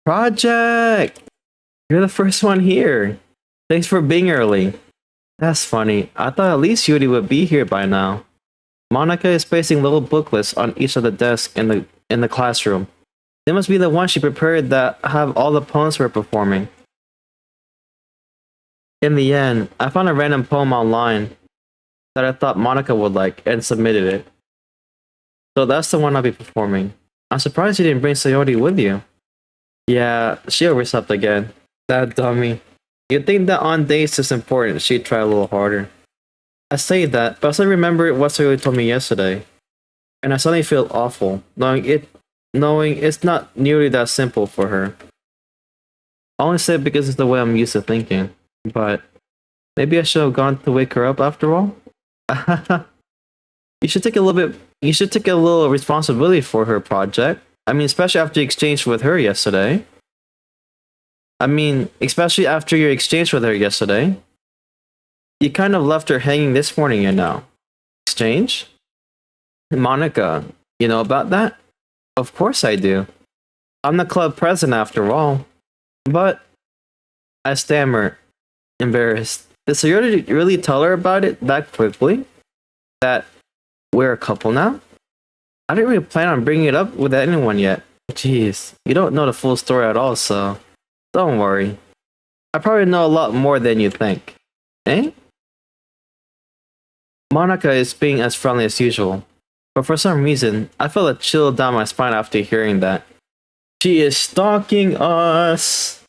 Project! You're the first one here. Thanks for being early. That's funny. I thought at least Yuri would be here by now. Monica is pasting little booklets on each of the desks in the classroom. They must be the ones she prepared that have all the poems we're performing. In the end, I found a random poem online that I thought Monica would like and submitted it. So that's the one I'll be performing. I'm surprised you didn't bring Sayori with you. Yeah, she overslept again. That dummy. You'd think that on days this important, she'd try a little harder. I say that, but I still remember what Sayori told me yesterday. And I suddenly feel awful, knowing it's not nearly that simple for her. I only say it because it's the way I'm used to thinking. But maybe I should have gone to wake her up after all? You should take a little responsibility for her project. I mean, especially after you exchanged with her yesterday. You kind of left her hanging this morning, you know. Exchange? Monica, you know about that? Of course I do. I'm the club president after all. But I stammer, embarrassed. Did Sayori really tell her about it that quickly? That we're a couple now? I didn't really plan on bringing it up with anyone yet. Jeez, you don't know the full story at all, so don't worry. I probably know a lot more than you think. Eh? Monica is being as friendly as usual, but for some reason, I felt a chill down my spine after hearing that. She is stalking us!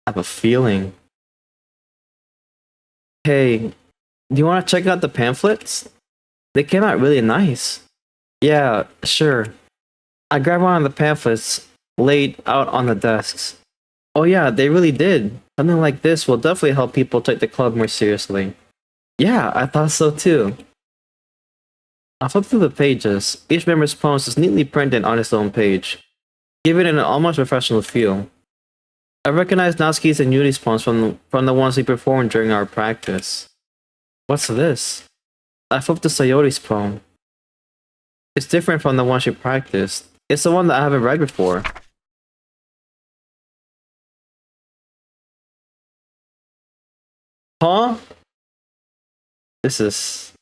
I have a feeling. Hey, do you want to check out the pamphlets? They came out really nice. Yeah, sure. I grabbed one of the pamphlets laid out on the desks. Oh yeah, they really did. Something like this will definitely help people take the club more seriously. Yeah, I thought so too. I flipped through the pages. Each member's poems is neatly printed on its own page, giving it an almost professional feel. I recognized Natsuki's and Yuri's poems from the ones we performed during our practice. What's this? I flipped to Sayori's poem. It's different from the one she practiced. It's the one that I haven't read before. Huh? This is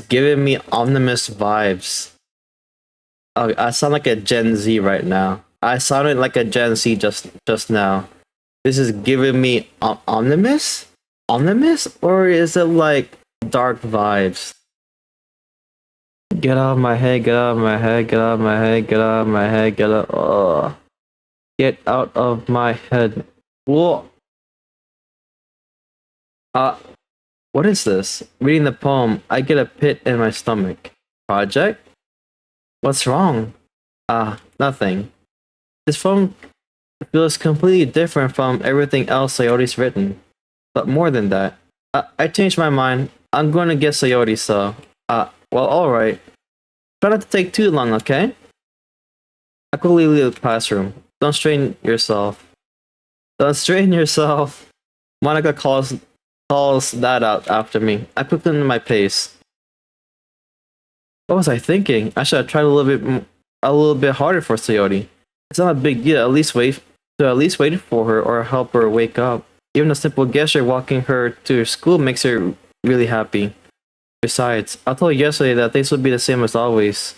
giving me Omnimus vibes. Oh, I sound like a Gen Z right now. I sounded like a Gen Z just now. This is giving me Omnimus? Omnimus? Or is it like dark vibes? Get out of my head, get out of my head, get out of my head, get out of my head, get out. Get out of my head. Whoa. What is this? Reading the poem, I get a pit in my stomach. Project? What's wrong? Nothing. This poem feels completely different from everything else Sayori's written. But more than that, I changed my mind. I'm going to get Sayori, so... well, alright. Try not to take too long, okay? I quickly leave the classroom. Don't strain yourself. Don't strain yourself. Monica calls that out after me. I quickened my pace. What was I thinking? I should have tried a little bit harder for Sayori. It's not a big deal. At least wait for her or help her wake up. Even a simple gesture walking her to school makes her really happy. Besides, I told her yesterday that things would be the same as always.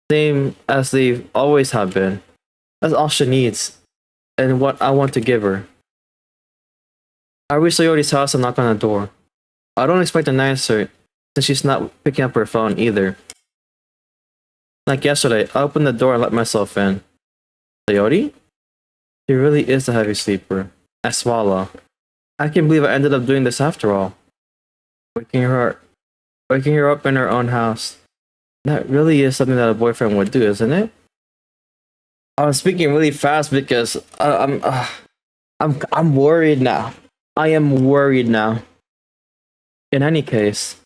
Same as they always have been. That's all she needs, and what I want to give her. I reach Sayori's house and knock on the door. I don't expect an answer, since she's not picking up her phone either. Like yesterday, I opened the door and let myself in. Sayori? She really is a heavy sleeper. I swallow. I can't believe I ended up doing this after all. Waking her up in her own house. That really is something that a boyfriend would do, isn't it? I'm speaking really fast because I'm worried now. I am worried now. In any case,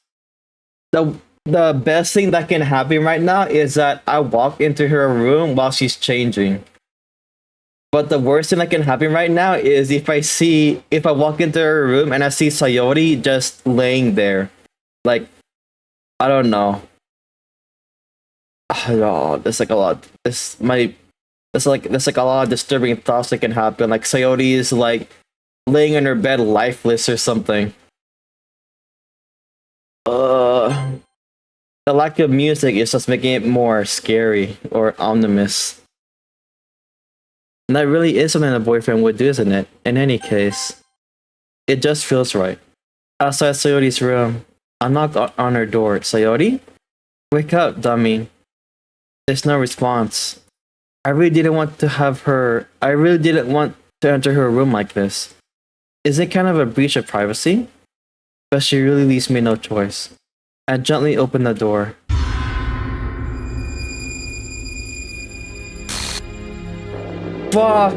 the best thing that can happen right now is that I walk into her room while she's changing. But the worst thing that can happen right now is if I walk into her room and I see Sayori just laying there. Like, I don't know. Oh, there's like a lot. There's like a lot of disturbing thoughts that can happen. Like Sayori is like laying in her bed lifeless or something. The lack of music is just making it more scary or ominous. And that really is something a boyfriend would do, isn't it? In any case, it just feels right. Outside Sayori's room, I knocked on her door. Sayori? Wake up, dummy. There's no response. I really didn't want to enter her room like this. Is it kind of a breach of privacy? But she really leaves me no choice. I gently opened the door. Fuck!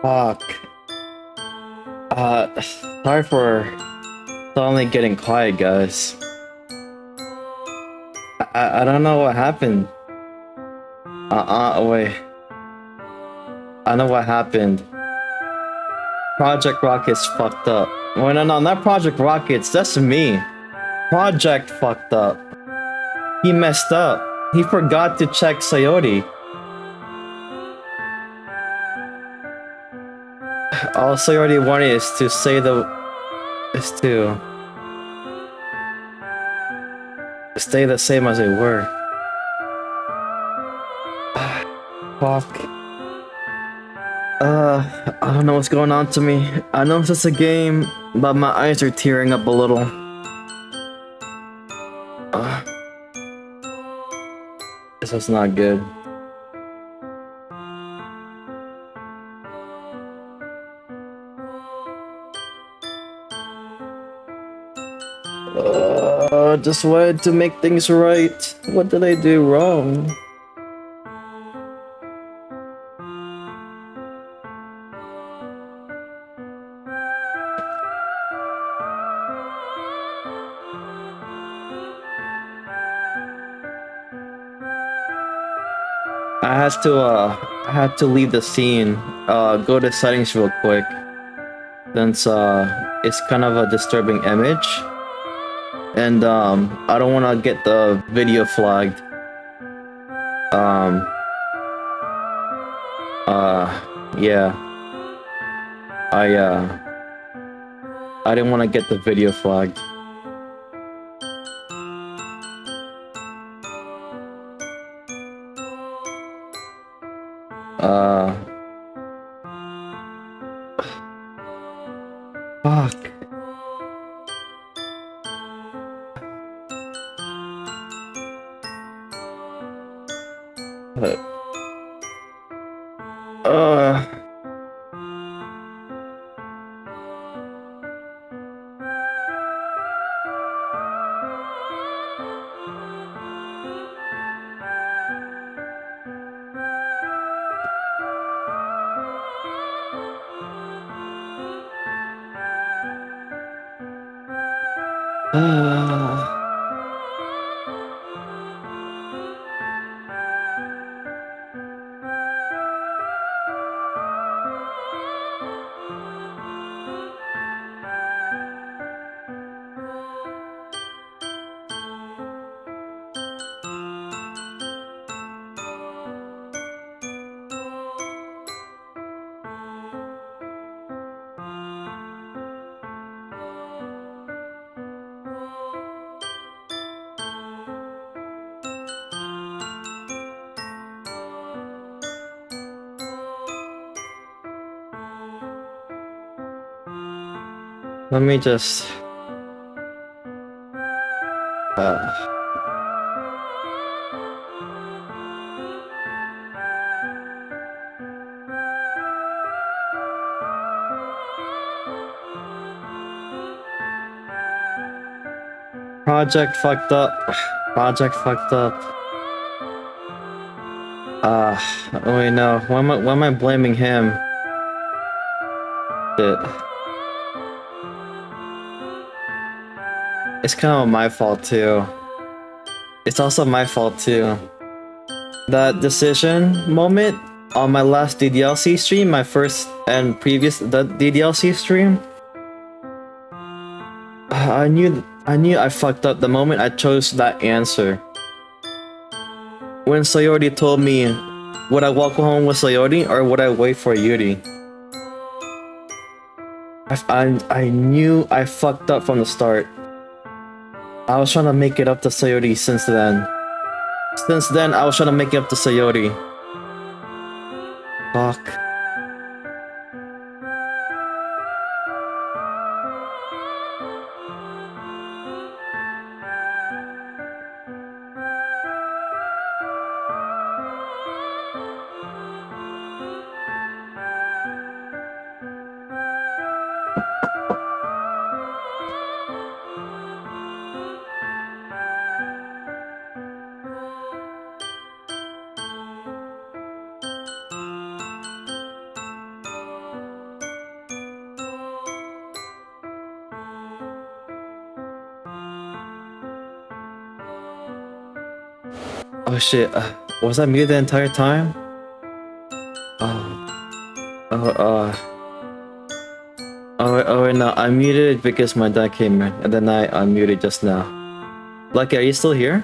Fuck. Sorry for suddenly getting quiet, guys. I don't know what happened. Wait. I know what happened. Project Rocket's fucked up. Wait, no, not Project Rockets. That's me. Project fucked up. He messed up. He forgot to check Sayori. All Sayori wanted is to say is to stay the same as they were. Fuck. I don't know what's going on to me. I know it's just a game, but my eyes are tearing up a little. This is not good. Just wanted to make things right. What did I do wrong? I had to leave the scene. Go to settings real quick. Since it's kind of a disturbing image. And I don't wanna get the video flagged. Yeah. I didn't wanna get the video flagged. Fuck. Let me just Project fucked up. Project fucked up. Wait, no. Why am I blaming him? Shit. It's kind of my fault too. It's also my fault too. That decision moment on my last DDLC stream, my first and previous DDLC stream, I knew I fucked up the moment I chose that answer. When Sayori told me, would I walk home with Sayori or would I wait for Yuri? I knew I fucked up from the start. I was trying to make it up to Sayori since then. Since then, I was trying to make it up to Sayori. Fuck. Oh shit, was I muted the entire time? Oh wait, no, I muted because my dad came in, and then I unmuted just now. Lucky, are you still here?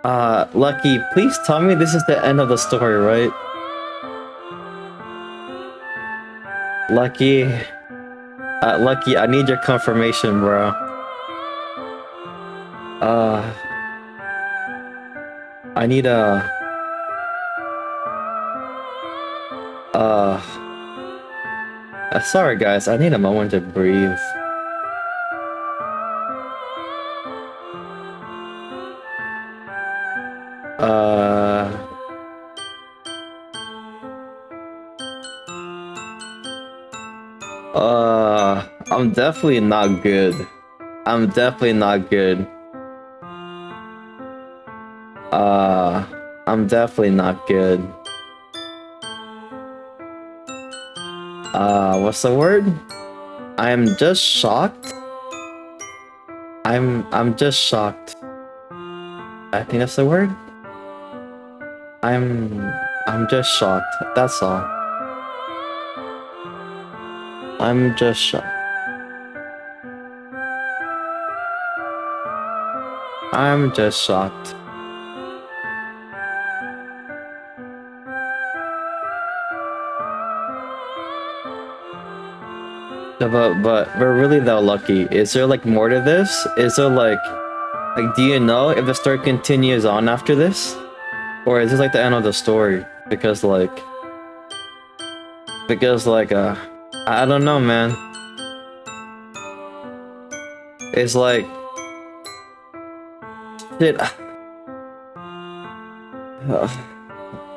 Lucky, please tell me this is the end of the story, right? Lucky, Lucky, I need your confirmation, bro. I need a... sorry guys, I need a moment to breathe. I'm definitely not good. I'm definitely not good. I'm definitely not good. What's the word? I'm just shocked. I'm just shocked. I think that's the word. I'm just shocked. That's all. I'm just shocked. I'm just shocked. But really though, Lucky, is there like more to this? Is there like do you know if the story continues on after this? Or is this like the end of the story? Because like I don't know, man. It's like shit.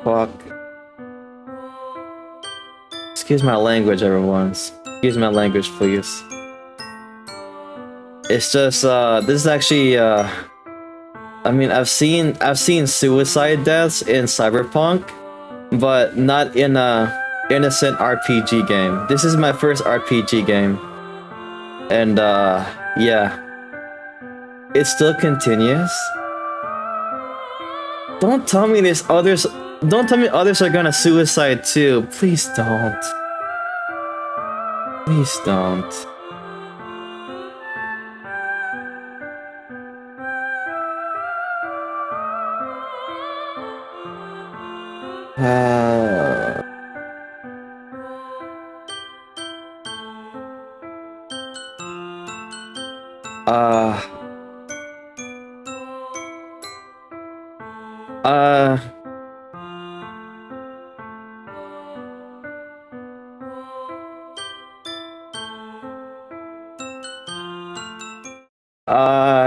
Fuck. Excuse my language, everyone. Excuse my language, please. It's just this is actually I mean, I've seen suicide deaths in Cyberpunk, but not in a innocent RPG game. This is my first RPG game. And yeah. It still continues. Don't tell me there's others. Don't tell me others are gonna suicide too. Please don't. Please don't.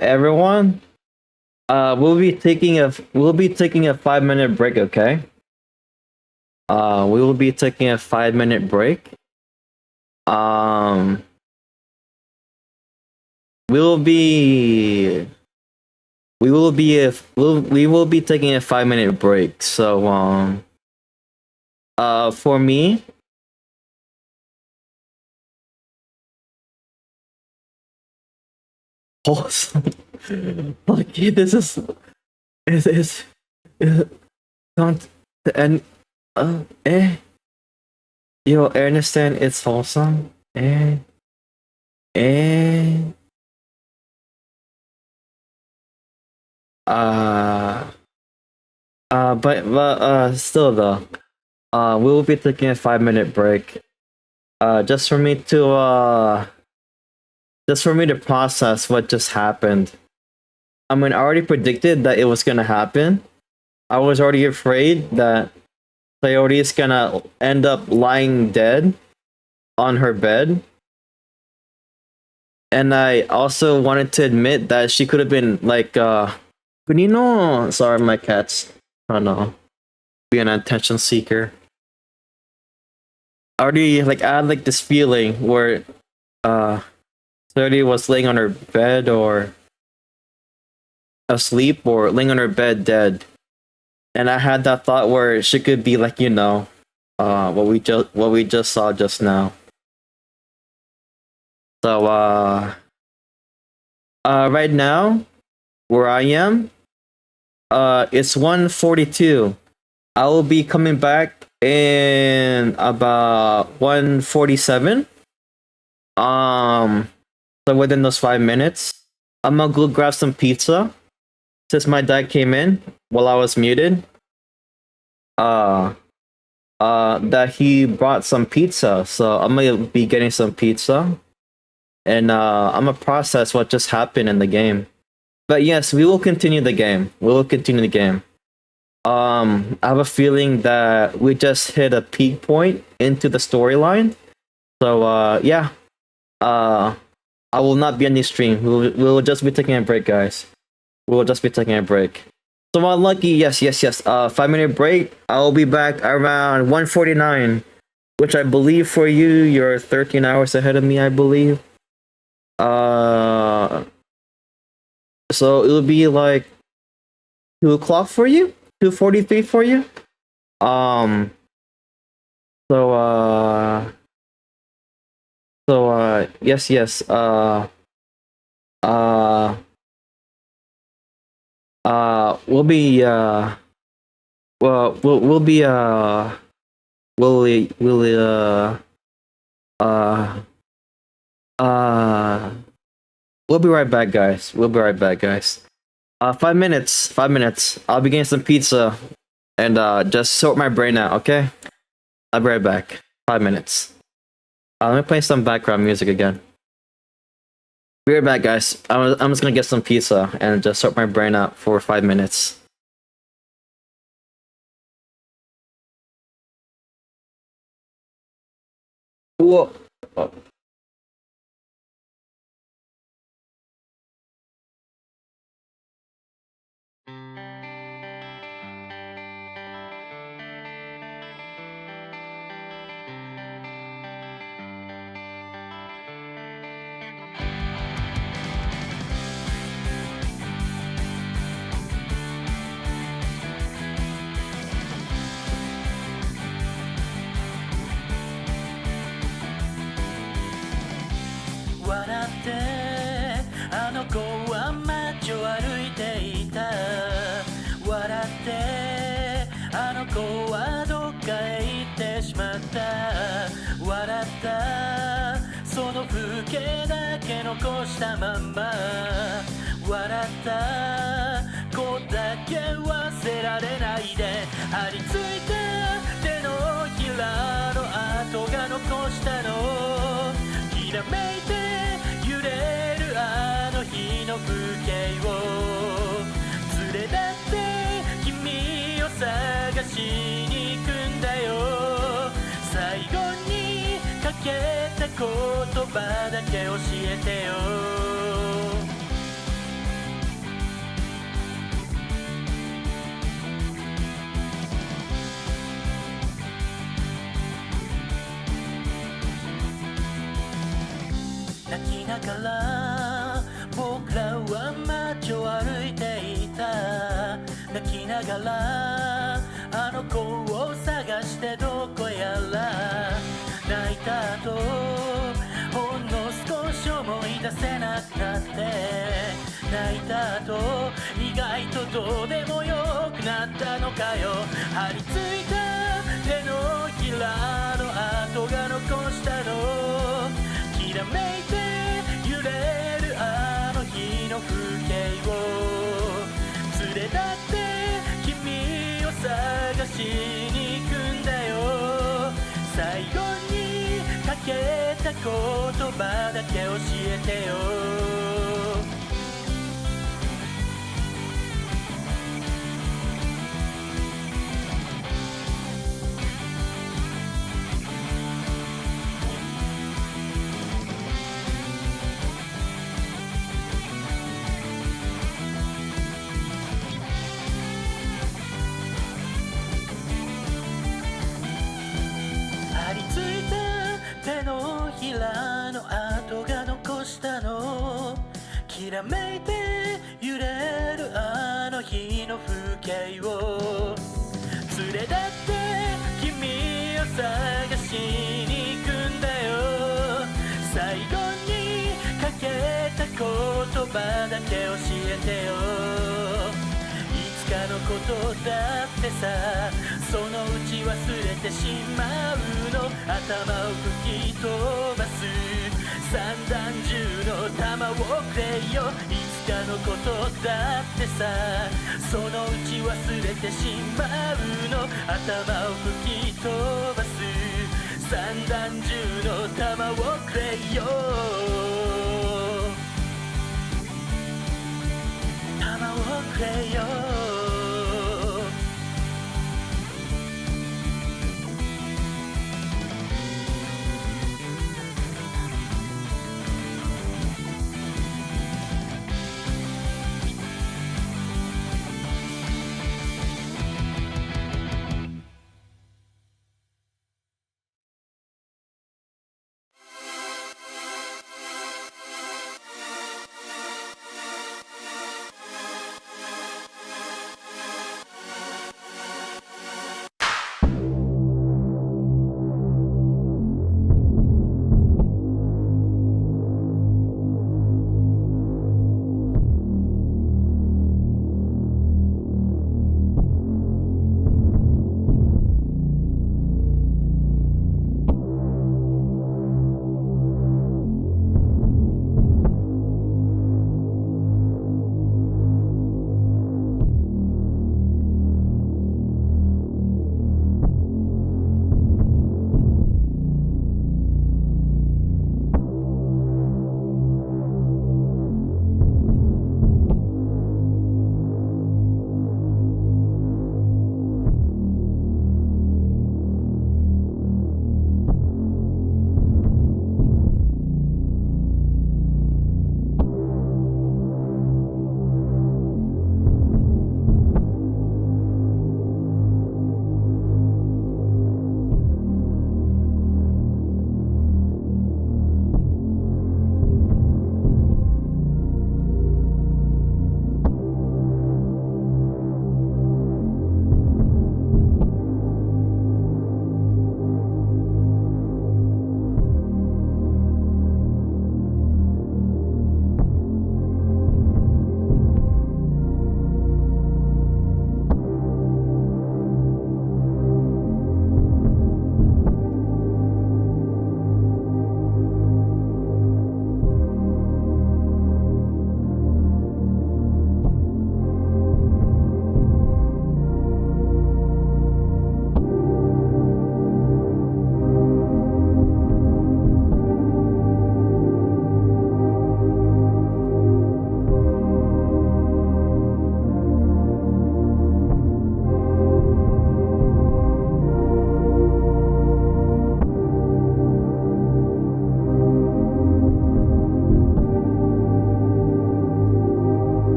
Everyone, we'll be taking a 5-minute break, okay? We will be taking a 5-minute break. We will be taking a 5-minute break. So for me, awesome. Okay, this is don't and yo, I understand it's wholesome. But still though, we will be taking a 5-minute break. Just for me to process what just happened. I mean, I already predicted that it was gonna happen. I was already afraid that Sayori is gonna end up lying dead on her bed. And I also wanted to admit that she could have been like, Kunino. Sorry, my cat's trying to be an attention seeker. I had this feeling where Sayori was laying on her bed or asleep or laying on her bed dead. And I had that thought where she could be like, what we just saw just now. So right now, where I am, It's 1:42. I will be coming back in about 1:47. So within those 5 minutes, I'm gonna go grab some pizza since my dad came in while I was muted. That he brought some pizza, so I'm gonna be getting some pizza, and I'm gonna process what just happened in the game. But yes, we will continue the game. We will continue the game. I have a feeling that we just hit a peak point into the storyline. So yeah. I will not be on the stream. We will just be taking a break, guys. We will just be taking a break. So unlucky, yes. 5-minute break. I'll be back around 1:49, which I believe for you, you're 13 hours ahead of me, I believe. So it'll be like 2 o'clock for you, 2:43 for you. Yes. We'll be we'll be we'll be right back, guys. 5 minutes. I'll be getting some pizza and just sort my brain out, okay? I'll be right back. 5 minutes. Let me play some background music again. Be right back, guys. I'm just gonna get some pizza and just sort my brain out for 5 minutes. Whoa. Oh. ことだってさそのうち忘れてしまうの頭を吹き飛ばす散弾銃の弾をくれよいつかのことだってさそのうち忘れてしまうの頭を吹き飛ばす散弾銃の弾をくれよ弾をくれよ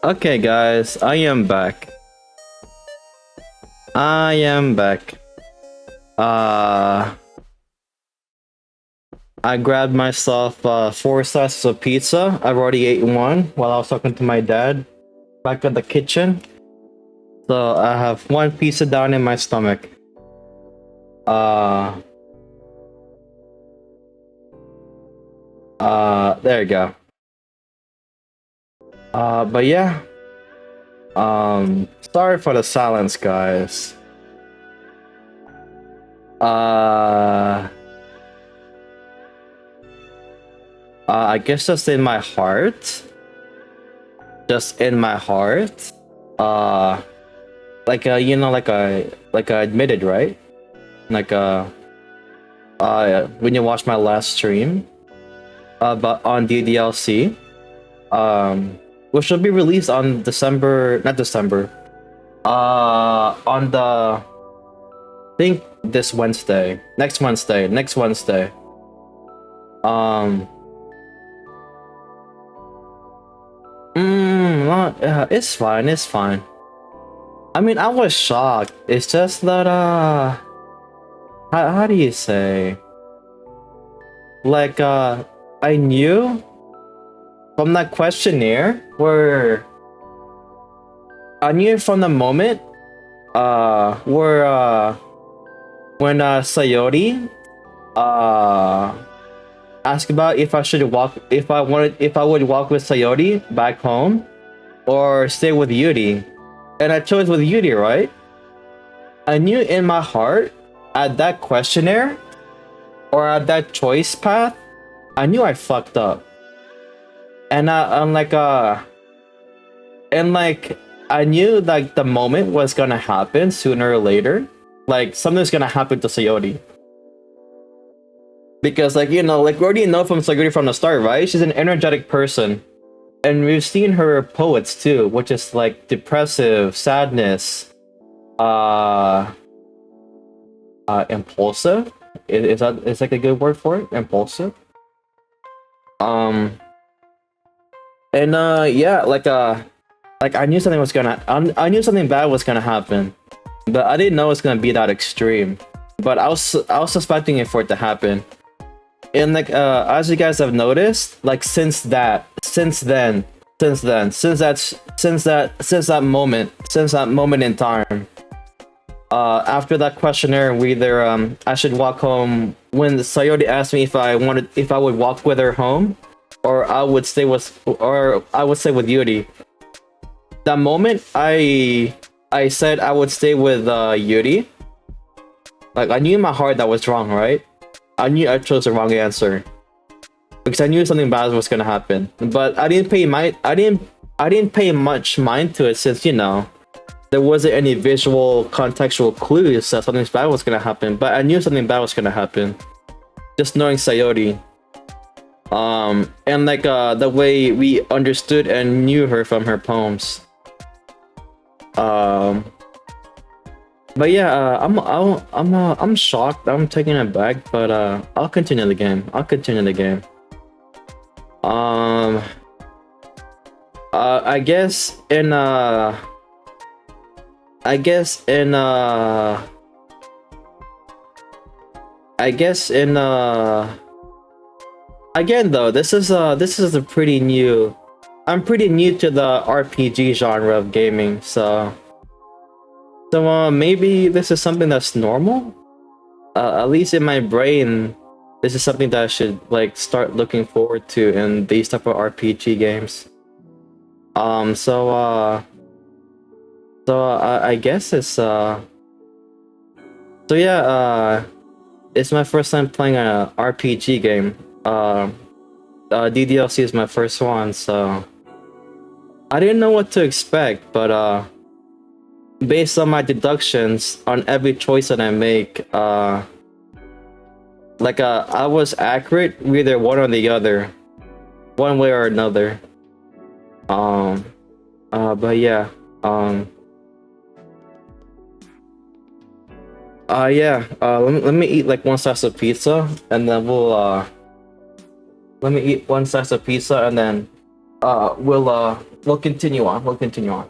Okay, guys, I am back. I am back. I grabbed myself 4 slices of pizza. I've already ate one while I was talking to my dad back at the kitchen. So I have 1 pizza down in my stomach. There you go. But yeah. Sorry for the silence, guys. I guess just in my heart. Just in my heart. Like you know, like I admitted, right? Like when you watched my last stream, but on DDLC, which will be released on on the, I think this Wednesday, next Wednesday. It's fine. I mean, I was shocked. It's just that, how do you say? Like, I knew from that questionnaire where I knew from the moment, where, when, Sayori, asked about if I would walk with Sayori back home or stay with Yuri. And I chose with Yuri, right? I knew in my heart, at that questionnaire, or at that choice path, I knew I fucked up. And I knew like the moment was gonna happen sooner or later. Like something's gonna happen to Sayori. Because like, you know, like we already know from Sayori from the start, right? She's an energetic person. And we've seen her poets too, which is like depressive, sadness, impulsive. Is like a good word for it? Impulsive. Yeah, like I knew something was gonna, I knew something bad was gonna happen, but I didn't know it was gonna be that extreme. But I was suspecting it for it to happen. And like as you guys have noticed, like since that moment in time, after that questionnaire, we either I should walk home, when Sayori asked me if I would walk with her home, or I would stay with Yuri. That moment I said I would stay with Yuri. Like I knew in my heart that was wrong, right? I knew I chose the wrong answer because I knew something bad was gonna happen. But I didn't pay much mind to it, since, you know, there wasn't any visual contextual clues that something bad was gonna happen. But I knew something bad was gonna happen, just knowing Sayori. And like the way we understood and knew her from her poems. But yeah, I'm shocked. I'm taken aback, but I'll continue the game. I guess again though, this is a pretty new. I'm pretty new to the RPG genre of gaming, so maybe this is something that's normal. At least in my brain, this is something that I should like start looking forward to in these type of RPG games. I guess it's so yeah, it's my first time playing an RPG game. DDLC is my first one, so I didn't know what to expect, but based on my deductions on every choice that I make, I was accurate either one or the other, one way or another. But yeah, let me eat like one slice of pizza, and then let me eat one slice of pizza, and then we'll continue on. We'll continue on.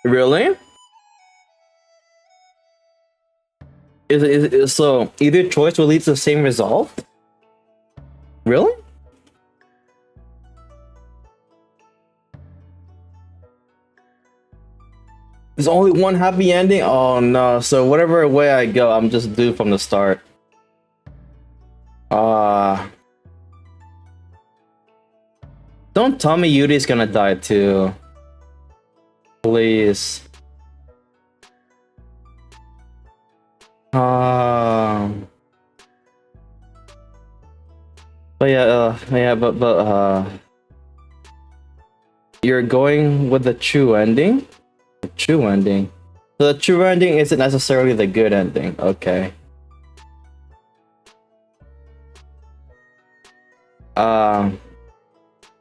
Really? So either choice will lead to the same result? Really? There's only one happy ending? Oh no, so whatever way I go, I'm just doomed from the start. Don't tell me Yuri's gonna die too. Please. But you're going with the true ending? The true ending. So the true ending isn't necessarily the good ending. Okay.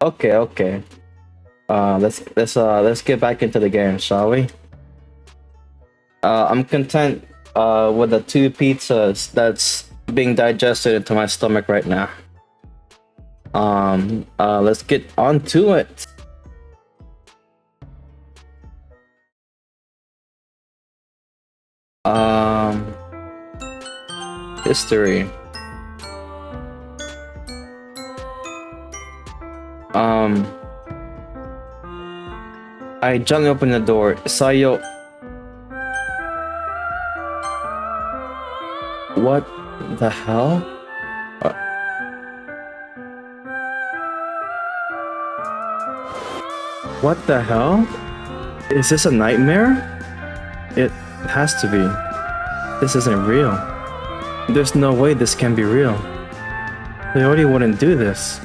Okay. Let's get back into the game, shall we? I'm content with the 2 pizzas that's being digested into my stomach right now. Let's get on to it. History. I gently opened the door. Sayo. What the hell? What the hell? Is this a nightmare? It has to be. This isn't real. There's no way this can be real. Coyote wouldn't do this.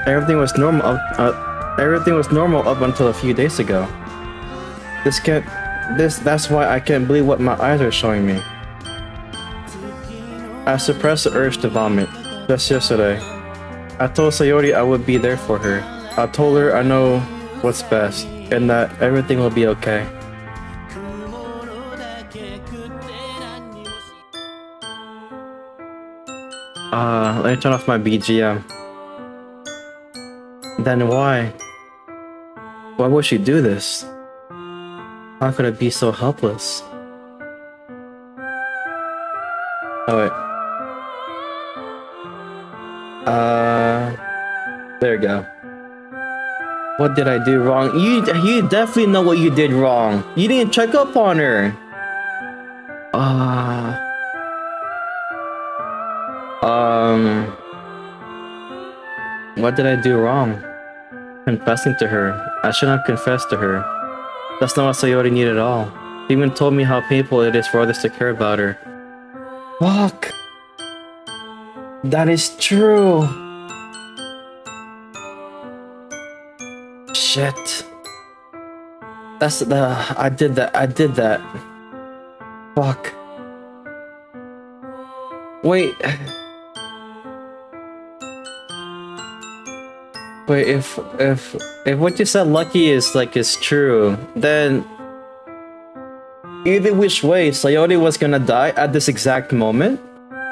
Everything was normal up until a few days ago. That's why I can't believe what my eyes are showing me. I suppressed the urge to vomit just yesterday. I told Sayori I would be there for her. I told her I know what's best and that everything will be okay. Let me turn off my BGM. Then why? Why would she do this? How could I be so helpless? Oh wait. There you go. What did I do wrong? You definitely know what you did wrong. You didn't check up on her. What did I do wrong? Confessing to her. I shouldn't have confessed to her. That's not what Sayori needed at all. She even told me how painful it is for others to care about her. Fuck! That is true! Shit. That's the... I did that. Fuck. Wait. Wait, if what you said, Lucky, is true, then either which way, Sayori was gonna die at this exact moment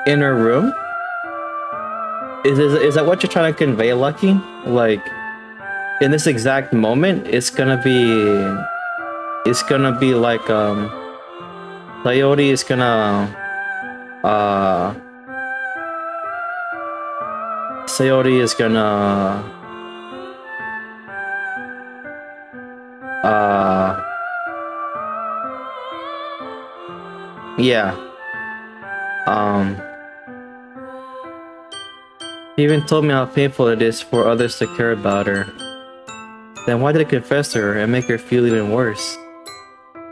in her room. Is that what you're trying to convey, Lucky? Like, in this exact moment, it's gonna be like Sayori is gonna yeah. He even told me how painful it is for others to care about her. Then why did I confess to her and make her feel even worse?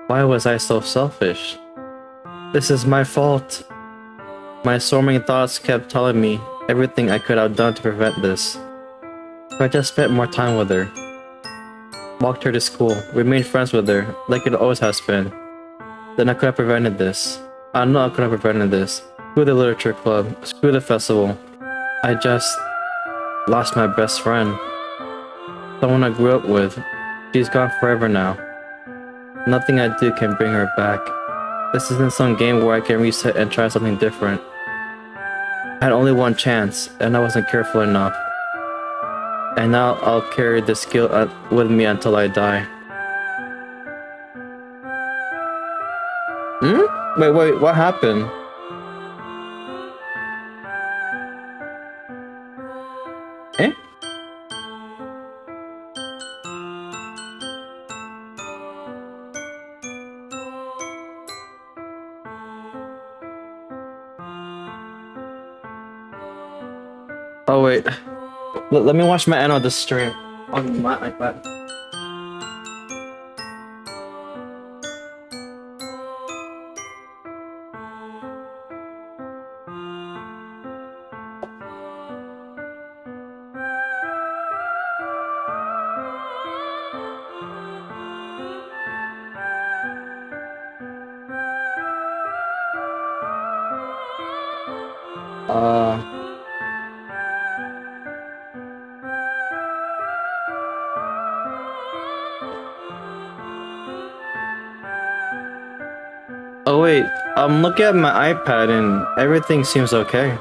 Why was I so selfish? This is my fault. My storming thoughts kept telling me everything I could have done to prevent this. If I just spent more time with her, walked her to school, remained friends with her, like it always has been, then I could have prevented this. I know I could have prevented this. Screw the literature club, screw the festival. I just lost my best friend. Someone I grew up with. She's gone forever now. Nothing I do can bring her back. This isn't some game where I can reset and try something different. I had only one chance, and I wasn't careful enough. And now I'll carry this guilt with me until I die. Wait, what happened? Eh? Oh wait, let me watch my end of the stream on my iPad. Oh wait, I'm looking at my iPad and everything seems okay.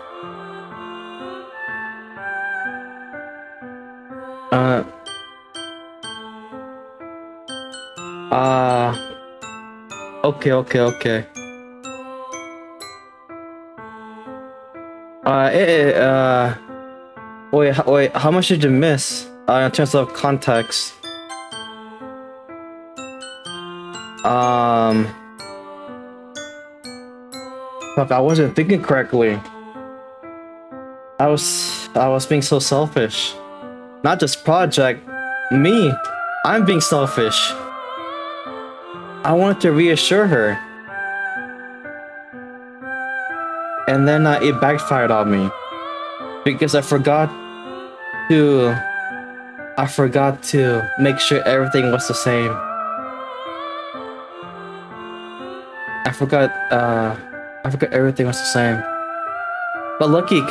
Okay. Wait, how much did you miss? In terms of context. Fuck, I wasn't thinking correctly. I was being so selfish. Not just Project, me. I'm being selfish. I wanted to reassure her. And then it backfired on me. Because I forgot to make sure everything was the same. I forgot everything was the same. But Lucky,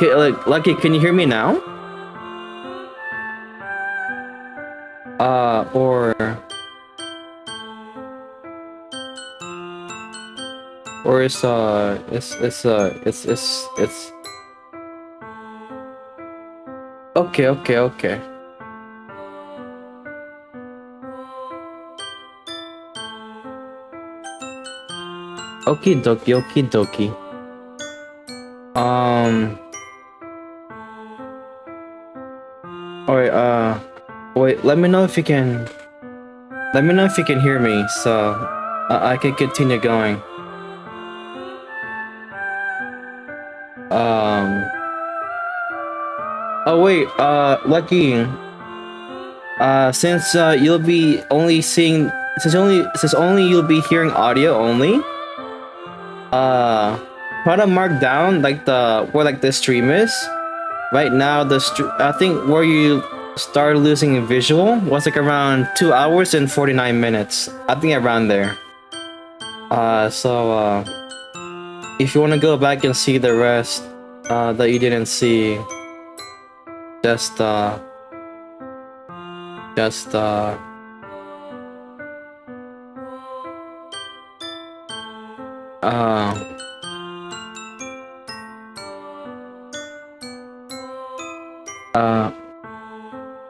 can you hear me now? Or it's okay. Okie dokie, okie dokie. Alright, wait, let me know if you can hear me, so I can continue going. Oh wait, Lucky, since you'll be only seeing, since only you'll be hearing audio only, try to mark down like where like the stream is. Right now, I think where you started losing visual was like around 2 hours and 49 minutes. I think around there. So if you want to go back and see the rest that you didn't see, just uh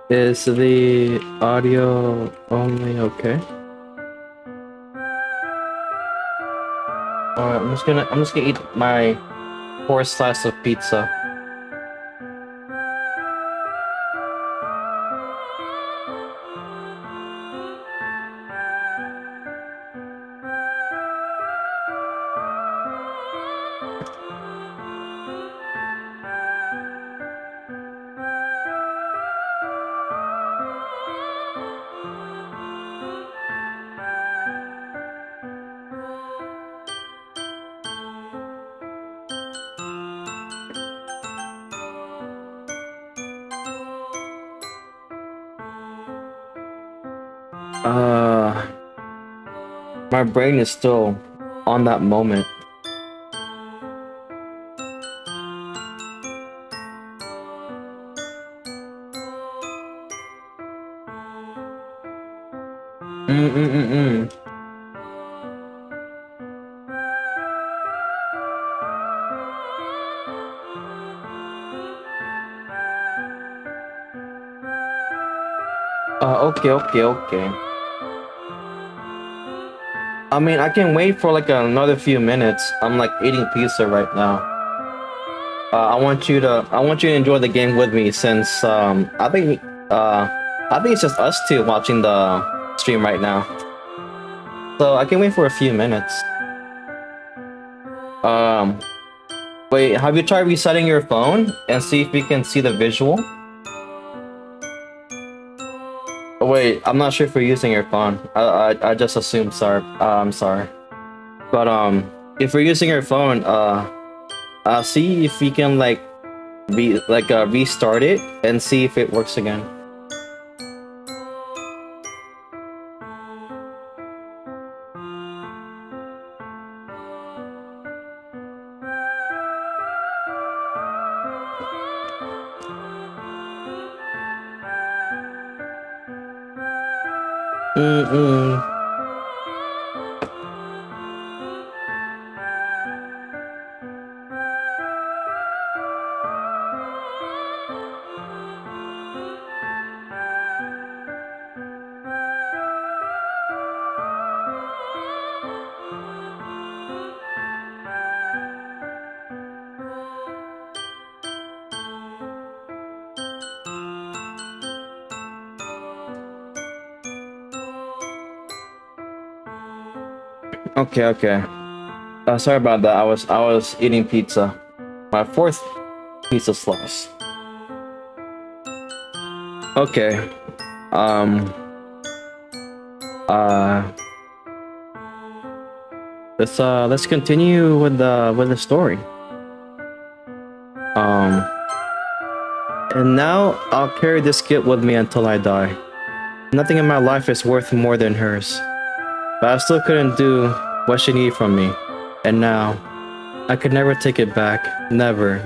is the audio only okay? Alright, I'm just gonna eat my 4 slices of pizza. My brain is still on that moment. Okay. I mean, I can wait for like another few minutes. I'm like eating pizza right now. I want you to enjoy the game with me, since I think it's just us two watching the stream right now. So I can wait for a few minutes. Wait, have you tried resetting your phone and see if you can see the visual? Wait, I'm not sure if you're using your phone. I just assumed. Sorry. I'm sorry. But if you're using your phone, see if you can like restart it and see if it works again. Okay. Sorry about that. I was eating pizza. My 4th pizza slice. Okay. Let's continue with the story. And now I'll carry this gift with me until I die. Nothing in my life is worth more than hers. But I still couldn't do what she needed from me. And now, I could never take it back. Never.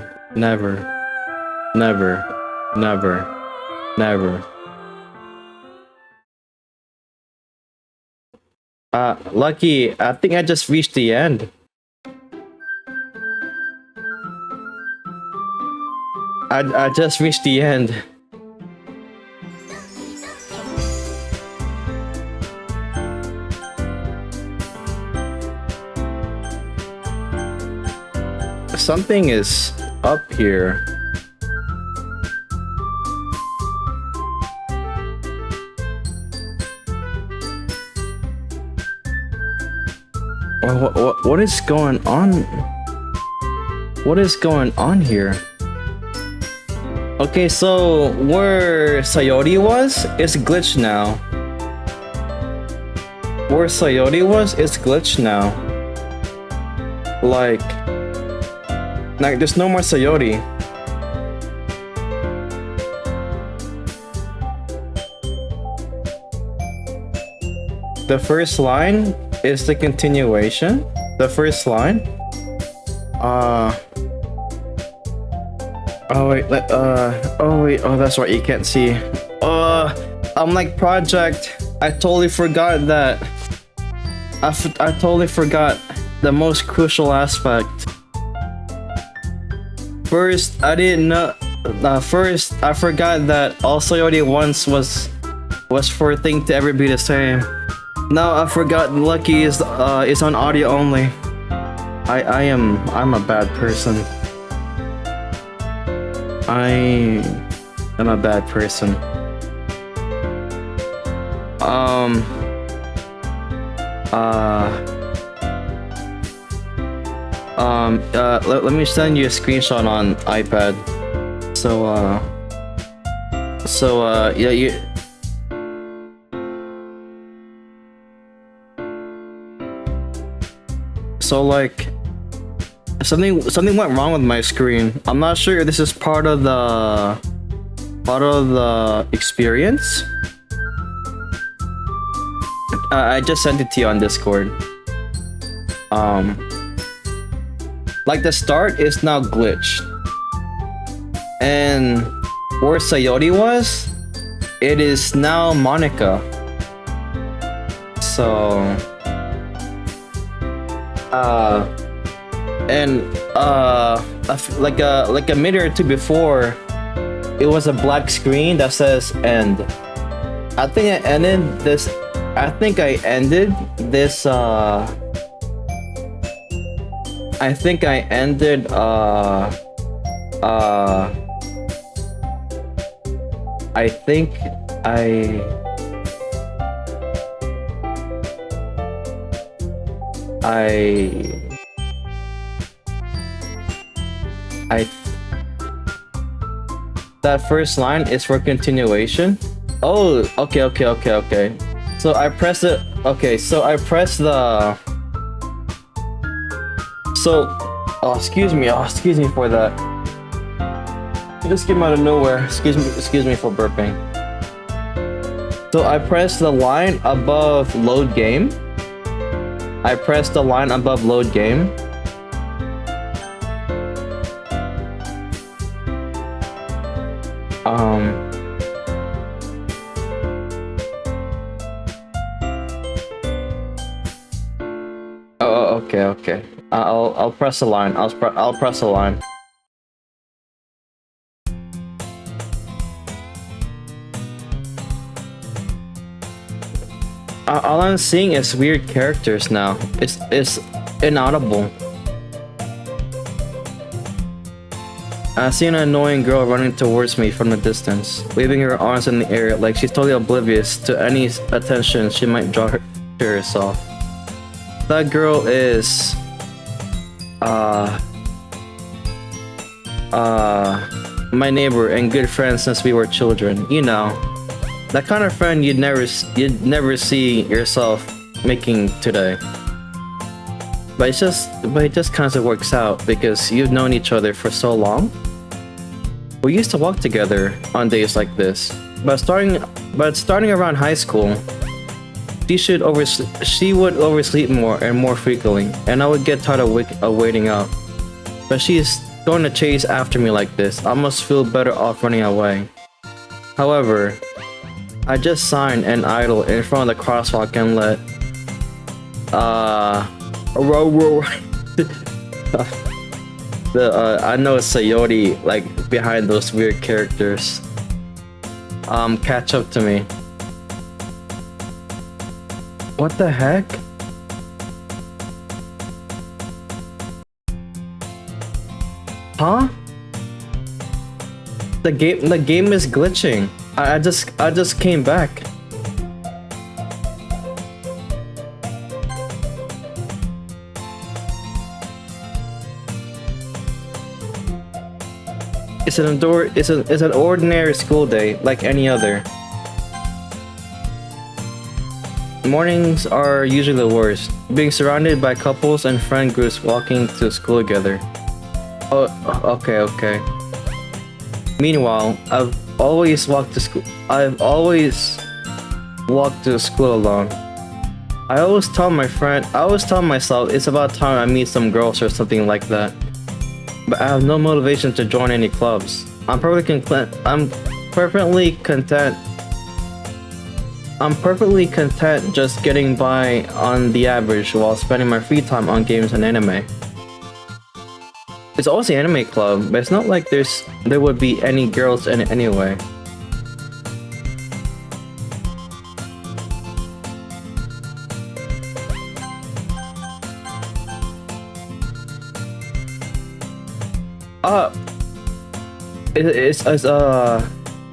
Lucky, I think I just reached the end. I just reached the end. something is up here. What is going on? What is going on here? Okay, so where Sayori was, it's glitched now. Where Sayori was, it's glitched now. Like there's no more Sayori. The first line is the continuation. The first line. Oh wait, oh that's right, you can't see. I'm like project. I totally forgot that. I totally forgot the most crucial aspect. First, I didn't know. First, I forgot that all Sayori once was for a thing to ever be the same. Now I forgot Lucky is on audio only. I'm a bad person. I am a bad person. Let me send you a screenshot on iPad. Yeah, you. So like, something went wrong with my screen. I'm not sure if this is part of the experience. I just sent it to you on Discord. Like the start is now glitched, and where Sayori was, it is now Monica. So, like a minute or two before, it was a black screen that says end. I think I ended this. I think I ended. That first line is for continuation. Oh, okay. So I press it. Okay, so I press the. So, excuse me for that. It just came out of nowhere. Excuse me for burping. So I press the line above load game. I press the line above load game. Oh, okay. I'll press a line. I'll press a line. All I'm seeing is weird characters now. It's inaudible. I see an annoying girl running towards me from the distance, waving her arms in the air like she's totally oblivious to any attention she might draw to herself. That girl is my neighbor and good friend since we were children. You know, that kind of friend you'd never see yourself making today. But it just kind of works out because you've known each other for so long. We used to walk together on days like this, but starting around high school, she would oversleep more and more frequently, and I would get tired of waiting up. But she's going to chase after me like this. I must feel better off running away. However, I just sign and idle in front of the crosswalk and let I know it's Sayori, like behind those weird characters, catch up to me. What the heck? Huh? The game is glitching. I just came back. It's an ordinary school day like any other. Mornings are usually the worst, being surrounded by couples and friend groups walking to school together. Oh, okay. Meanwhile, I've always walked to school alone. I always tell myself it's about time I meet some girls or something like that. But I have no motivation to join any clubs. I'm perfectly content just getting by on the average while spending my free time on games and anime. It's always the anime club, but it's not like there would be any girls in it anyway.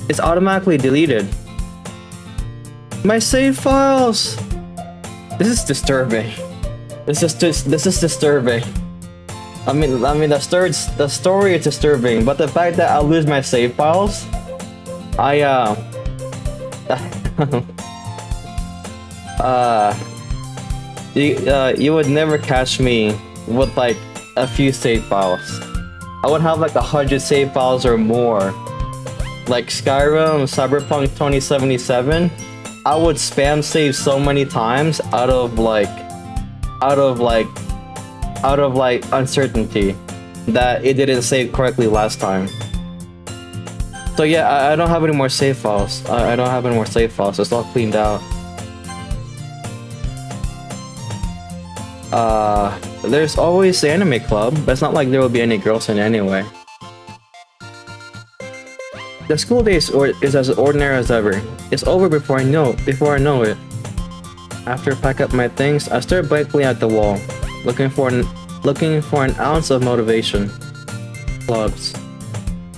It's automatically deleted. My save files. This is disturbing. This is disturbing. I mean the story is disturbing, but the fact that I'll lose my save files, you would never catch me with like a few save files. I would have like 100 save files or more. Like Skyrim, Cyberpunk 2077, I would spam save so many times out of uncertainty that it didn't save correctly last time. So yeah, I don't have any more save files. I don't have any more save files. It's all cleaned out. There's always the anime club, but it's not like there will be any girls in it anyway. The school day is as ordinary as ever. It's over before I know it. After I pack up my things, I stare blankly at the wall, looking for an ounce of motivation. Clubs.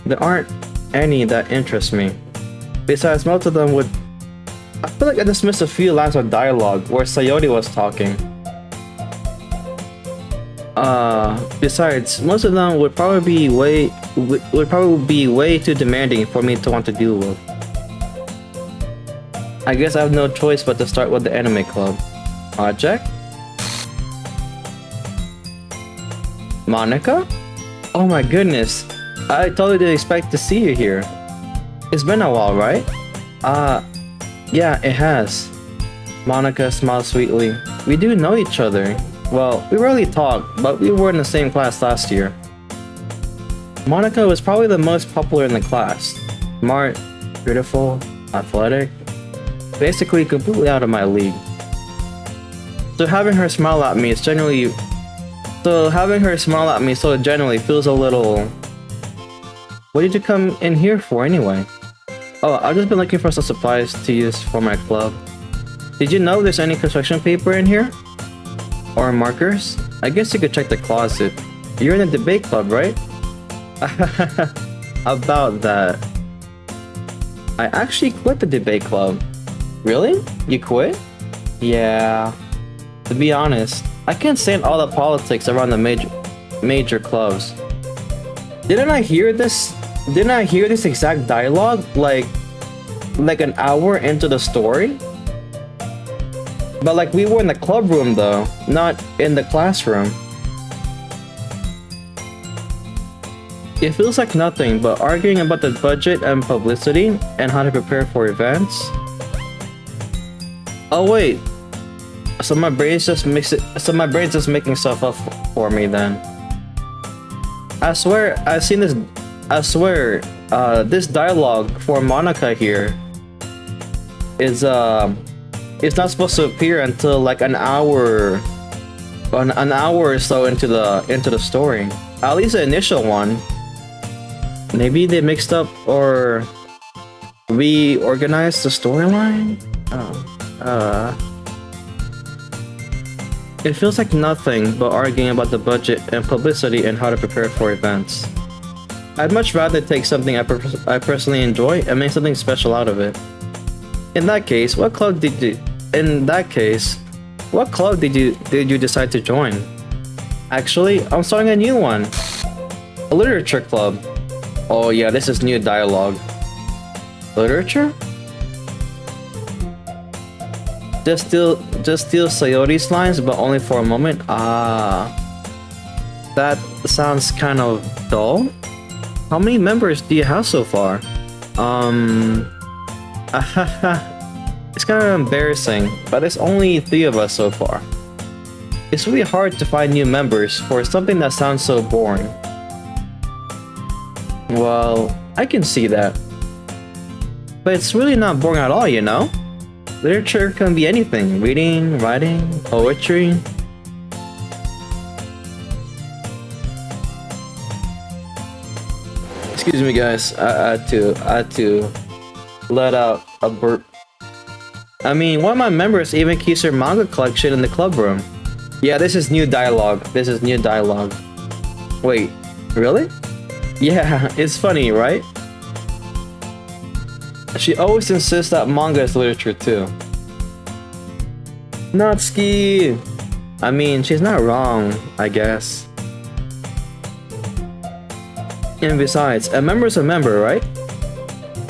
There aren't any that interest me. Besides, most of them would. I feel like I just missed a few lines of dialogue where Sayori was talking. Besides, most of them would probably be way too demanding for me to want to deal with. I guess I have no choice but to start with the anime club. Project? Monica? Oh my goodness, I totally didn't expect to see you here. It's been a while, right? Yeah, it has. Monica smiled sweetly. We do know each other. Well, we rarely talk, but we were in the same class last year. Monica was probably the most popular in the class. Smart, beautiful, athletic, basically completely out of my league. So having her smile at me so genuinely feels a little... What did you come in here for anyway? Oh, I've just been looking for some supplies to use for my club. Did you know there's any construction paper in here? Or markers? I guess you could check the closet. You're in the debate club, right? About that. I actually quit the debate club. Really? You quit? Yeah. To be honest, I can't stand all the politics around the major clubs. Didn't I hear this exact dialogue like an hour into the story? But like we were in the club room though, not in the classroom. It feels like nothing but arguing about the budget and publicity and how to prepare for events. Oh wait, so my brain's just making stuff up for me then. I swear this dialogue for Monica here is it's not supposed to appear until like an hour or so into the story. At least the initial one. Maybe they mixed up or reorganized the storyline? It feels like nothing but arguing about the budget and publicity and how to prepare for events. I'd much rather take something I personally enjoy and make something special out of it. In that case, what club did you decide to join? Actually, I'm starting a new one. A literature club. Oh yeah, this is new dialogue. Literature? Just steal Sayori's lines, but only for a moment? Ah. That sounds kind of dull. How many members do you have so far? It's kind of embarrassing, but there's only 3 of us so far. It's really hard to find new members for something that sounds so boring. Well, I can see that. But it's really not boring at all, you know? Literature can be anything. Reading, writing, poetry. Excuse me guys, I had to let out a burp. I mean, one of my members even keeps her manga collection in the club room. Yeah, this is new dialogue. Wait, really? Yeah, it's funny, right? She always insists that manga is literature too. Natsuki! I mean, she's not wrong, I guess. And besides, a member's a member, right?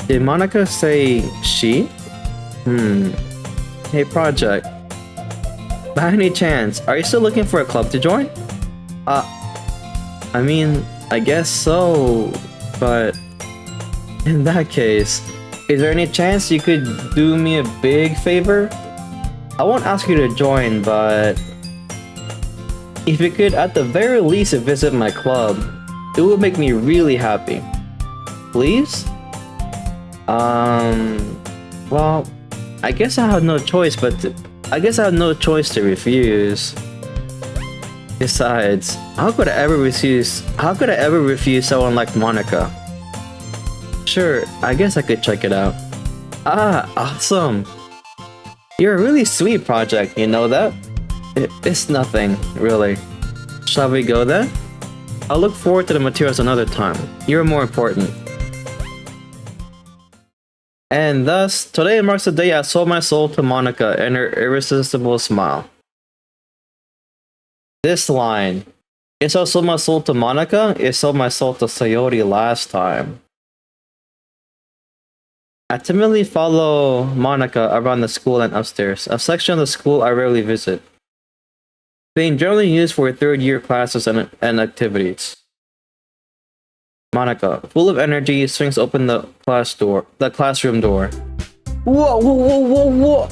Did Monica say she? Hey Project. By any chance, are you still looking for a club to join? I mean, I guess so, but in that case, is there any chance you could do me a big favor? I won't ask you to join, but if you could at the very least visit my club, it would make me really happy. Please? Well, I guess I have no choice to refuse. Besides, how could I ever refuse someone like Monica? Sure, I guess I could check it out. Ah, awesome. You're a really sweet Project, you know that? It's nothing, really. Shall we go then? I'll look forward to the materials another time. You're more important. And thus, today marks the day I sold my soul to Monica and her irresistible smile. This line. If I sold my soul to Monica, I sold my soul to Sayori last time. I timidly follow Monica around the school and upstairs, a section of the school I rarely visit, being generally used for 3rd-year classes and activities. Monica, full of energy, swings open the classroom door. Whoa!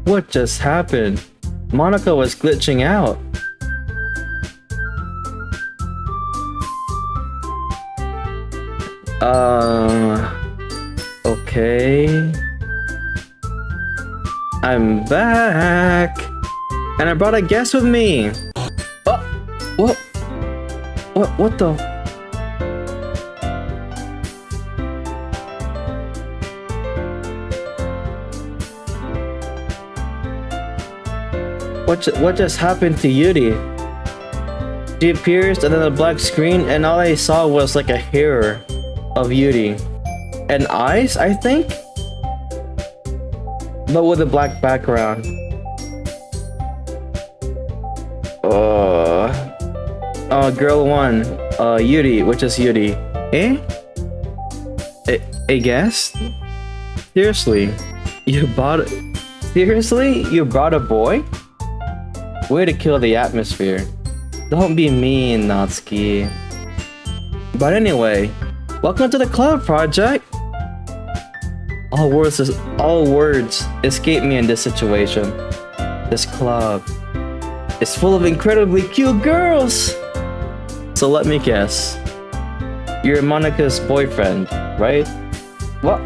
What just happened? Monica was glitching out. Okay. I'm back! And I brought a guest with me! What? What the? What just happened to Yuri? She appears and then a black screen and all I saw was like a hair of Yuri. And eyes, I think? But with a black background. Girl 1, Yuri, which is Yuri. A guest? Seriously? You brought a boy? Way to kill the atmosphere. Don't be mean, Natsuki. But anyway, welcome to the club, Project! All words escape me in this situation. This club is full of incredibly cute girls! So let me guess. You're Monica's boyfriend, right? What?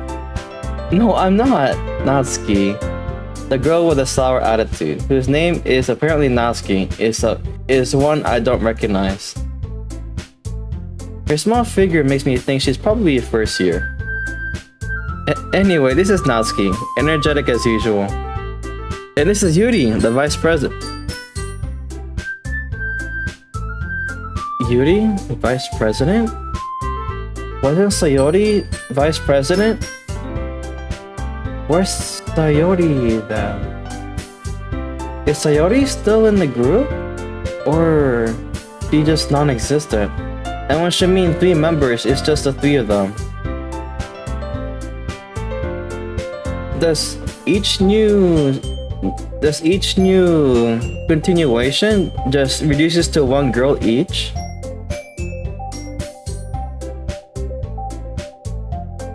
No, I'm not, Natsuki. The girl with a sour attitude, whose name is apparently Natsuki, is one I don't recognize. Her small figure makes me think she's probably a 1st year. Anyway, this is Natsuki, energetic as usual. And this is Yuri, the vice president. Yuri, vice president? Wasn't Sayori vice president? Where's Sayori then? Is Sayori still in the group? Or she just non-existent? And when she means 3 members, it's just the 3 of them. Does each new continuation just reduces to 1 girl each?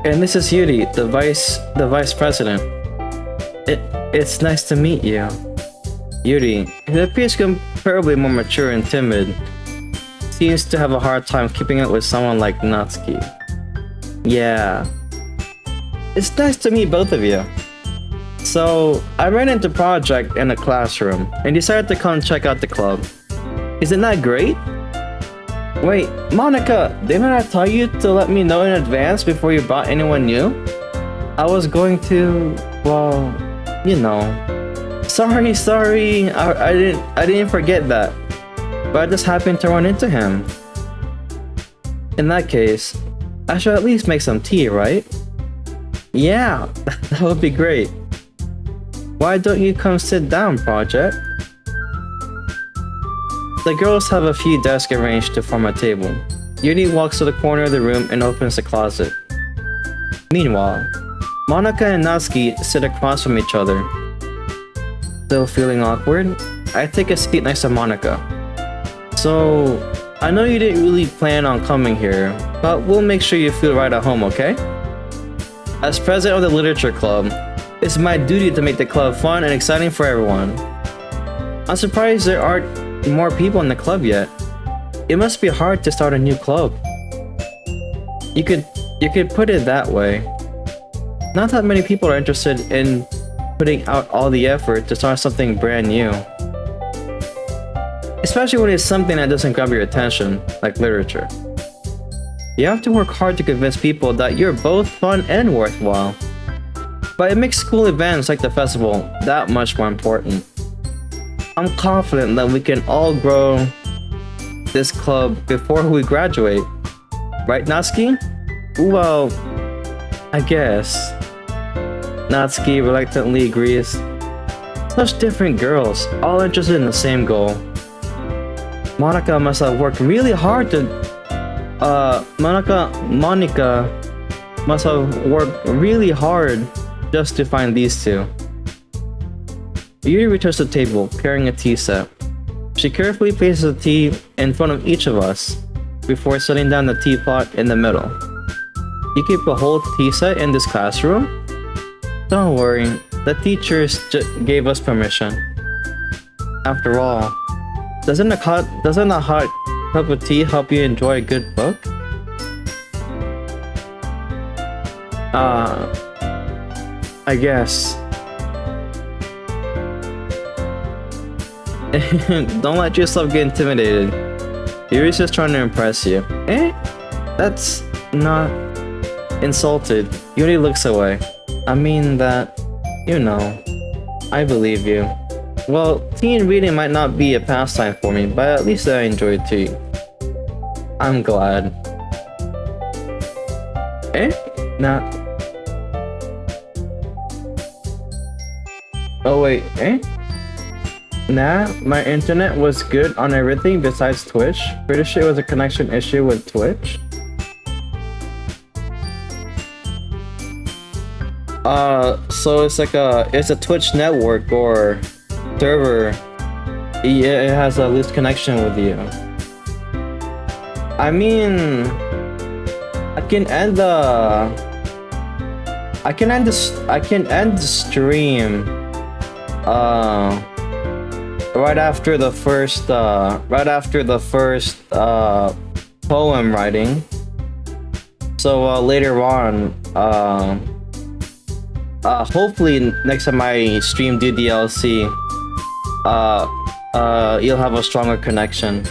And this is Yuri, the vice president. It's nice to meet you. Yuri, he appears comparably more mature and timid. Seems to have a hard time keeping up with someone like Natsuki. Yeah. It's nice to meet both of you. So, I ran into Project in a classroom and decided to come check out the club. Isn't that great? Wait, Monica, didn't I tell you to let me know in advance before you brought anyone new? I was going to, well, you know. Sorry, I didn't forget that. But I just happened to run into him. In that case, I should at least make some tea, right? Yeah, that would be great. Why don't you come sit down, Project? The girls have a few desks arranged to form a table. Yuri walks to the corner of the room and opens the closet. Meanwhile, Monica and Natsuki sit across from each other. Still feeling awkward? I take a seat next to Monica. So, I know you didn't really plan on coming here, but we'll make sure you feel right at home, okay? As president of the Literature Club, it's my duty to make the club fun and exciting for everyone. I'm surprised there aren't more people in the club yet. It must be hard to start a new club. You could put it that way. Not that many people are interested in putting out all the effort to start something brand new. Especially when it's something that doesn't grab your attention, like literature. You have to work hard to convince people that you're both fun and worthwhile. But it makes school events like the festival that much more important. I'm confident that we can all grow this club before we graduate. Right, Natsuki? Well, I guess. Natsuki reluctantly agrees. Such different girls, all interested in the same goal. Monica must have worked really hard to... Monica must have worked really hard just to find these two. Yuri returns to the table, carrying a tea set. She carefully places the tea in front of each of us, before setting down the teapot in the middle. You keep a whole tea set in this classroom? Don't worry, the teachers gave us permission. After all, doesn't a hot cup of tea help you enjoy a good book? I guess. Don't let yourself get intimidated. Yuri's just trying to impress you. That's not insulted. Yuri looks away. I mean that, you know, I believe you. Well, tea and reading might not be a pastime for me, but at least I enjoy tea. I'm glad. Nah. Oh wait, Nah, my internet was good on everything besides Twitch. Pretty sure it was a connection issue with Twitch. So it's like it's a Twitch network or server. Yeah, it has a loose connection with you. I mean, I can end the stream right after the first poem writing. So later on, hopefully next time I stream DDLC, you'll have a stronger connection.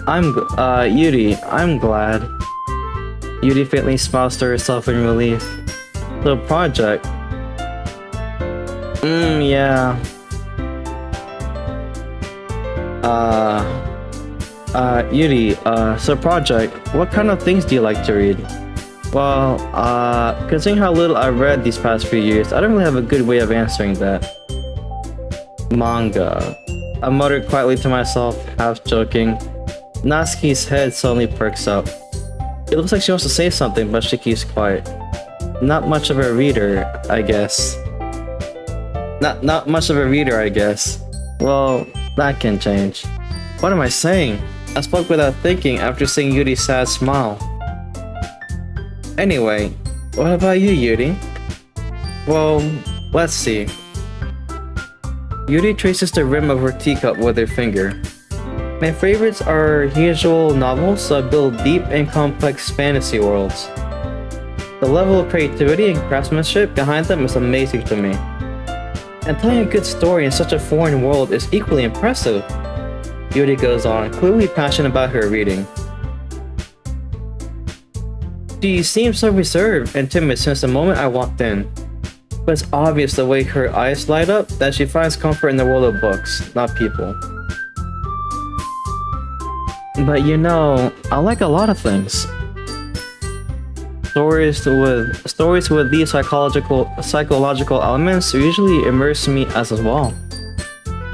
Yuri, I'm glad. Yuri faintly smiles to herself in relief. The project. Yeah. Yuri, so project, what kind of things do you like to read? Well, considering how little I've read these past few years, I don't really have a good way of answering that. Manga. I muttered quietly to myself, half joking. Natsuki's head suddenly perks up. It looks like she wants to say something, but she keeps quiet. Not much of a reader, I guess. Not much of a reader, I guess. Well, that can change. What am I saying? I spoke without thinking after seeing Yuri's sad smile. Anyway, what about you, Yuri? Well, let's see. Yuri traces the rim of her teacup with her finger. My favorites are usual novels that build deep and complex fantasy worlds. The level of creativity and craftsmanship behind them is amazing to me. And telling a good story in such a foreign world is equally impressive. Yuri goes on, clearly passionate about her reading. She seems so reserved and timid since the moment I walked in. But it's obvious the way her eyes light up that she finds comfort in the world of books, not people. But you know, I like a lot of things. Stories with these psychological elements usually immerse me as well.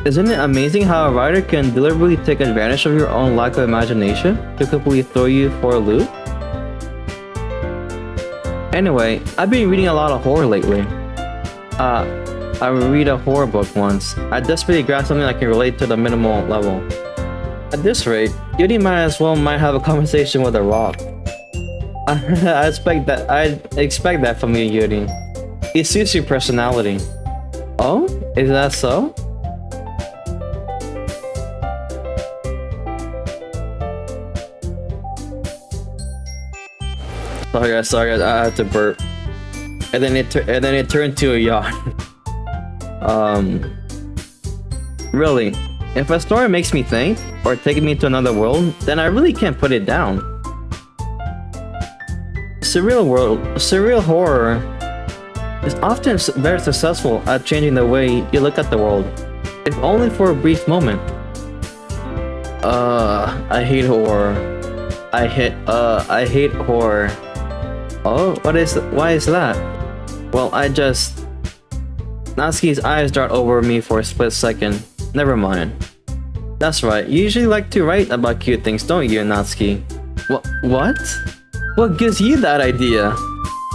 Isn't it amazing how a writer can deliberately take advantage of your own lack of imagination to completely throw you for a loop? Anyway, I've been reading a lot of horror lately. I read a horror book once. I desperately grabbed something I can relate to the minimal level. At this rate, Yuri might have a conversation with a rock. I expect that from you, Yuri. It suits your personality. Oh? Is that so? Sorry, I had to burp. And then it turned to a yawn. Really, if a story makes me think, or takes me to another world, then I really can't put it down. Surreal horror is often very successful at changing the way you look at the world, if only for a brief moment. I hate horror. I hate horror. Oh, why is that? Well, Natsuki's eyes dart over me for a split second. Never mind. That's right, you usually like to write about cute things, don't you, Natsuki? What? What gives you that idea?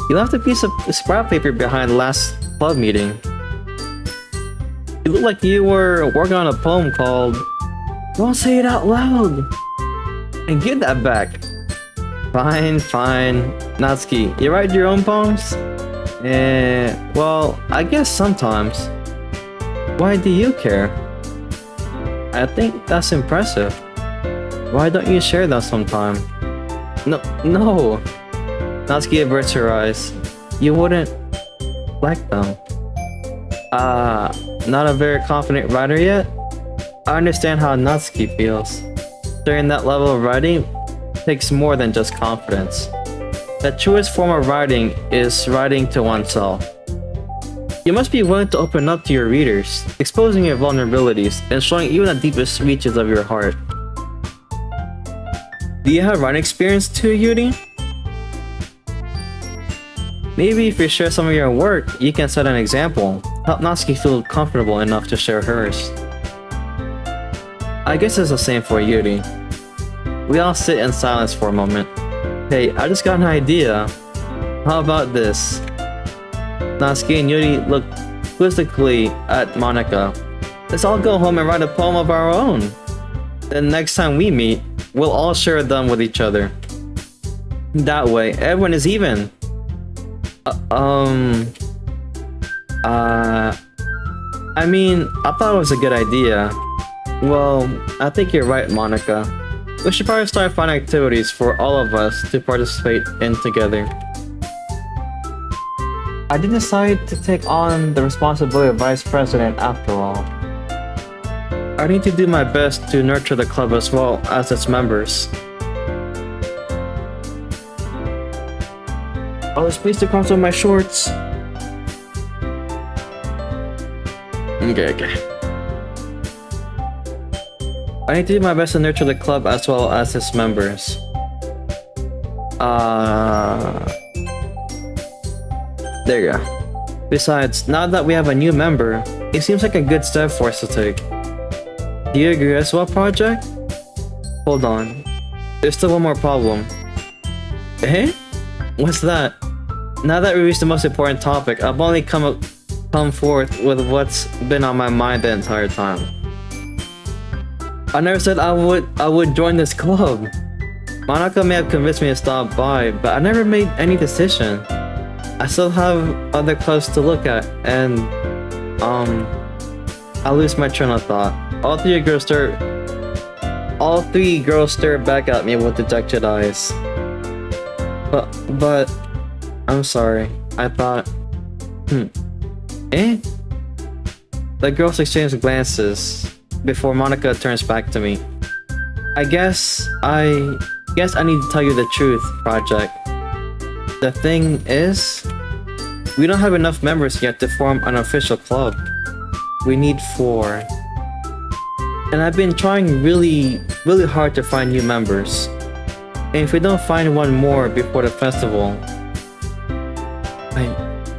You left a piece of scrap paper behind last club meeting. You look like you were working on a poem called Don't Say It Out Loud! And give that back! Fine. Natsuki, you write your own poems? Well, I guess sometimes. Why do you care? I think that's impressive. Why don't you share that sometime? No. Natsuki averts her eyes. You wouldn't like them. Not a very confident writer yet? I understand how Natsuki feels. Sharing that level of writing takes more than just confidence. The truest form of writing is writing to oneself. You must be willing to open up to your readers, exposing your vulnerabilities, and showing even the deepest reaches of your heart. Do you have writing experience too, Yuri? Maybe if you share some of your work, you can set an example. Help Natsuki feel comfortable enough to share hers. I guess it's the same for Yuri. We all sit in silence for a moment. Hey, I just got an idea. How about this? Natsuki and Yuri look quizzically at Monica. Let's all go home and write a poem of our own. Then next time we meet, we'll all share them with each other. That way, everyone is even. I mean, I thought it was a good idea. Well, I think you're right, Monica. We should probably start fun activities for all of us to participate in together. I did decide to take on the responsibility of vice president after all. I need to do my best to nurture the club as well as its members. Oh, there's space to cross on my shorts. Okay. I need to do my best to nurture the club as well as its members. There you go. Besides, now that we have a new member, it seems like a good step for us to take. Do you agree as well, Project? Hold on. There's still one more problem. Eh? What's that? Now that we reached the most important topic, I've only come forth with what's been on my mind the entire time. I never said I would join this club. Monaco may have convinced me to stop by, but I never made any decision. I still have other clubs to look at, and I lose my train of thought. All three girls stare back at me with dejected eyes. But I'm sorry. I thought, eh? The girls exchange glances before Monica turns back to me. I guess I need to tell you the truth, Project. The thing is, we don't have enough members yet to form an official club. We need 4. And I've been trying really hard to find new members. And if we don't find one more before the festival,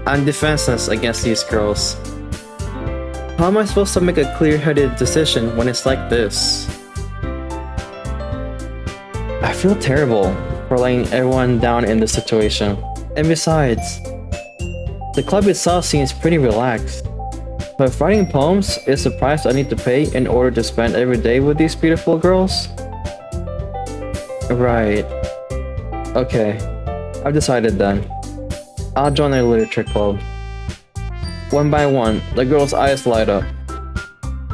I'm defenseless against these girls. How am I supposed to make a clear-headed decision when it's like this? I feel terrible for letting everyone down in this situation. And besides, the club itself seems pretty relaxed. But if writing poems is the price I need to pay in order to spend every day with these beautiful girls? Right. Okay. I've decided then. I'll join their literature club. One by one, the girl's eyes light up.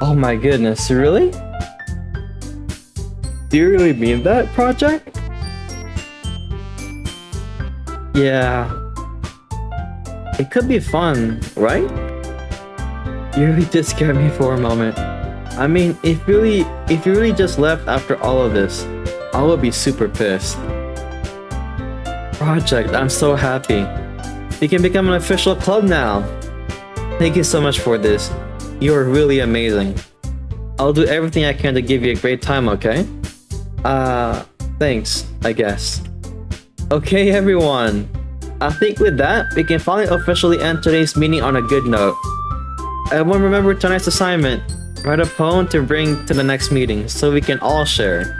Oh my goodness, really? Do you really mean that, Project? Yeah. It could be fun, right? You really did scare me for a moment. I mean, if you really just left after all of this, I would be super pissed. Project, I'm so happy. You can become an official club now. Thank you so much for this. You're really amazing. I'll do everything I can to give you a great time, okay? Thanks, I guess. Okay, everyone. I think with that, we can finally officially end today's meeting on a good note. Everyone remember tonight's assignment. Write a poem to bring to the next meeting so we can all share.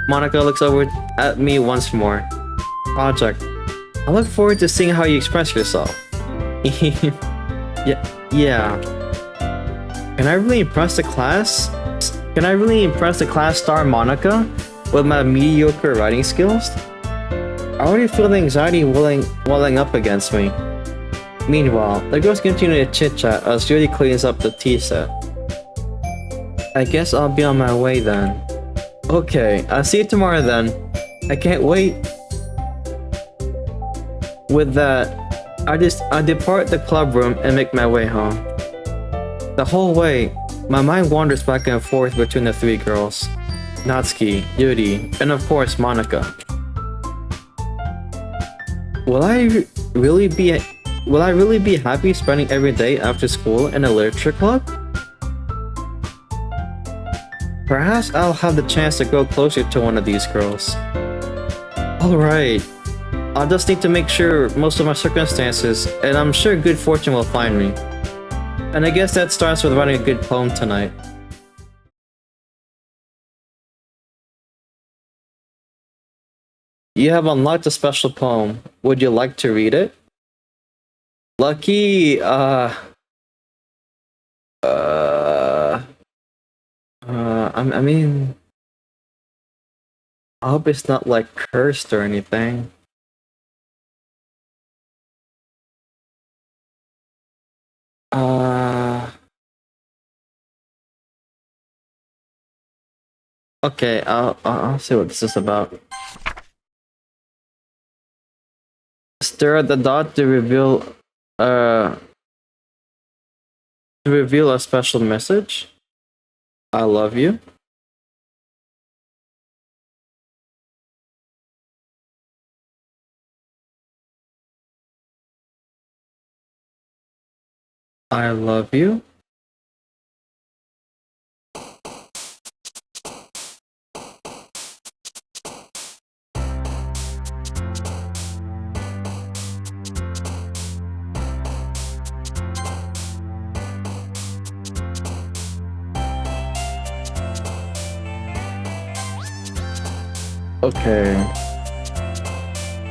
Monica looks over at me once more. Project, I look forward to seeing how you express yourself. Yeah. Can I really impress the class? Can I really impress the class star Monica with my mediocre writing skills? I already feel the anxiety welling up against me. Meanwhile, the girls continue to chit-chat as Judy cleans up the tea set. I guess I'll be on my way then. Okay, I'll see you tomorrow then. I can't wait. With that, I depart the club room and make my way home. The whole way, my mind wanders back and forth between the 3 girls. Natsuki, Yuri, and of course Monica. Will I really be happy spending every day after school in a literature club? Perhaps I'll have the chance to grow closer to one of these girls. Alright, I'll just need to make sure most of my circumstances, and I'm sure good fortune will find me. And I guess that starts with writing a good poem tonight. You have unlocked a special poem. Would you like to read it? Lucky, I mean, I hope it's not like cursed or anything. Okay, I'll see what this is about. Stare at the dot to reveal a special message. I love you. I love you. Okay.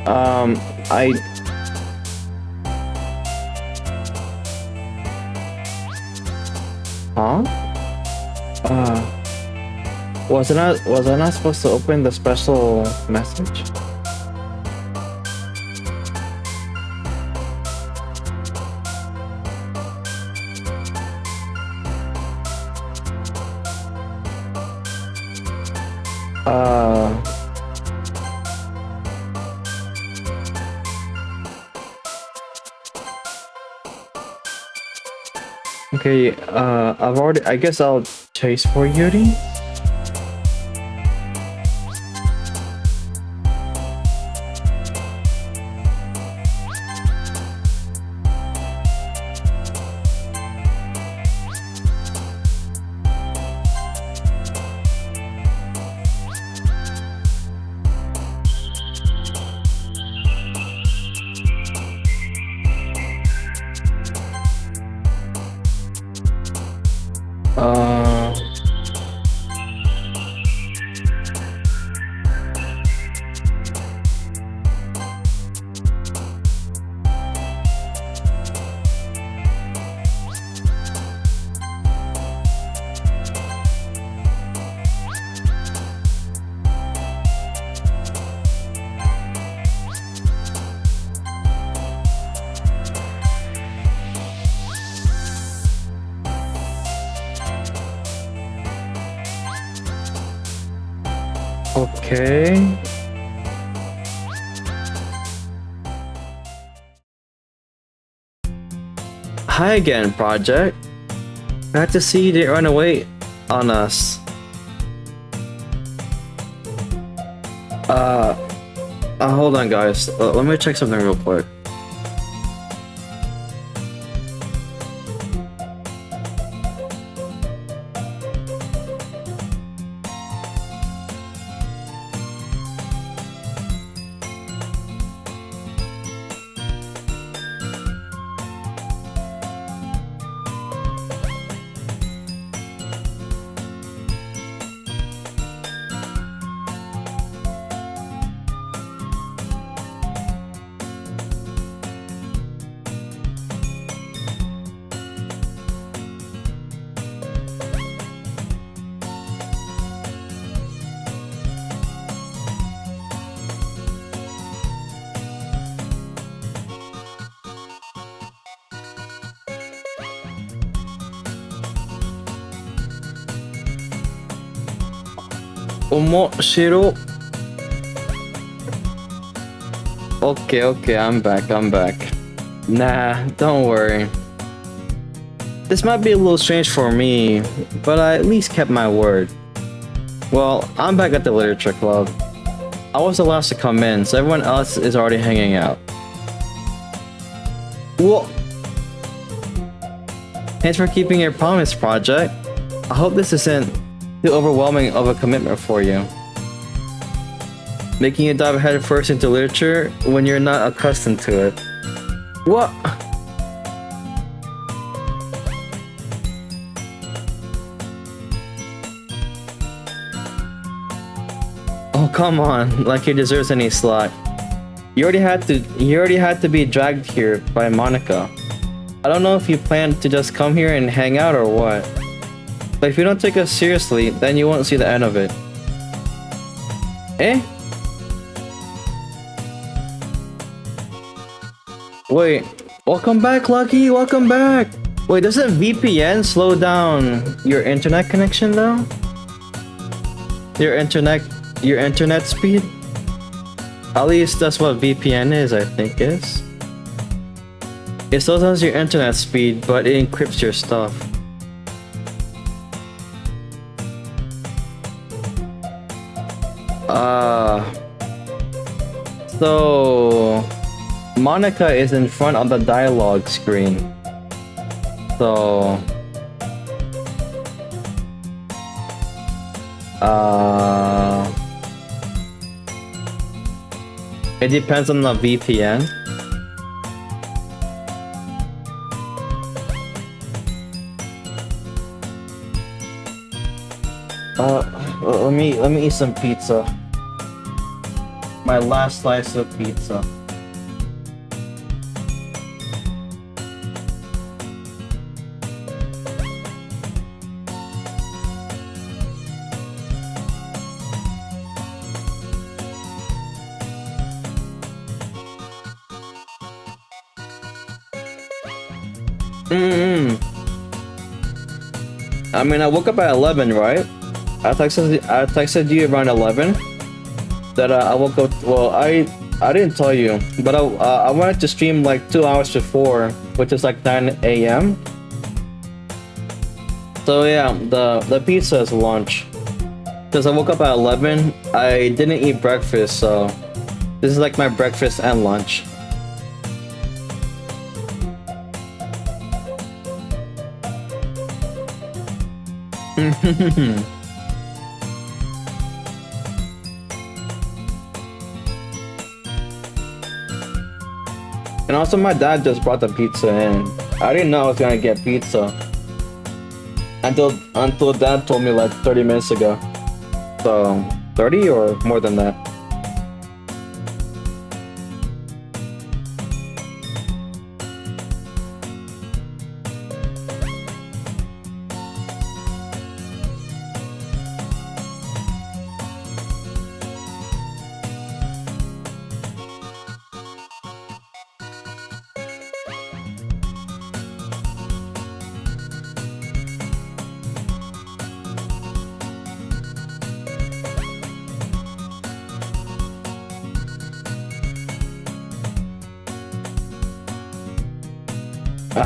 I. Huh? Was I not supposed to open the special message? Okay, I guess I'll chase for Yuri. Okay. Hi again, Project. Glad to see you didn't run away on us. Hold on, guys. Let me check something real quick. Omoshiro. Okay, I'm back. Nah, don't worry. This might be a little strange for me, but I at least kept my word. Well, I'm back at the literature club. I was the last to come in, so everyone else is already hanging out. Whoa! Thanks for keeping your promise, Project. I hope this isn't too overwhelming of a commitment for you. Making you dive head first into literature when you're not accustomed to it. What? Oh, come on, like he deserves any slack. You already had to be dragged here by Monica. I don't know if you plan to just come here and hang out or what. But if you don't take us seriously, then you won't see the end of it. Eh? Wait, welcome back, Lucky, welcome back! Wait, doesn't VPN slow down your internet connection though? Your internet speed? At least that's what VPN is, I think is. It slows down your internet speed, but it encrypts your stuff. So Monica is in front of the dialogue screen. So it depends on the VPN. Let me eat some pizza. my last slice of pizza. I mean, I woke up at 11, right? I texted you around 11 that I woke up. Well, I didn't tell you, but I wanted to stream like 2 hours before, which is like 9 a.m. So yeah, the pizza is lunch. Because I woke up at 11, I didn't eat breakfast, so this is like my breakfast and lunch. And also my dad just brought the pizza in. I didn't know I was gonna get pizza until dad told me like 30 minutes ago. So 30 or more than that.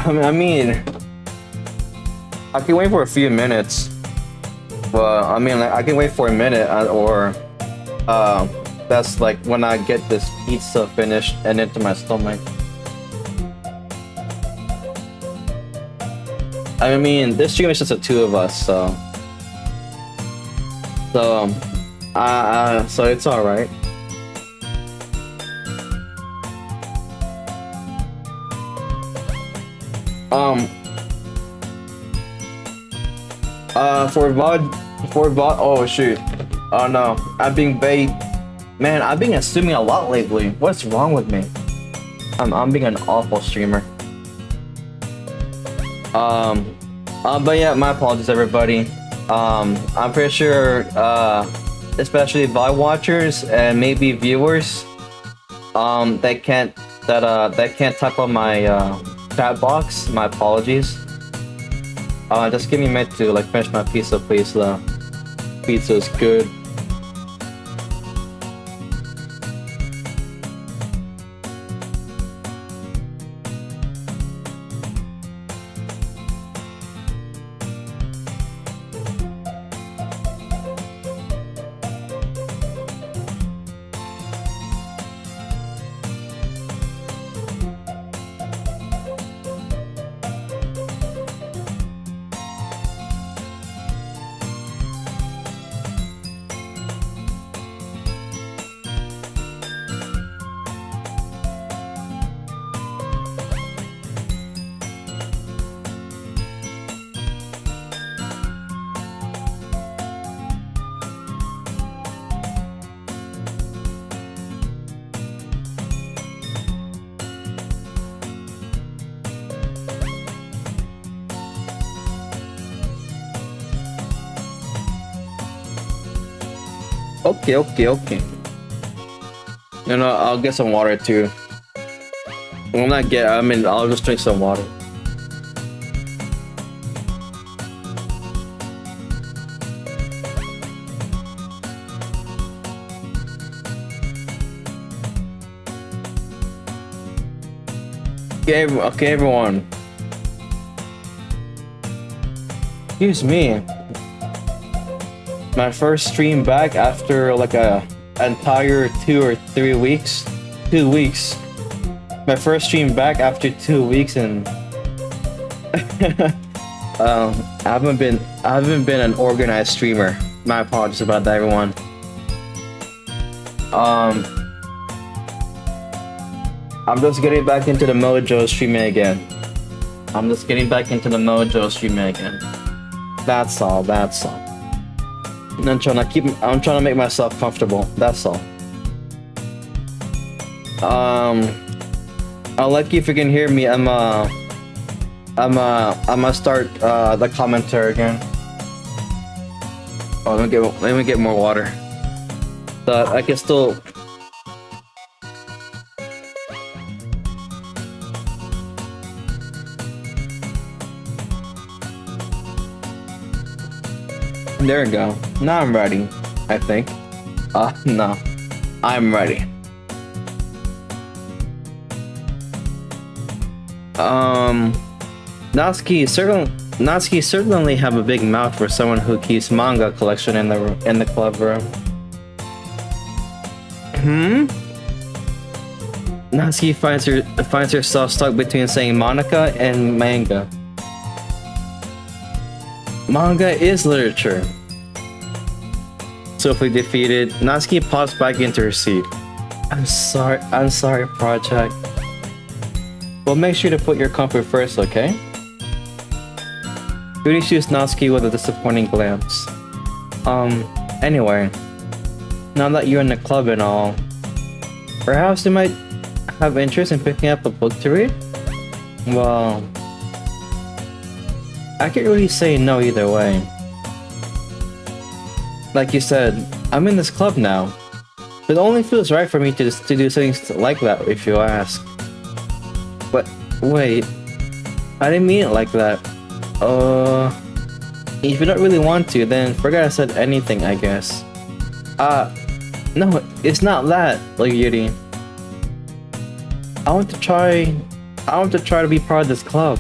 I mean, I can wait for a few minutes. Well, I mean, like, I can wait for a minute, or that's like when I get this pizza finished and into my stomach. I mean, this stream is just the two of us, so it's all right. Oh shoot. Oh no, I'm being bait. Man, I've been assuming a lot lately. What's wrong with me? I'm being an awful streamer. But yeah, my apologies everybody. I'm pretty sure, especially VOD watchers and maybe viewers, that can't type on my chat box. My apologies. Just give me a minute to like finish my pizza, please. The pizza is good. Okay. You know, I'll get some water too. Well, not get. I mean, I'll just drink some water. Okay, everyone. Excuse me. My first stream back after like a entire 2 or 3 weeks. 2 weeks. My first stream back after 2 weeks, and I haven't been an organized streamer. My apologies about that, everyone. I'm just getting back into the mojo streaming again. That's all. I'm trying to make myself comfortable. That's all. I'll let you if you can hear me. I'm gonna start the commentary again. Oh, let me get more water. So I can still. There we go. Now I'm ready, I think. No. I'm ready. Natsuki certainly have a big mouth for someone who keeps manga collection in the club room. Natsuki finds herself stuck between saying Monica and manga. Manga is literature. Swiftly defeated, Natsuki pops back into her seat. I'm sorry, Project. Well, make sure to put your comfort first, okay? Yuri shoots Natsuki with a disappointing glance. Anyway, now that you're in the club and all, perhaps you might have interest in picking up a book to read? Well, I can't really say no either way. Like you said, I'm in this club now. It only feels right for me to do something like that if you ask. But wait, I didn't mean it like that. If you don't really want to, then forget I said anything, I guess. No, it's not that, like Yuri. I want to try to be part of this club.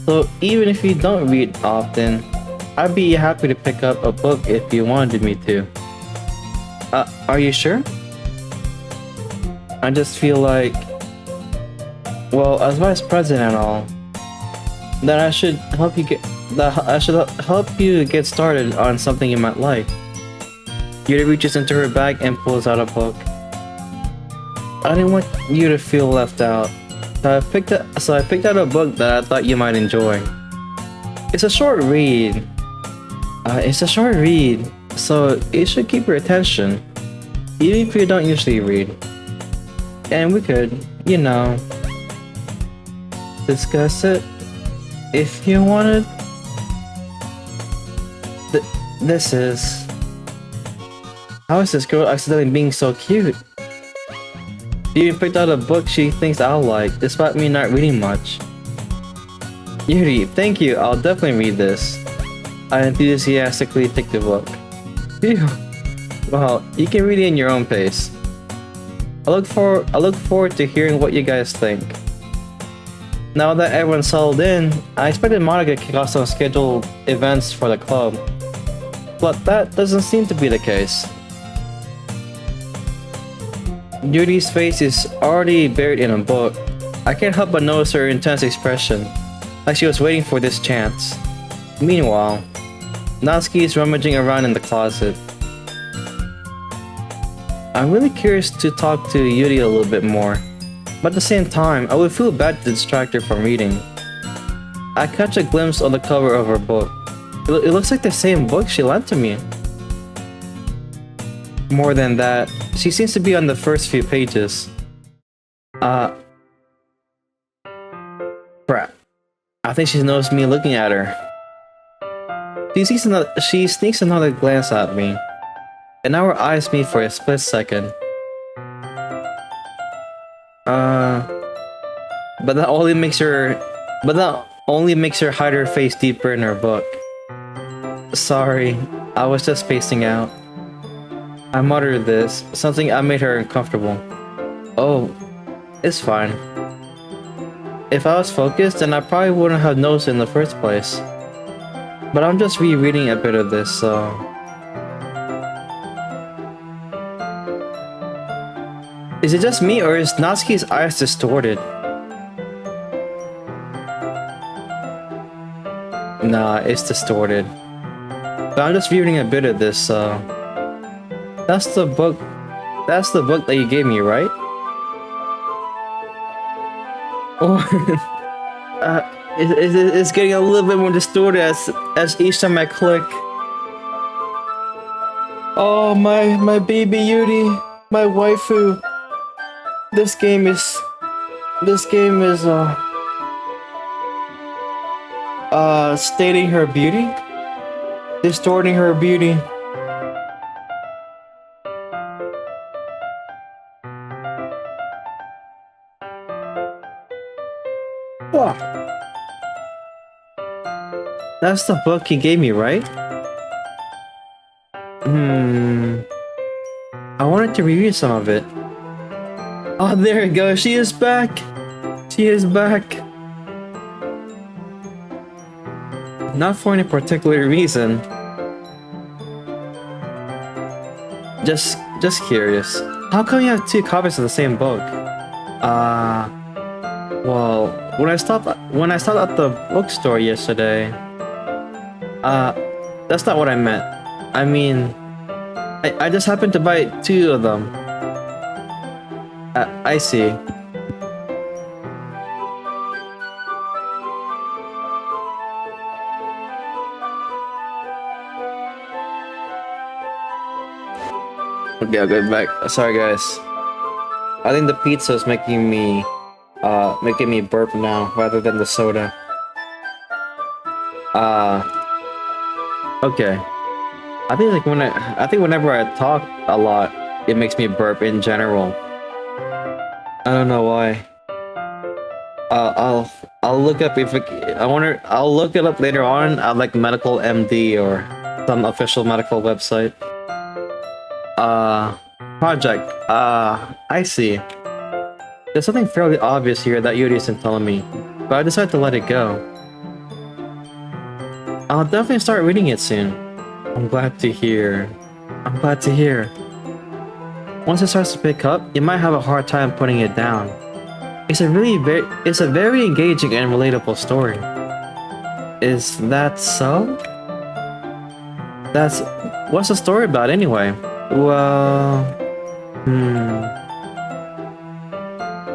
So even if you don't read often, I'd be happy to pick up a book if you wanted me to. Are you sure? I just feel like, well, as vice president and all, that I should help you get started on something you might like. Yuri reaches into her bag and pulls out a book. I didn't want you to feel left out, so I picked out a book that I thought you might enjoy. It's a short read. So it should keep your attention, even if you don't usually read. And we could, you know, discuss it if you wanted. This is... How is this girl accidentally being so cute? She even picked out a book she thinks I'll like, despite me not reading much. Yuri, thank you, I'll definitely read this. I enthusiastically take the book. Phew. Well, you can read it in your own pace. I look forward to hearing what you guys think. Now that everyone's settled in, I expected Monica to kick off some scheduled events for the club. But that doesn't seem to be the case. Yuri's face is already buried in a book. I can't help but notice her intense expression, like she was waiting for this chance. Meanwhile, Natsuki is rummaging around in the closet. I'm really curious to talk to Yuri a little bit more, but at the same time, I would feel bad to distract her from reading. I catch a glimpse of the cover of her book. It looks like the same book she lent to me. More than that, she seems to be on the first few pages. Crap. I think she's noticed me looking at her. She sneaks another glance at me, and our eyes meet for a split second. But that only makes her hide her face deeper in her book. Sorry, I was just spacing out. I muttered this, something I made her uncomfortable. Oh, it's fine. If I was focused, then I probably wouldn't have noticed it in the first place. But I'm just rereading a bit of this, so... Is it just me, or is Natsuki's eyes distorted? Nah, it's distorted. But I'm just reading a bit of this, so... That's the book that you gave me, right? Oh, it's getting a little bit more distorted as each time I click. Oh, my baby Yuri, my waifu. This game is stating her beauty, distorting her beauty. Oh. That's the book he gave me, right? I wanted to review some of it. Oh, there it goes. She is back. She is back. Not for any particular reason. Just curious. How come you have two copies of the same book? Well, when I stopped at the bookstore yesterday, that's not what I meant. I mean, I just happened to buy two of them. I see. Okay, I'll go back. Sorry, guys. I think the pizza is making me burp now rather than the soda. Okay. I think whenever I talk a lot, it makes me burp in general. I don't know why. I'll look up if I'll look it up later on at like Medical MD or some official medical website. Project. I see. There's something fairly obvious here that Yuri isn't telling me, but I decided to let it go. I'll definitely start reading it soon. I'm glad to hear. Once it starts to pick up, you might have a hard time putting it down. It's a very engaging and relatable story. Is that so? What's the story about anyway? Well,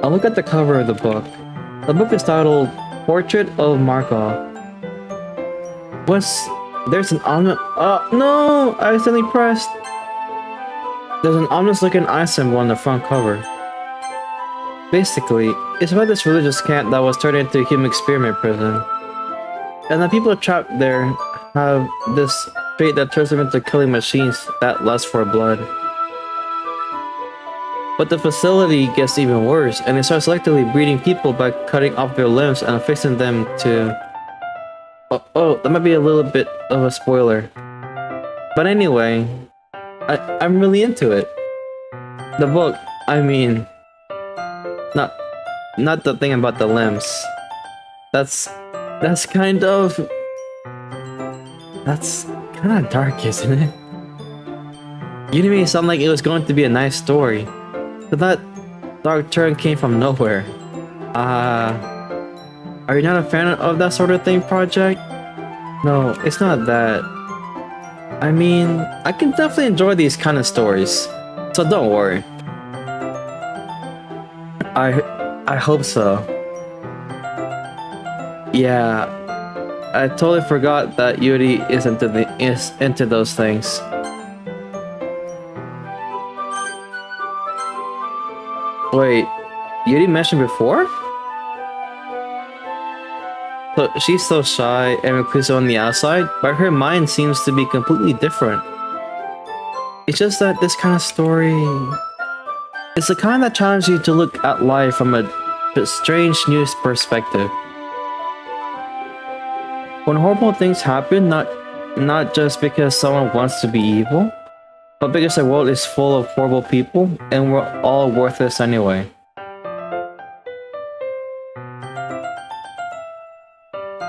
I'll look at the cover of the book. The book is titled Portrait of Markov. There's an ominous... no! I accidentally pressed. There's an ominous looking eye symbol on the front cover. Basically, it's about this religious camp that was turned into a human experiment prison. And the people trapped there have this trait that turns them into killing machines that lust for blood. But the facility gets even worse, and they start selectively breeding people by cutting off their limbs and affixing them to... Oh, that might be a little bit of a spoiler. But anyway, I'm really into it. The book, I mean... Not the thing about the limbs. That's kind of dark, isn't it? You made me sound like it was going to be a nice story. But that dark turn came from nowhere. Are you not a fan of that sort of thing, Project? No, it's not that. I mean, I can definitely enjoy these kind of stories. So don't worry. I hope so. Yeah, I totally forgot that Yuri is into those things. Wait, Yuri mentioned before? So she's so shy and reclusive on the outside, but her mind seems to be completely different. It's just that this kind of story... It's the kind that challenges you to look at life from a strange new perspective. When horrible things happen, not just because someone wants to be evil, but because the world is full of horrible people and we're all worthless anyway.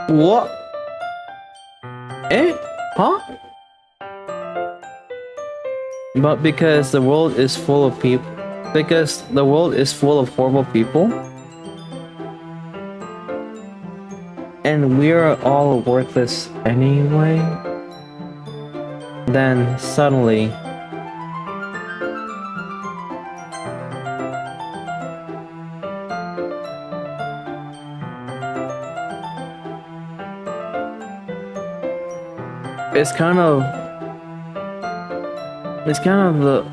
What? Eh? Huh? But because the world is full of people... Because the world is full of horrible people? And we're all worthless anyway? Then suddenly... It's kind of the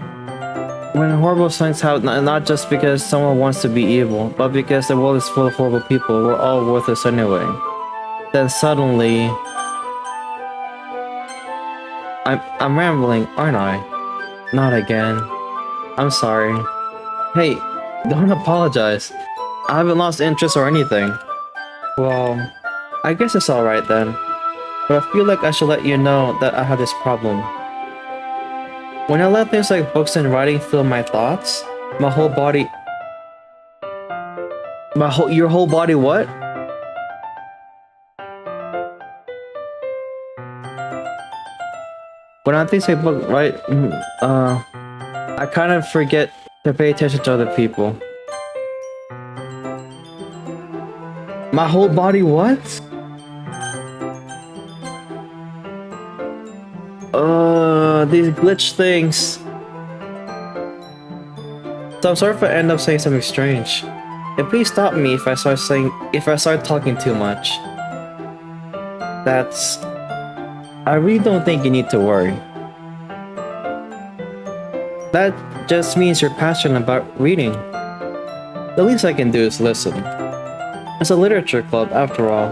when horrible things happen, not just because someone wants to be evil, but because the world is full of horrible people, we're all worthless anyway. Then suddenly, I'm rambling, aren't I? Not again. I'm sorry. Hey, don't apologize. I haven't lost interest or anything. Well, I guess it's alright then. But I feel like I should let you know that I have this problem. When I let things like books and writing fill my thoughts, my whole body... Your whole body what? When I think like book, right? I kind of forget to pay attention to other people. My whole body what? These glitch things. So I'm sorry if I end up saying something strange. And please stop me if I start talking too much. I really don't think you need to worry. That just means you're passionate about reading. The least I can do is listen. It's a literature club, after all.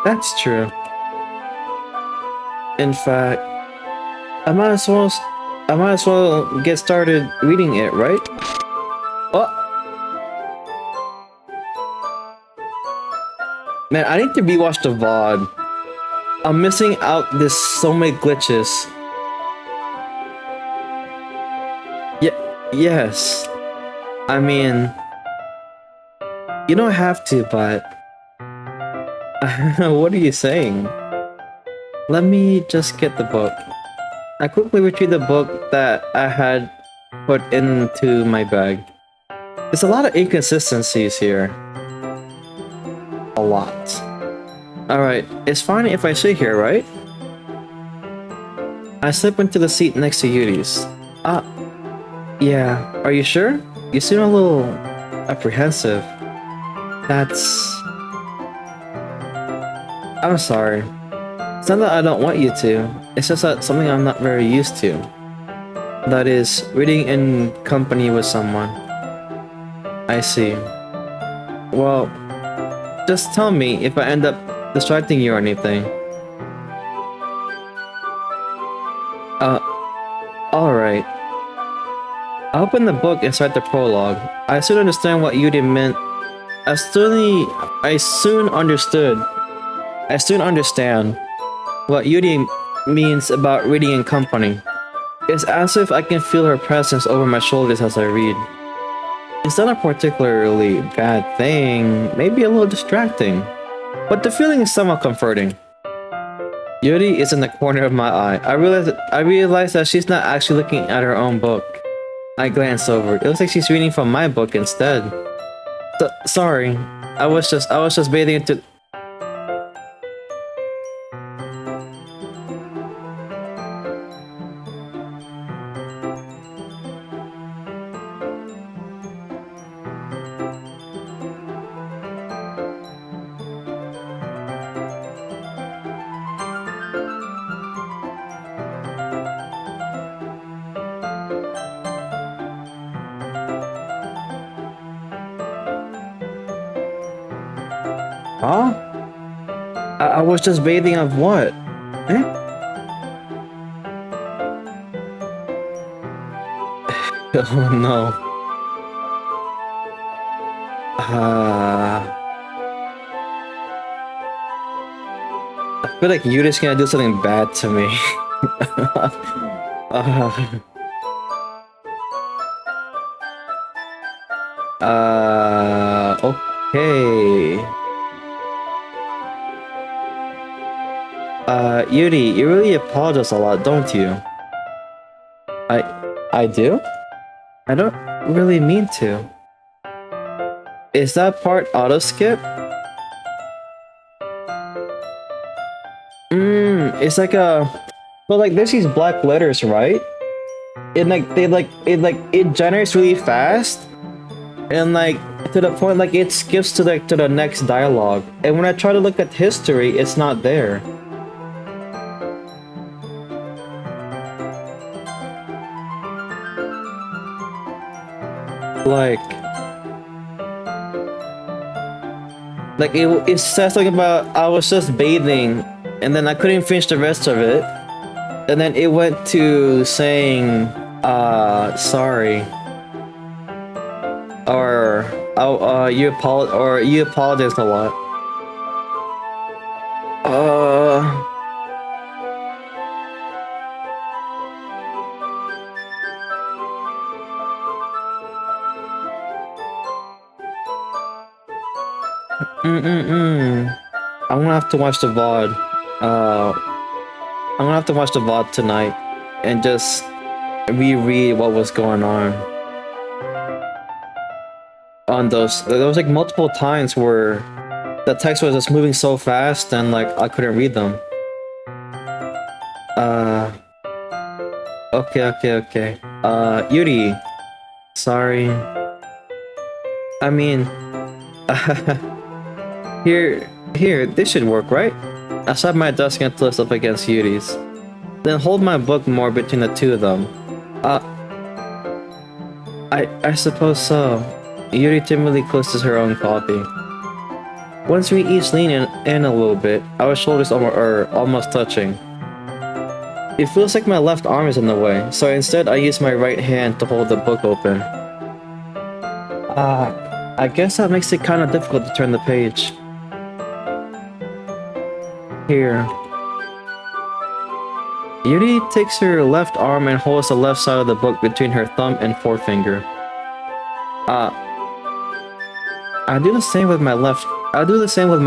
That's true. In fact, I might as well get started reading it, right? Oh! Man, I need to rewatch the VOD. I'm missing out this so many glitches. Yes. I mean, you don't have to, but what are you saying? Let me just get the book. I quickly retrieved the book that I had put into my bag. There's a lot of inconsistencies here. A lot. Alright, it's fine if I sit here, right? I slip into the seat next to Yuri's. Yeah, are you sure? You seem a little apprehensive. I'm sorry. It's not that I don't want you to, it's just that something I'm not very used to. That is, reading in company with someone. I see. Well, just tell me if I end up distracting you or anything. Alright. I opened the book and started the prologue. I soon understand what Yuri meant. I soon understand what Yuri means about reading in company. It's as if I can feel her presence over my shoulders as I read. It's not a particularly bad thing, maybe a little distracting, but the feeling is somewhat comforting. Yuri is in the corner of my eye. I realize that she's not actually looking at her own book. I glance over. It looks like she's reading from my book instead. Sorry, I was just bathing into. Huh? I was just bathing of what? Eh? Oh no. I feel like Yuri's gonna do something bad to me. Okay. Yuri, you really apologize a lot, don't you? I do? I don't really mean to. Is that part auto-skip? It's like well, like there's these black letters, right? It generates really fast, and like to the point like it skips to the next dialogue. And when I try to look at history, it's not there. Like it says something about I was just bathing and then I couldn't finish the rest of it. And then it went to saying sorry. Or you apologize a lot. I'm gonna have to watch the VOD. I'm gonna have to watch the VOD tonight and just reread what was going on those. There was like multiple times where the text was just moving so fast and like I couldn't read them. Okay. Yuri, sorry. I mean, here, this should work, right? I sat my desk and twist up against Yuri's. Then hold my book more between the two of them. I suppose so. Yuri timidly closes her own copy. Once we each lean in a little bit, our shoulders are almost touching. It feels like my left arm is in the way, so instead I use my right hand to hold the book open. I guess that makes it kind of difficult to turn the page. Here. Yuri takes her left arm and holds the left side of the book between her thumb and forefinger. I do the same with my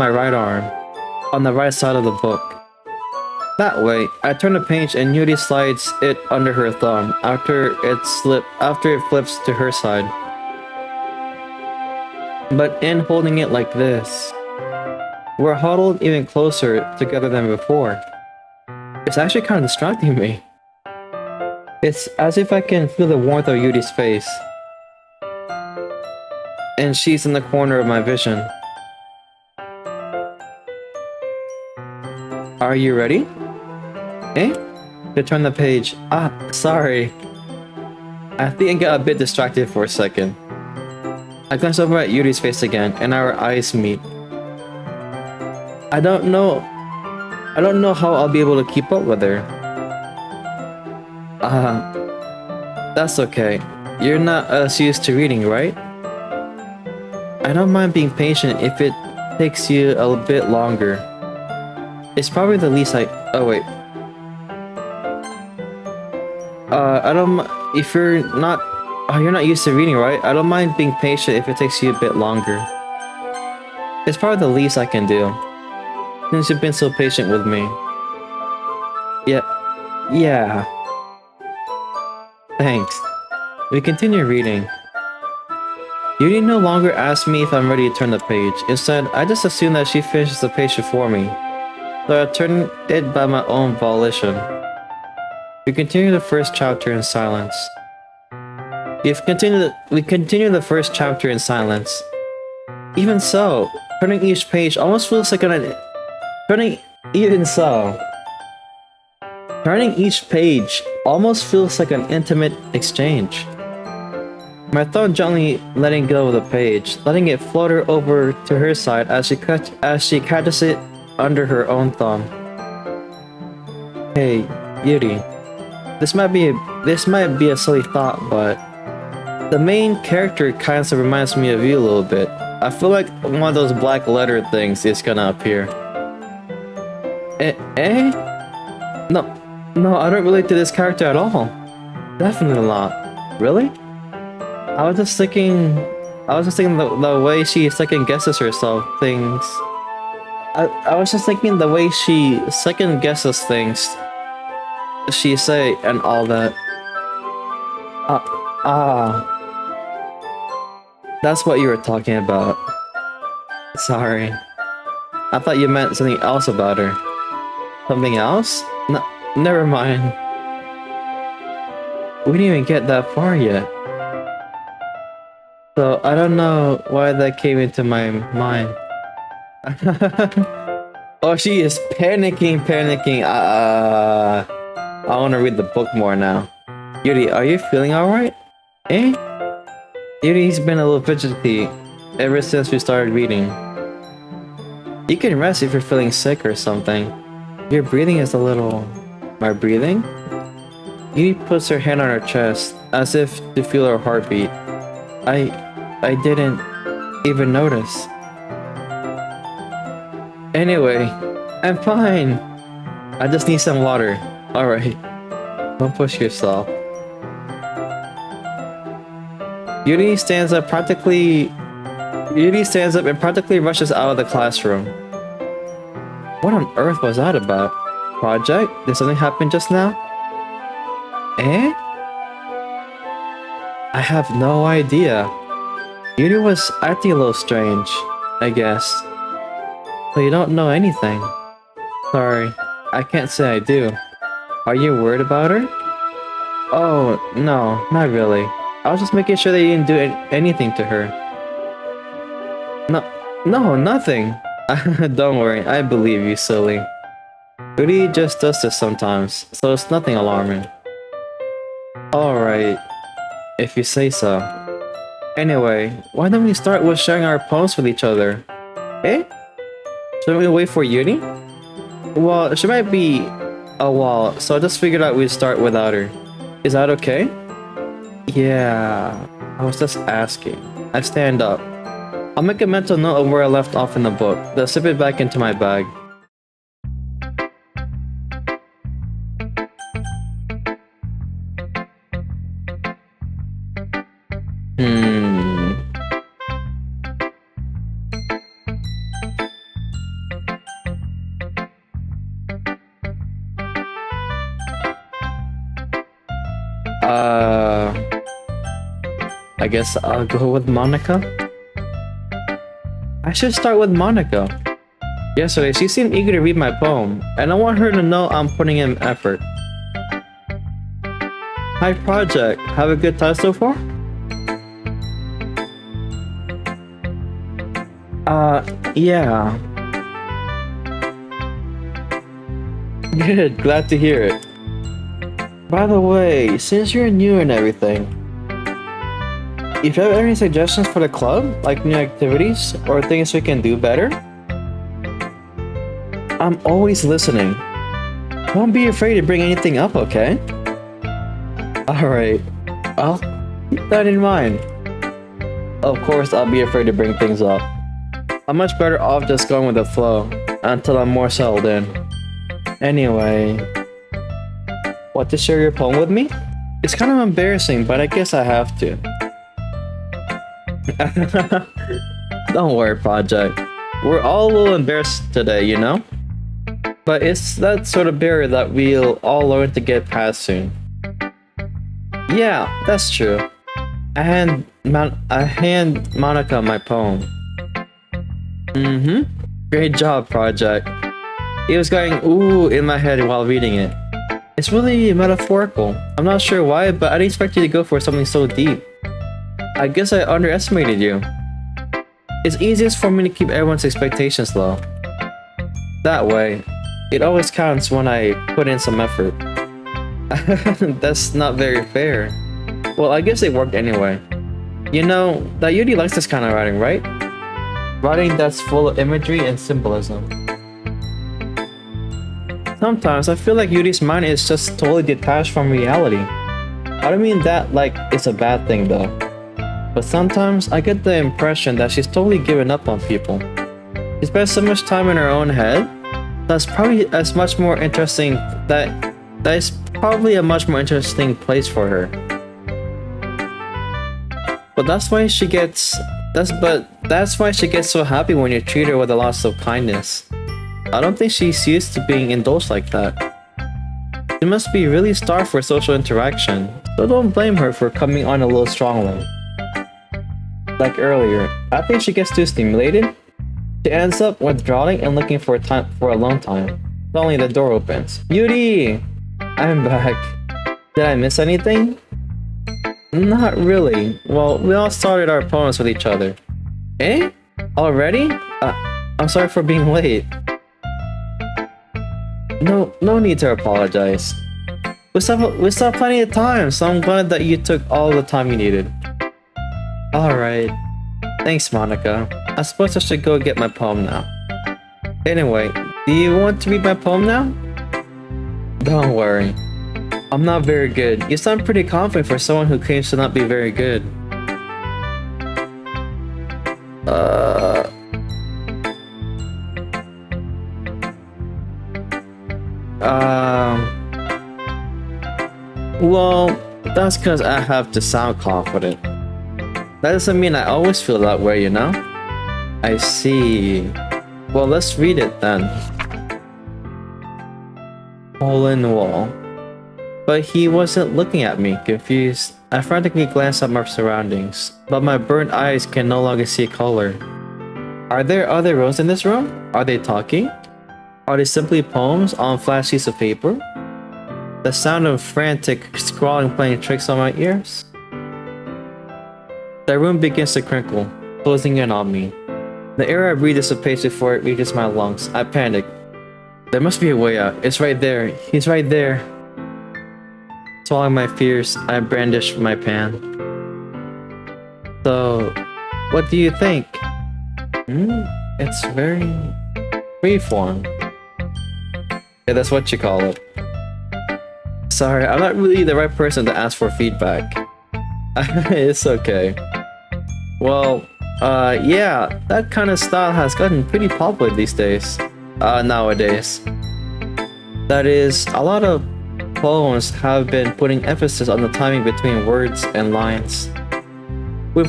right arm, on the right side of the book. That way, I turn the page and Yuri slides it under her thumb after it flips to her side. But in holding it like this, we're huddled even closer together than before. It's actually kind of distracting me. It's as if I can feel the warmth of Yuri's face. And she's in the corner of my vision. Are you ready? To turn the page. Sorry. I think I got a bit distracted for a second. I glance over at Yuri's face again, and our eyes meet. I don't know how I'll be able to keep up with her. That's okay. You're not as used to reading, right? I don't mind being patient if it takes you a bit longer. It's probably the least oh wait. If you're not used to reading, right? I don't mind being patient if it takes you a bit longer. It's probably the least I can do, since you've been so patient with me. Yeah. Thanks. We continue reading. Yuri no longer asks me if I'm ready to turn the page. Instead, I just assume that she finishes the page before me, so I turn it by my own volition. We continue the first chapter in silence. We continue the first chapter in silence. Even so, turning each page almost feels like Turning each page almost feels like an intimate exchange. My thumb gently letting go of the page, letting it flutter over to her side as she catches it under her own thumb. Hey, Yuri. This might be a silly thought, but the main character kind of reminds me of you a little bit. I feel like one of those black letter things is gonna appear. No, I don't relate to this character at all. Definitely not. Really? I was just thinking the way she second guesses herself things. I was just thinking the way she second guesses things she say and all that. That's what you were talking about. Sorry. I thought you meant something else about her. Something else? No, never mind. We didn't even get that far yet. So I don't know why that came into my mind. Oh, she is panicking. I want to read the book more now. Yuri, are you feeling alright? Yuri's been a little fidgety ever since we started reading. You can rest if you're feeling sick or something. Your breathing is a little... My breathing? Yuri puts her hand on her chest, as if to feel her heartbeat. I didn't even notice. Anyway, I'm fine. I just need some water. Alright. Don't push yourself. Yuri stands up and practically rushes out of the classroom. What on earth was that about? Project? Did something happen just now? Eh? I have no idea. Yuri was acting a little strange, I guess. So you don't know anything. Sorry, I can't say I do. Are you worried about her? Oh, no, not really. I was just making sure that you didn't do anything to her. No, nothing. Don't worry, I believe you, silly. Yuri just does this sometimes, so it's nothing alarming. Alright, if you say so. Anyway, why don't we start with sharing our poems with each other? Eh? Shouldn't we wait for Yuri? Well, she might be a while, so I just figured out we'd start without her. Is that okay? Yeah, I was just asking. I stand up. I'll make a mental note of where I left off in the book, then slip it back into my bag. I guess I'll go with Monica? I should start with Monica. Yesterday, she seemed eager to read my poem, and I want her to know I'm putting in effort. Hi, Project. Have a good time so far? Yeah. Good, glad to hear it. By the way, since you're new and everything, if you have any suggestions for the club, like new activities or things we can do better, I'm always listening. Don't be afraid to bring anything up, okay? Alright, I'll keep that in mind. Of course, I'll be afraid to bring things up. I'm much better off just going with the flow until I'm more settled in. Anyway, want to share your poem with me? It's kind of embarrassing, but I guess I have to. Don't worry, Project. We're all a little embarrassed today, you know? But it's that sort of barrier that we'll all learn to get past soon. Yeah, that's true. I hand Monica my poem. Great job, Project. He was going ooh in my head while reading it. It's really metaphorical. I'm not sure why, but I didn't expect you to go for something so deep. I guess I underestimated you. It's easiest for me to keep everyone's expectations low. That way, it always counts when I put in some effort. That's not very fair. Well, I guess it worked anyway. You know, that Yuri likes this kind of writing, right? Writing that's full of imagery and symbolism. Sometimes I feel like Yuri's mind is just totally detached from reality. I don't mean that like it's a bad thing though. But sometimes I get the impression that she's totally given up on people. She spends so much time in her own head. That's probably a much more interesting place for her. But that's why she gets so happy when you treat her with a lot of kindness. I don't think she's used to being indulged like that. She must be really starved for social interaction, so don't blame her for coming on a little strongly. Like earlier, I think she gets too stimulated. She ends up withdrawing and looking for alone time. Suddenly the door opens. Yuri! I'm back. Did I miss anything? Not really. Well, we all started our poems with each other. Eh? Already? I'm sorry for being late. No need to apologize. We still have plenty of time, so I'm glad that you took all the time you needed. Alright. Thanks, Monica. I suppose I should go get my poem now. Anyway, do you want to read my poem now? Don't worry. I'm not very good. You sound pretty confident for someone who claims to not be very good. Well, that's because I have to sound confident. That doesn't mean I always feel that way, you know? I see. Well, let's read it then. Hole in the wall. But he wasn't looking at me, confused. I frantically glanced at my surroundings, but my burnt eyes can no longer see color. Are there other rooms in this room? Are they talking? Are they simply poems on flat sheets of paper? The sound of frantic scrawling playing tricks on my ears? The room begins to crinkle, closing in on me. The air I breathe dissipates before it reaches my lungs. I panic. There must be a way out. It's right there. He's right there. Swallowing my fears, I brandish my pan. So, what do you think? It's very freeform. Yeah, that's what you call it. Sorry, I'm not really the right person to ask for feedback. It's okay. Well, yeah, that kind of style has gotten pretty popular these days. Nowadays. That is, a lot of poems have been putting emphasis on the timing between words and lines. When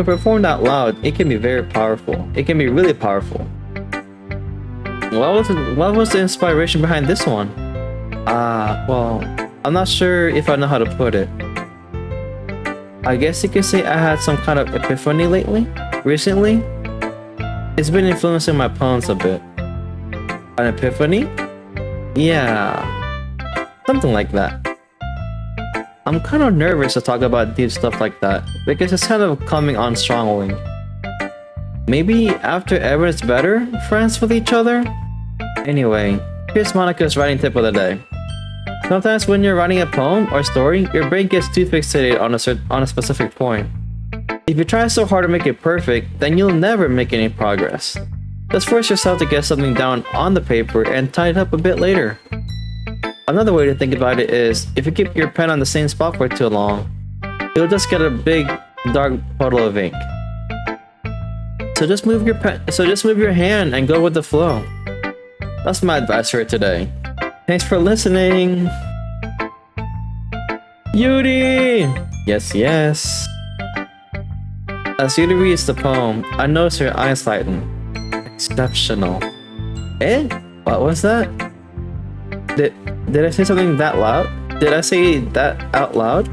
performed out loud, it can be very powerful. It can be really powerful. What was the inspiration behind this one? Well, I'm not sure if I know how to put it. I guess you could say I had some kind of epiphany recently. It's been influencing my poems a bit. An epiphany? Yeah, something like that. I'm kind of nervous to talk about deep stuff like that, because it's kind of coming on strongly. Maybe after everyone's better friends with each other? Anyway, here's Monica's writing tip of the day. Sometimes when you're writing a poem or story, your brain gets too fixated on a specific point. If you try so hard to make it perfect, then you'll never make any progress. Just force yourself to get something down on the paper and tie it up a bit later. Another way to think about it is, if you keep your pen on the same spot for too long, you'll just get a big, dark puddle of ink. So just move your hand and go with the flow. That's my advice for today. Thanks for listening. Yuri! Yes, yes. As Yuri reads the poem, I notice her eyes lighten. Exceptional. Eh? What was that? Did I say something that loud? Did I say that out loud?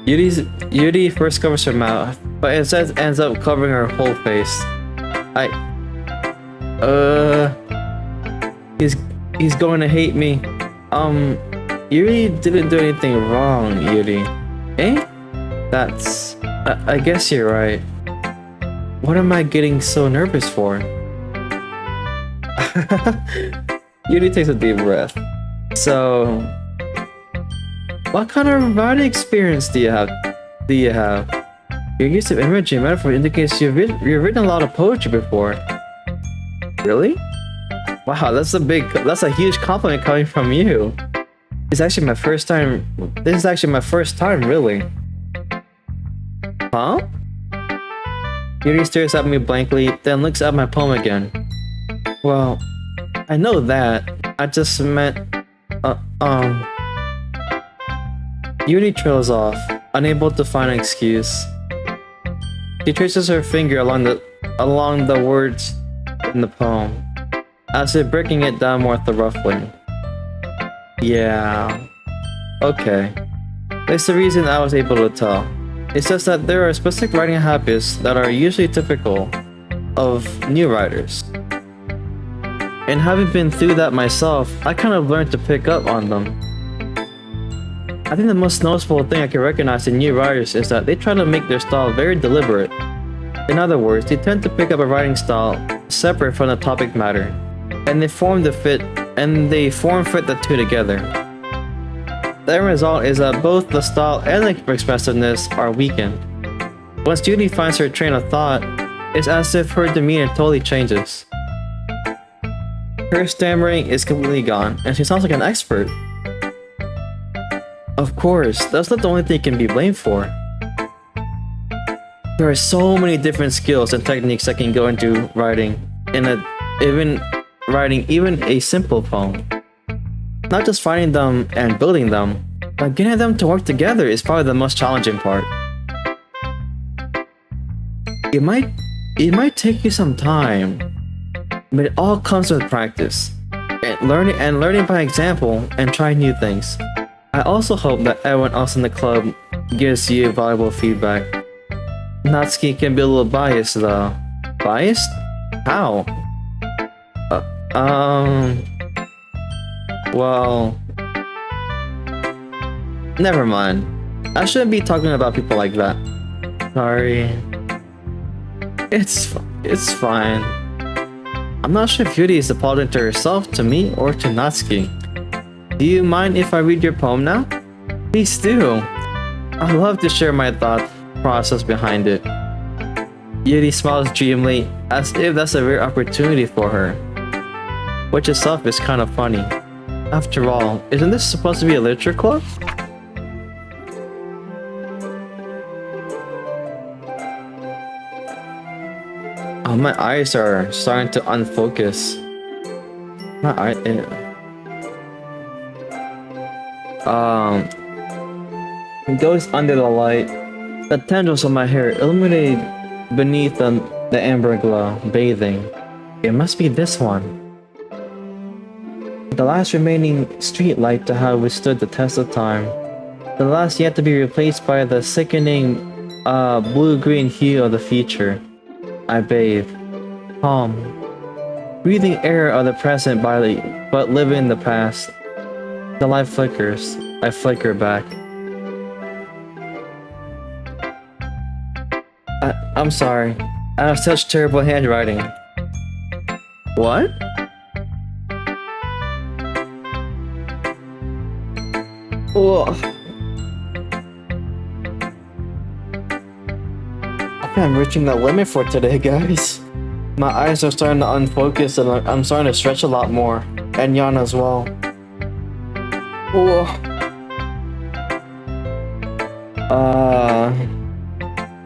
Yuri first covers her mouth, but instead ends up covering her whole face. He's going to hate me. Yuri didn't do anything wrong, Yuri. Eh? I guess you're right. What am I getting so nervous for? Yuri takes a deep breath. So, what kind of writing experience do you have? Your use of imagery and metaphor indicates you've written a lot of poetry before. Really? Wow, that's a huge compliment coming from you. This is actually my first time, really. Huh? Yuri stares at me blankly, then looks at my poem again. Well, I know that. I just meant, Yuri trails off, unable to find an excuse. She traces her finger along the words in the poem, as if breaking it down more roughly. Yeah. Okay. That's the reason I was able to tell. It's just that there are specific writing habits that are usually typical of new writers. And having been through that myself, I kind of learned to pick up on them. I think the most noticeable thing I can recognize in new writers is that they try to make their style very deliberate. In other words, they tend to pick up a writing style separate from the topic matter, and they form fit the two together. The end result is that both the style and the expressiveness are weakened. Once Judy finds her train of thought, it's as if her demeanor totally changes. Her stammering is completely gone, and she sounds like an expert. Of course, that's not the only thing you can be blamed for. There are so many different skills and techniques that can go into writing, even a simple poem. Not just finding them and building them, but getting them to work together is probably the most challenging part. It might take you some time, but it all comes with practice, and learning by example and trying new things. I also hope that everyone else in the club gives you valuable feedback. Natsuki can be a little biased though. Biased? How? Well... Never mind. I shouldn't be talking about people like that. Sorry. It's fine. I'm not sure if Yuri is apologizing to herself, to me, or to Natsuki. Do you mind if I read your poem now? Please do. I'd love to share my thought process behind it. Yuri smiles dreamily, as if that's a rare opportunity for her. Which itself is kind of funny. After all, isn't this supposed to be a literature club? Oh, my eyes are starting to unfocus. My eye... It goes under the light. The tendrils of my hair illuminate beneath the amber glow, bathing. It must be this one. The last remaining street light to have withstood the test of time. The last yet to be replaced by the sickening blue-green hue of the future. I bathe. Calm. Breathing air of the present but living in the past. The light flickers. I flicker back. I'm sorry. I have such terrible handwriting. What? Ugh. I'm reaching the limit for today, guys. My eyes are starting to unfocus and I'm starting to stretch a lot more. And yawn as well. Ugh.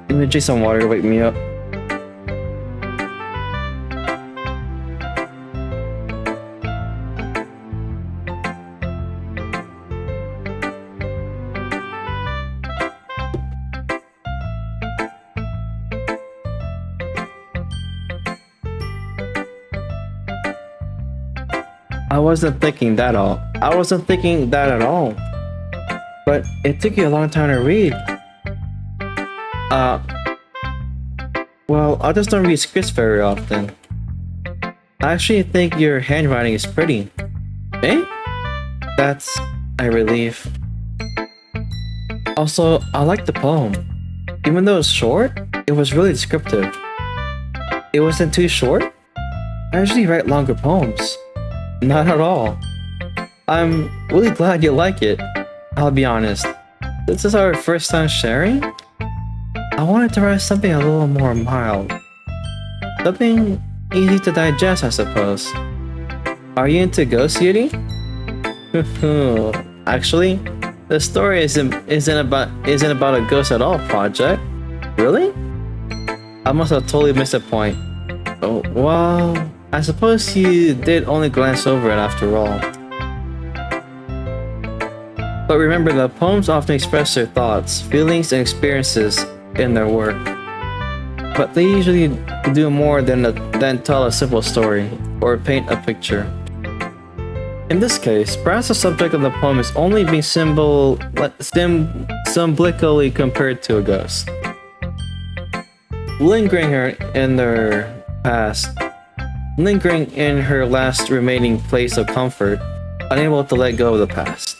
Let me drink some water to wake me up. I wasn't thinking that at all. But it took you a long time to read. Well, I just don't read scripts very often. I actually think your handwriting is pretty. Eh? That's a relief. Also, I like the poem. Even though it's short, it was really descriptive. It wasn't too short? I usually write longer poems. Not at all. I'm really glad you like it. I'll be honest. This is our first time sharing. I wanted to write something a little more mild. Something easy to digest, I suppose. Are you into ghosts, Yuri? Actually, the story isn't about a ghost at all, Project. Really? I must have totally missed a point. Oh, well, I suppose you did only glance over it after all. But remember, the poems often express their thoughts, feelings, and experiences in their work. But they usually do more than tell a simple story, or paint a picture. In this case, perhaps the subject of the poem is only being symbolically compared to a ghost. Lingering in their past, lingering in her last remaining place of comfort, unable to let go of the past.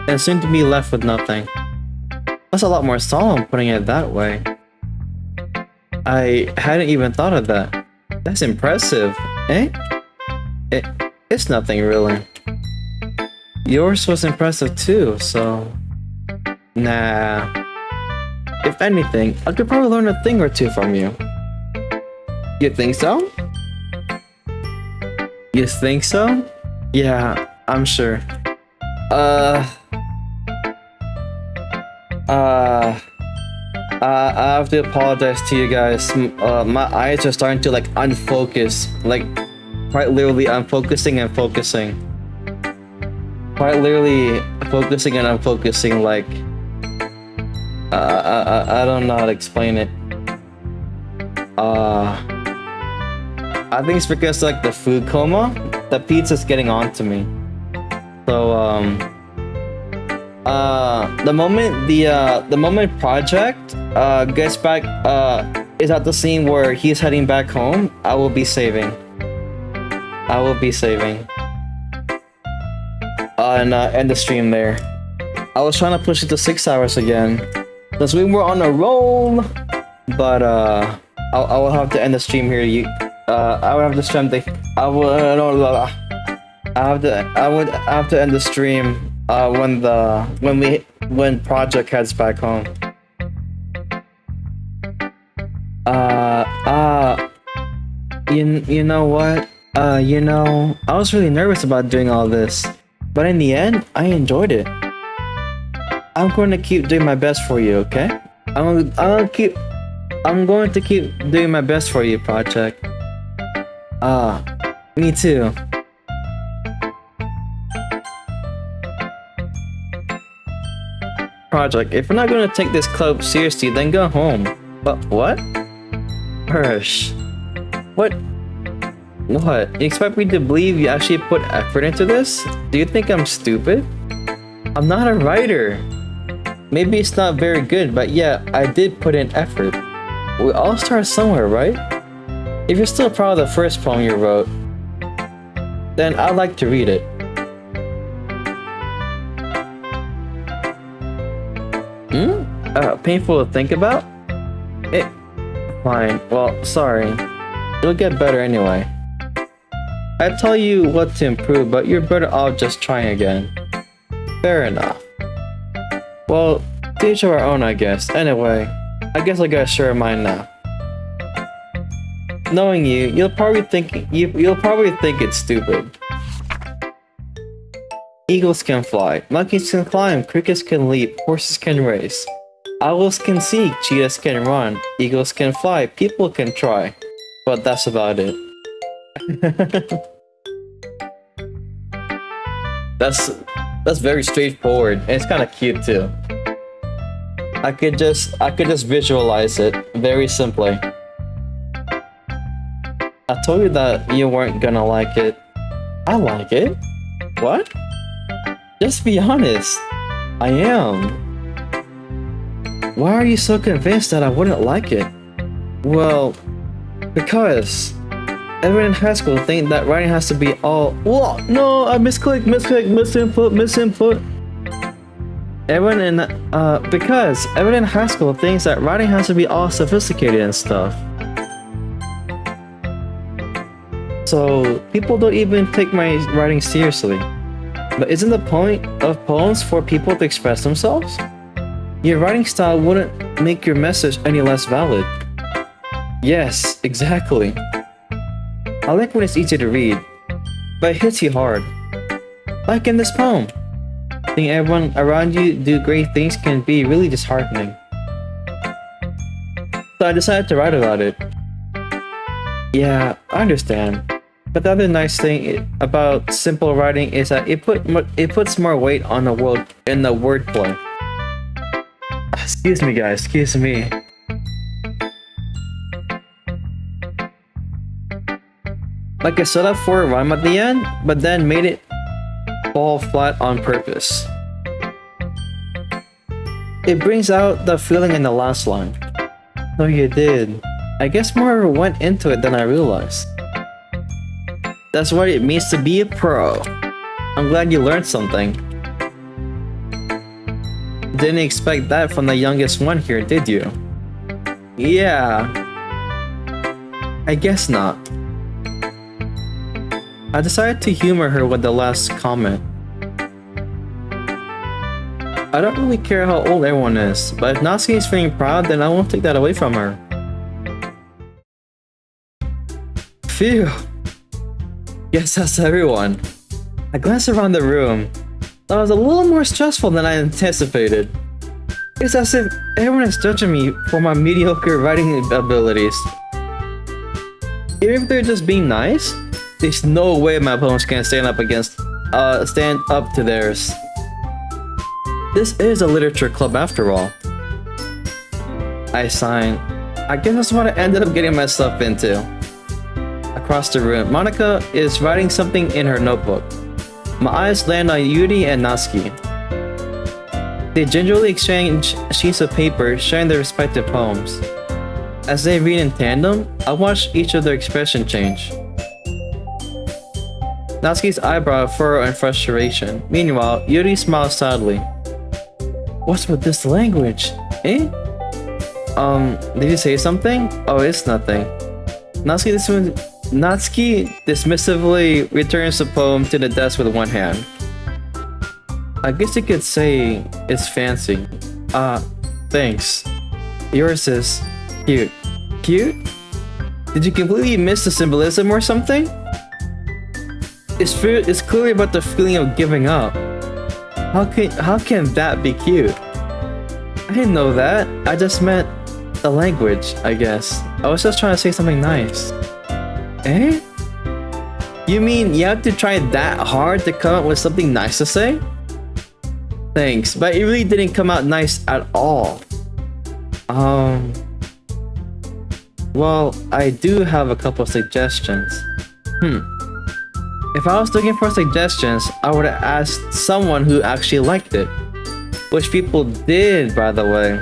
And soon to be left with nothing. That's a lot more solemn putting it that way. I hadn't even thought of that. That's impressive, eh? It's nothing really. Yours was impressive too, so... Nah. If anything, I could probably learn a thing or two from you. You think so? You think so? Yeah, I'm sure. I have to apologize to you guys. My eyes are starting to like unfocus, like quite literally unfocusing and focusing. Quite literally focusing and unfocusing, like I don't know how to explain it. I think it's because like the food coma, the pizza's getting on to me. So the moment Project gets back is at the scene where he's heading back home, I will be saving. And end the stream there. I was trying to push it to 6 hours again, because we were on a roll. But I will have to end the stream here. I would have to stream the. I would have to end the stream when Project heads back home. You know what? I was really nervous about doing all this, but in the end, I enjoyed it. I'm going to keep doing my best for you, okay? I'm going to keep doing my best for you, Project. Me too. Project, if we're not going to take this club seriously, then go home. But what? Hirsch. What? What? You expect me to believe you actually put effort into this? Do you think I'm stupid? I'm not a writer. Maybe it's not very good, but yeah, I did put in effort. We all start somewhere, right? If you're still proud of the first poem you wrote, then I'd like to read it. Painful to think about? Fine. Well, sorry. It'll get better anyway. I tell you what to improve, but you're better off just trying again. Fair enough. Well, to each of our own, I guess. Anyway, I guess I gotta share mine now. Knowing you, you'll probably think it's stupid. Eagles can fly, monkeys can climb, crickets can leap, horses can race. Owls can seek, cheetahs can run, eagles can fly, people can try. But that's about it. That's very straightforward, and it's kind of cute too. I could just visualize it very simply. I told you that you weren't gonna like it. I like it. What? Just be honest. I am. Why are you so convinced that I wouldn't like it? Well, because everyone in high school think that writing has to be all. Whoa, no, I misinput. Because everyone in high school thinks that writing has to be all sophisticated and stuff. So people don't even take my writing seriously. But isn't the point of poems for people to express themselves? Your writing style wouldn't make your message any less valid. Yes, exactly. I like when it's easy to read, but it hits you hard. Like in this poem. Seeing everyone around you do great things can be really disheartening. So I decided to write about it. Yeah, I understand. But the other nice thing about simple writing is that it puts more weight on the wordplay. Excuse me, guys. Excuse me. Like I set up for a rhyme at the end, but then made it fall flat on purpose. It brings out the feeling in the last line. No, you did. I guess more went into it than I realized. That's what it means to be a pro. I'm glad you learned something. Didn't expect that from the youngest one here, did you? Yeah. I guess not. I decided to humor her with the last comment. I don't really care how old everyone is, but if Natsuki is feeling proud, then I won't take that away from her. Phew. Guess that's everyone. I glanced around the room. That was a little more stressful than I anticipated. It's as if everyone is judging me for my mediocre writing abilities. Even if they're just being nice, there's no way my poems can stand up to theirs. This is a literature club after all. I sighed. I guess that's what I ended up getting myself into. Across the room, Monica is writing something in her notebook. My eyes land on Yuri and Natsuki. They gingerly exchange sheets of paper, sharing their respective poems. As they read in tandem, I watch each of their expression change. Natsuki's eyebrow furrow in frustration. Meanwhile, Yuri smiles sadly. What's with this language? Eh? Did you say something? Oh, it's nothing. Natsuki dismissively returns the poem to the desk with one hand. I guess you could say it's fancy. Thanks. Yours is cute. Cute? Did you completely miss the symbolism or something? It's clearly about the feeling of giving up. How can that be cute? I didn't know that. I just meant the language, I guess. I was just trying to say something nice. Eh? You mean you have to try that hard to come up with something nice to say? Thanks, but it really didn't come out nice at all. Well, I do have a couple of suggestions. If I was looking for suggestions, I would have asked someone who actually liked it. Which people did, by the way.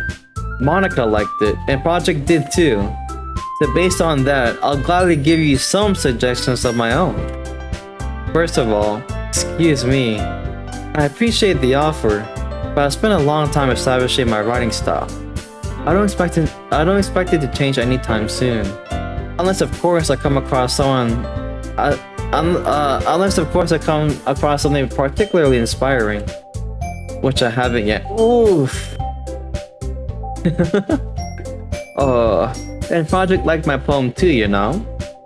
Monica liked it, and Project did too. So based on that, I'll gladly give you some suggestions of my own. First of all, excuse me. I appreciate the offer, but I've spent a long time establishing my writing style. I don't expect it to change anytime soon. Unless of course I come across something particularly inspiring. Which I haven't yet. Oof. And Project liked my poem too, you know?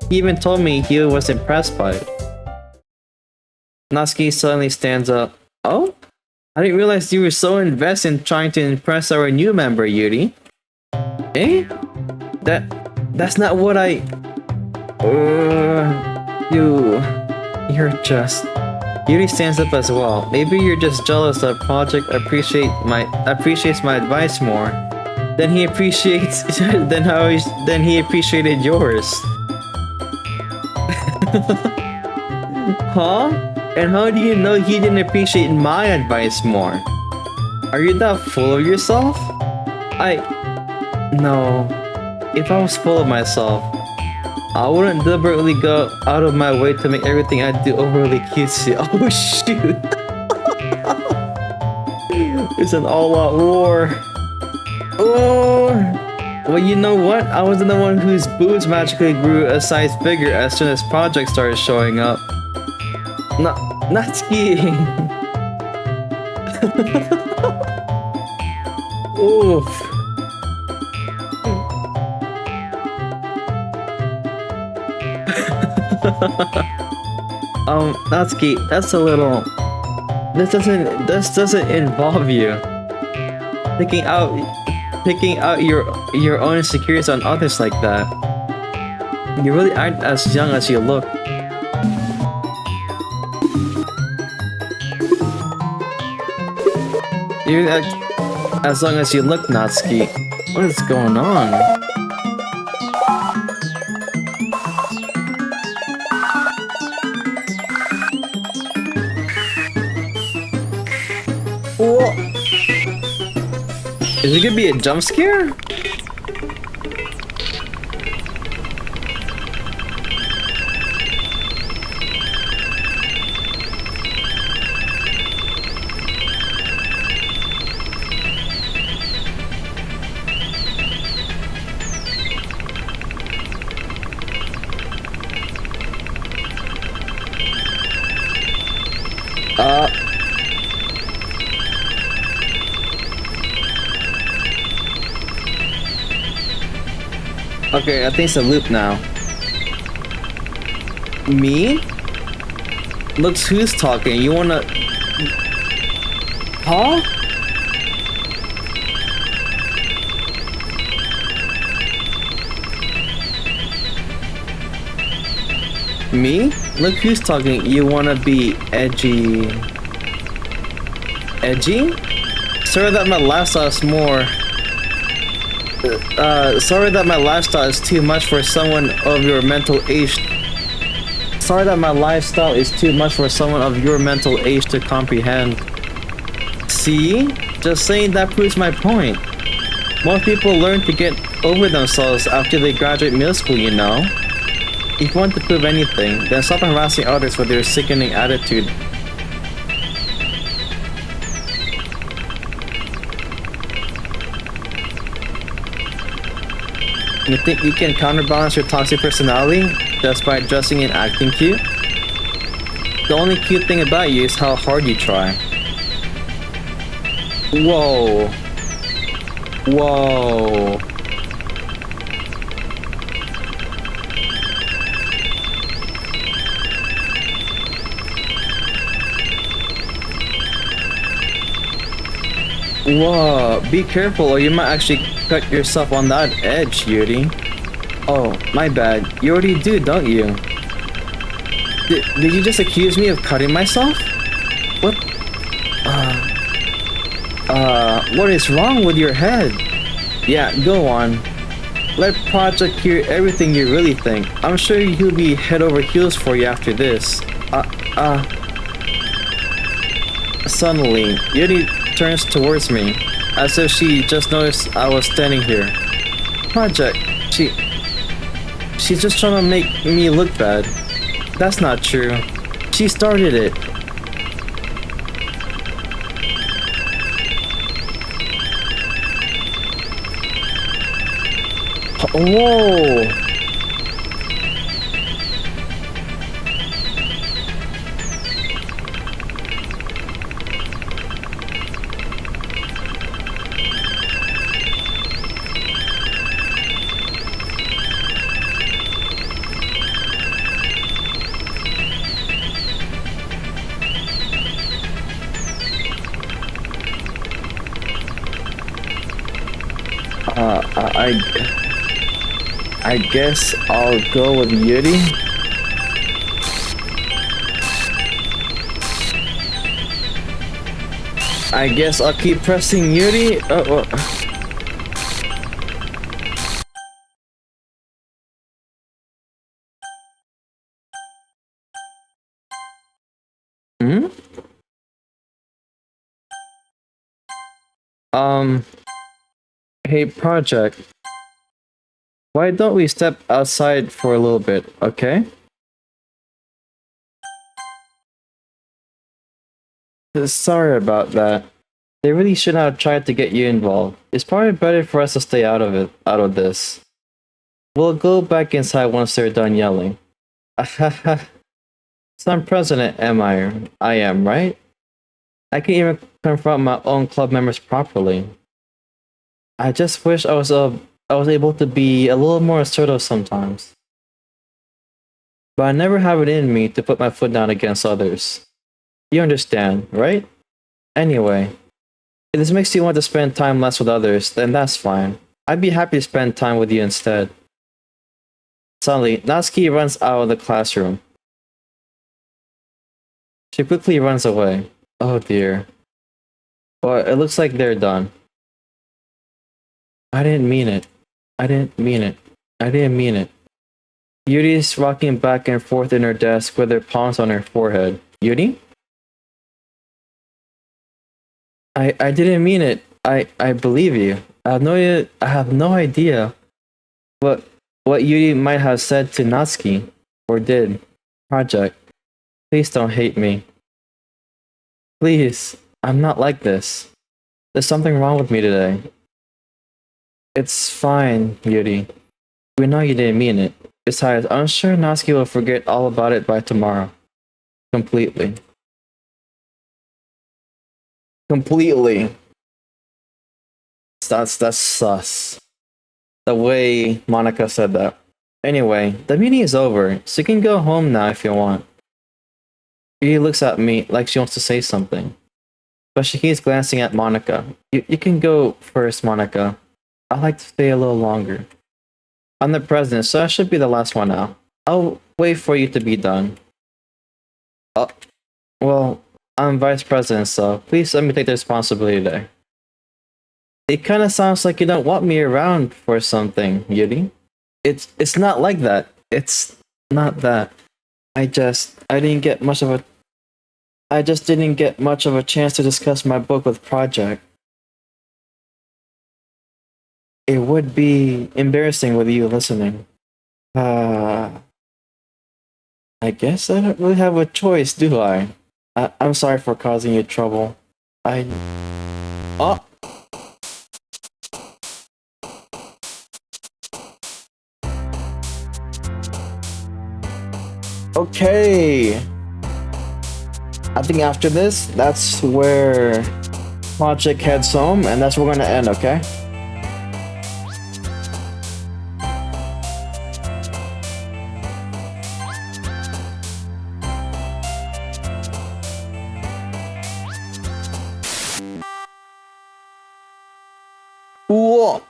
He even told me he was impressed by it. Natsuki suddenly stands up. Oh? I didn't realize you were so invested in trying to impress our new member, Yuri. Eh? That's not what I... You're just... Yuri stands up as well. Maybe you're just jealous that Project appreciates my advice more than he appreciates than he appreciated yours. Huh? And how do you know he didn't appreciate my advice more? Are you that full of yourself? No. If I was full of myself, I wouldn't deliberately go out of my way to make everything I do overly cutesy. Oh shoot! It's an all-out war. Oh! Well, you know what? I wasn't the one whose boobs magically grew a size bigger as soon as Project started showing up. Not skiing. Oof. Natsuki, that's a little... This doesn't involve you picking out your own insecurities on others like that. You really aren't as young as you look. You're as young as you look, Natsuki. What is going on? Is it gonna be a jump scare? Okay, I think it's a loop now. Me? Look who's talking. You wanna... Huh? Me? Look who's talking. You wanna be edgy... Edgy? Sorry that my lifestyle is more... sorry that my lifestyle is too much for someone of your mental age. Sorry that my lifestyle is too much for someone of your mental age to comprehend. See? Just saying that proves my point. Most people learn to get over themselves after they graduate middle school, you know? If you want to prove anything, then stop harassing others with their sickening attitude. You think you can counterbalance your toxic personality just by dressing and acting cute? The only cute thing about you is how hard you try. Whoa. Whoa. Whoa, be careful or you might actually cut yourself on that edge, Yuri. Oh, my bad. You already do, don't you? Did you just accuse me of cutting myself? What? What is wrong with your head? Yeah, go on. Let Project hear everything you really think. I'm sure he'll be head over heels for you after this. Suddenly, Yuri turns towards me, as if she just noticed I was standing here. Project, she's just trying to make me look bad. That's not true. She started it. Whoa! I guess I'll go with Yuri. I guess I'll keep pressing Yuri. Hmm? Hey, Project. Why don't we step outside for a little bit, okay? Sorry about that. They really shouldn't have tried to get you involved. It's probably better for us to stay out of this. We'll go back inside once they're done yelling. So I'm president, am I? I am, right? I can even confront my own club members properly. I just wish I was able to be a little more assertive sometimes. But I never have it in me to put my foot down against others. You understand, right? Anyway, if this makes you want to spend time less with others, then that's fine. I'd be happy to spend time with you instead. Suddenly, Natsuki runs out of the classroom. She quickly runs away. Oh dear. Well, it looks like they're done. I didn't mean it. I didn't mean it. I didn't mean it. Yuri's rocking back and forth in her desk with her palms on her forehead. Yuri? I didn't mean it. I believe you. I have no idea what Yuri might have said to Natsuki or did. Project, please don't hate me. Please, I'm not like this. There's something wrong with me today. It's fine, Yuri. We know you didn't mean it. Besides, I'm sure Natsuki will forget all about it by tomorrow. Completely. Completely. That's sus. the way Monica said that. Anyway, the meeting is over, so you can go home now if you want. He looks at me like she wants to say something, but she keeps glancing at Monica. You can go first, Monica. I'd like to stay a little longer. I'm the president, so I should be the last one out. I'll wait for you to be done. Well, I'm vice president, so please let me take the responsibility today. It kind of sounds like you don't want me around for something, Yuri. It's not like that. It's not that. I didn't get much of a chance to discuss my book with Project. It would be embarrassing with you listening. I guess I don't really have a choice, do I? I'm sorry for causing you trouble. Oh! Okay! I think after this, that's where Project heads home, and that's where we're gonna end, okay? Whoa!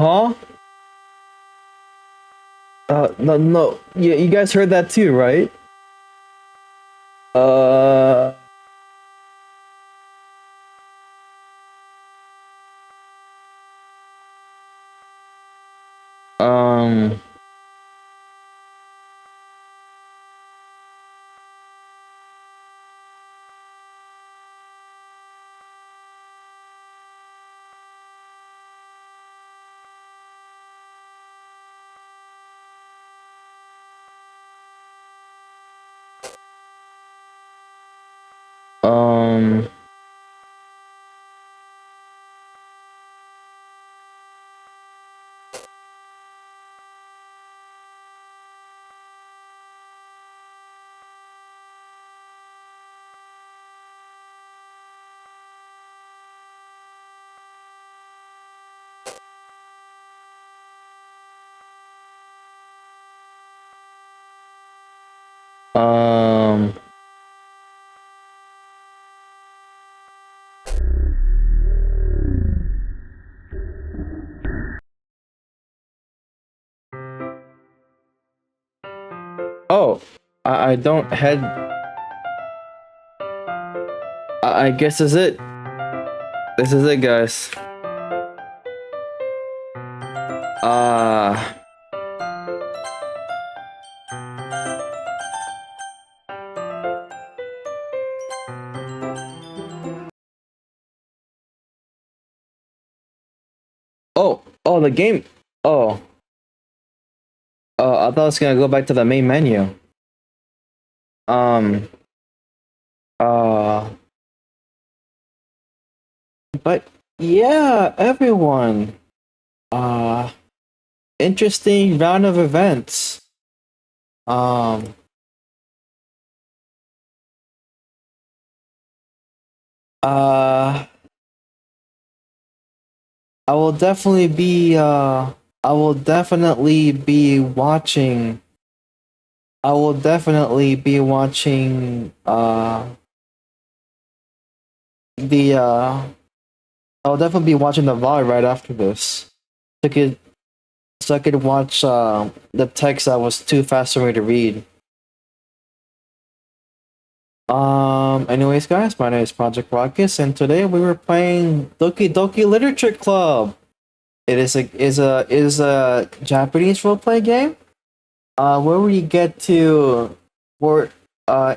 Huh? No. You guys heard that too, right? Um... Um... Um... Oh, I don't head. I guess this is it. This is it, guys. Oh, the game. Oh. I thought I was gonna go back to the main menu. Uh. But yeah, everyone. Interesting round of events. Um. I will definitely be. I will definitely be watching. I will definitely be watching. The. I'll definitely be watching the VOD right after this. So I could watch the text that was too fast for me to read. Anyways, guys, my name is Project Rockets, and today we were playing Doki Literature Club. It is a Japanese roleplay game. where we get to, where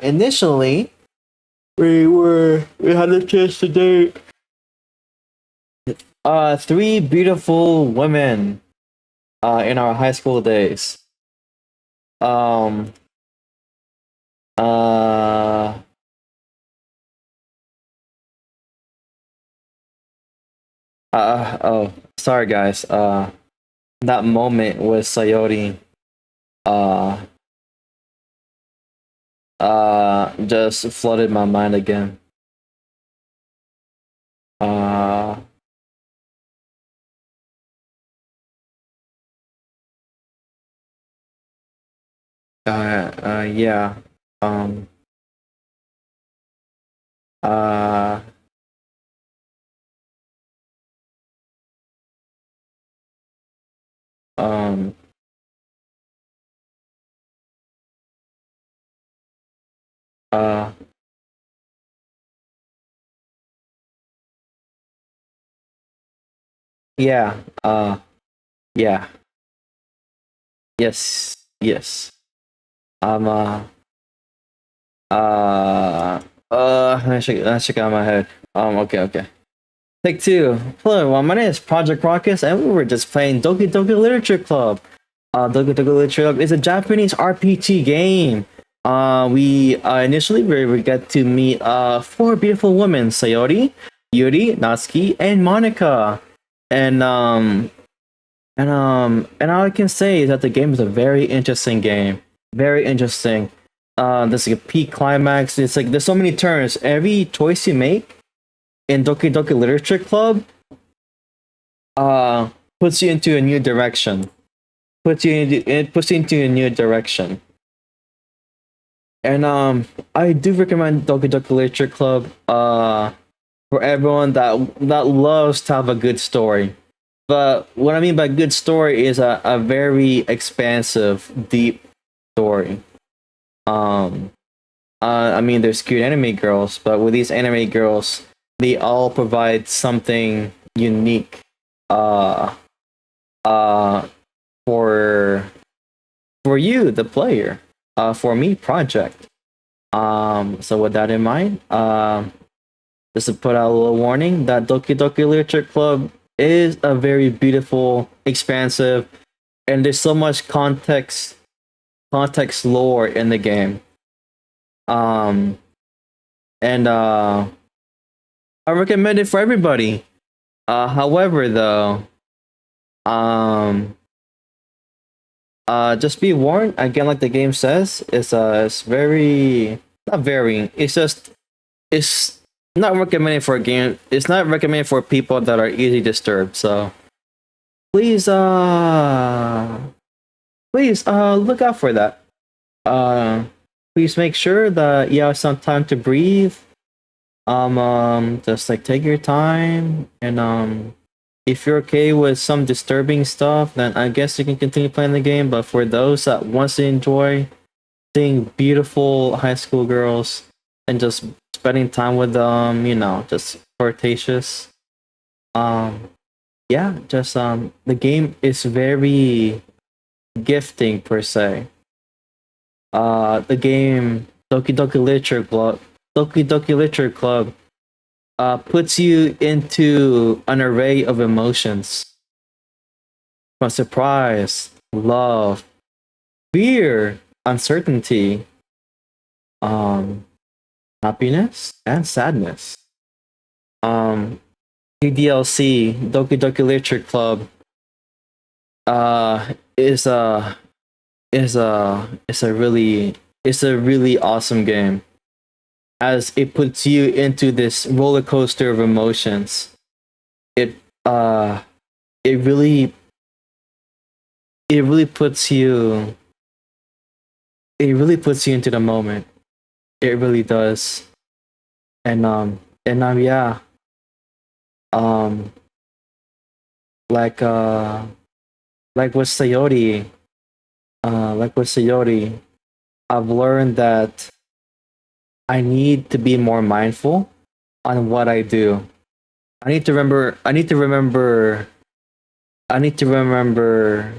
initially we had a chance to date three beautiful women in our high school days. Um uh oh, sorry guys. That moment with Sayori uh just flooded my mind again. Uh yeah. Um uh um uh yeah. Yeah. Yes. Yes. I'm I should get out of my head. Okay, okay. Take two. Hello everyone, my name is Project Raucus, and we were just playing Doki Doki Literature Club. Doki Doki Literature Club is a Japanese RPG game. We initially we get to meet four beautiful women: Sayori, Yuri, Natsuki, and Monica. And and all I can say is that the game is a very interesting game. Very interesting. There's like a peak climax. It's like there's so many turns. Every choice you make in Doki Doki Literature Club puts you into a new direction. It puts you into a new direction. And I do recommend Doki Doki Literature Club for everyone that loves to have a good story. But what I mean by good story is a very expansive, deep story. Um, I mean, there's cute anime girls, but with these anime girls, they all provide something unique. Uh, uh, for you, the player. For me, project. So with that in mind, just to put out a little warning that Doki Doki Literature Club is a very beautiful, expansive, and there's so much context lore in the game. Um, and I recommend it for everybody. However, though, um, just be warned again, like the game says, it's very not very. It's not recommended for a game. It's not recommended for people that are easily disturbed. So please, look out for that. Uh, Please make sure that you have some time to breathe. Just like take your time, and if you're okay with some disturbing stuff, then I guess you can continue playing the game. But for those that wants to enjoy seeing beautiful high school girls and just spending time with them, just flirtatious. Um, yeah, just the game is very gifting per se. The game Doki Doki Literature Club puts you into an array of emotions from surprise, love, fear, uncertainty, um, happiness, and sadness. Um, DDLC Doki Doki Literature Club is a really awesome game, as it puts you into this roller coaster of emotions. It uh it really it really puts you into the moment. It really does. And yeah, um like uh like with Sayori, I've learned that I need to be more mindful on what I do. I need to remember. I need to remember. I need to remember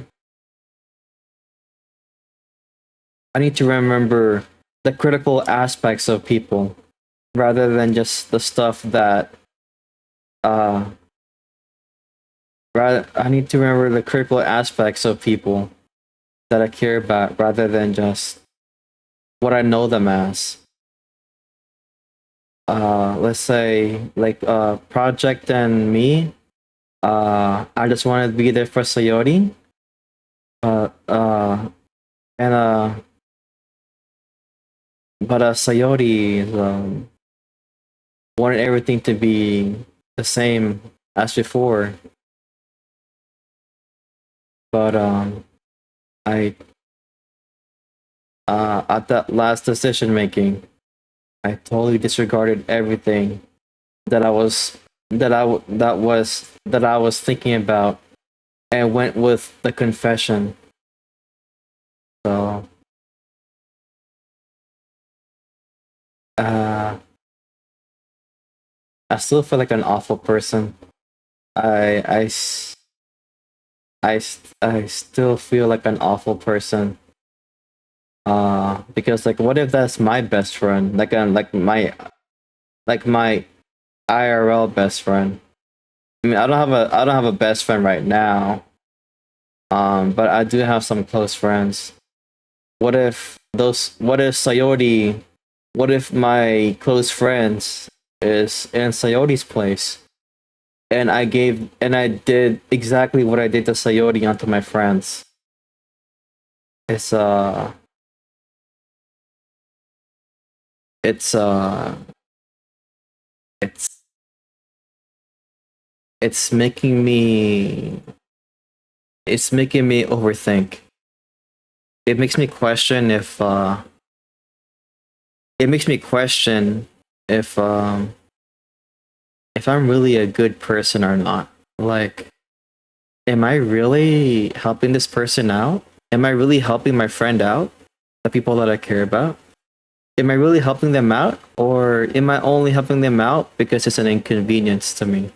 I need to remember the critical aspects of people rather than just the stuff that I need to remember the critical aspects of people that I care about rather than just what I know them as. Let's say like Project and me. I just wanted to be there for Sayori. Uh, uh, and but Sayori wanted everything to be the same as before. But I at that last decision making, I totally disregarded everything that I was that I was thinking about and went with the confession. So I still feel like an awful person. I I s- I still feel like an awful person. Because like, what if that's my best friend? Like my IRL best friend. I mean, I don't have a best friend right now. But I do have some close friends. What if Sayori, what if my close friends is in Sayori's place? And I did exactly what I did to Sayori onto my friends. It's it's uh it's it's making me overthink. It makes me question if if I'm really a good person or not. Like, am I really helping this person out? Am I really helping my friend out? The people that I care about? Am I really helping them out? Or am I only helping them out because it's an inconvenience to me?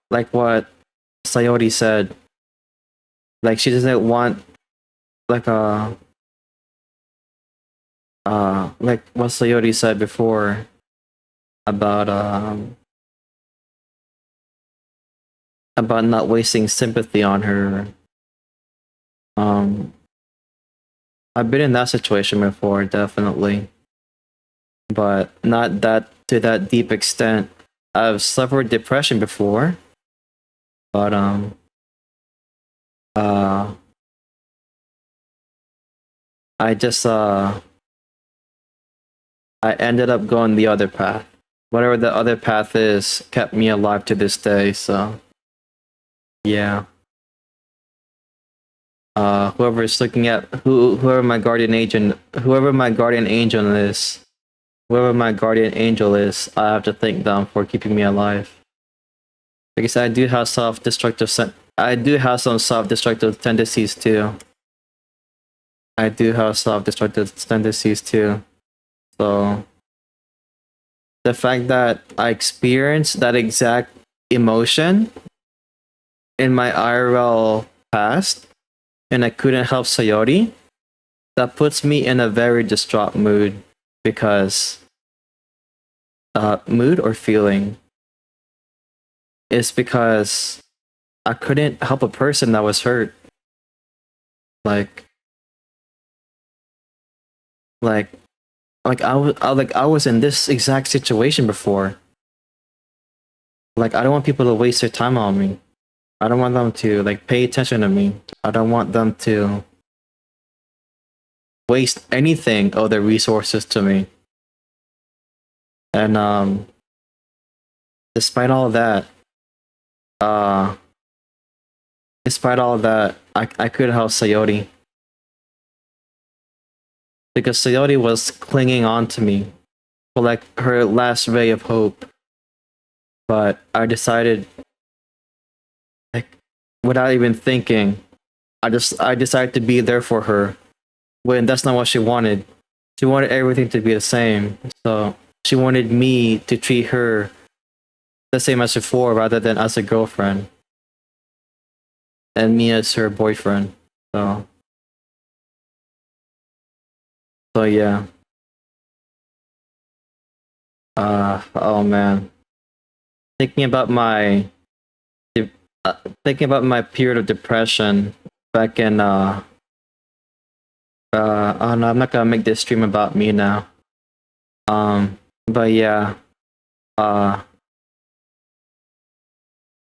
Like what Sayori said, like she doesn't want like like what Sayori said before about not wasting sympathy on her. Um I've been in that situation before, definitely. But not that to that deep extent. I've suffered depression before, but uh I just I ended up going the other path. Whatever the other path is kept me alive to this day, so yeah. Whoever is looking at whoever my guardian angel is, whoever my guardian angel is, I have to thank them for keeping me alive. Because I do have I do have some self-destructive tendencies too. I do have self-destructive tendencies too. So the fact that I experienced that exact emotion in my IRL past and I couldn't help Sayori, that puts me in a very distraught mood because mood or feeling is because I couldn't help a person that was hurt. Like like I was in this exact situation before. Like, I don't want people to waste their time on me. I don't want them to like pay attention to me. I don't want them to waste anything of their resources to me. And despite all that, uh I couldn't help Sayori. Because Sayori was clinging on to me for like her last ray of hope. But I decided, like, without even thinking, I decided to be there for her when that's not what she wanted. She wanted everything to be the same. So she wanted me to treat her the same as before rather than as a girlfriend. And me as her boyfriend. So So yeah. Oh man. Thinking about my thinking about my period of depression back in oh no, I'm not gonna make this stream about me now. But yeah. Uh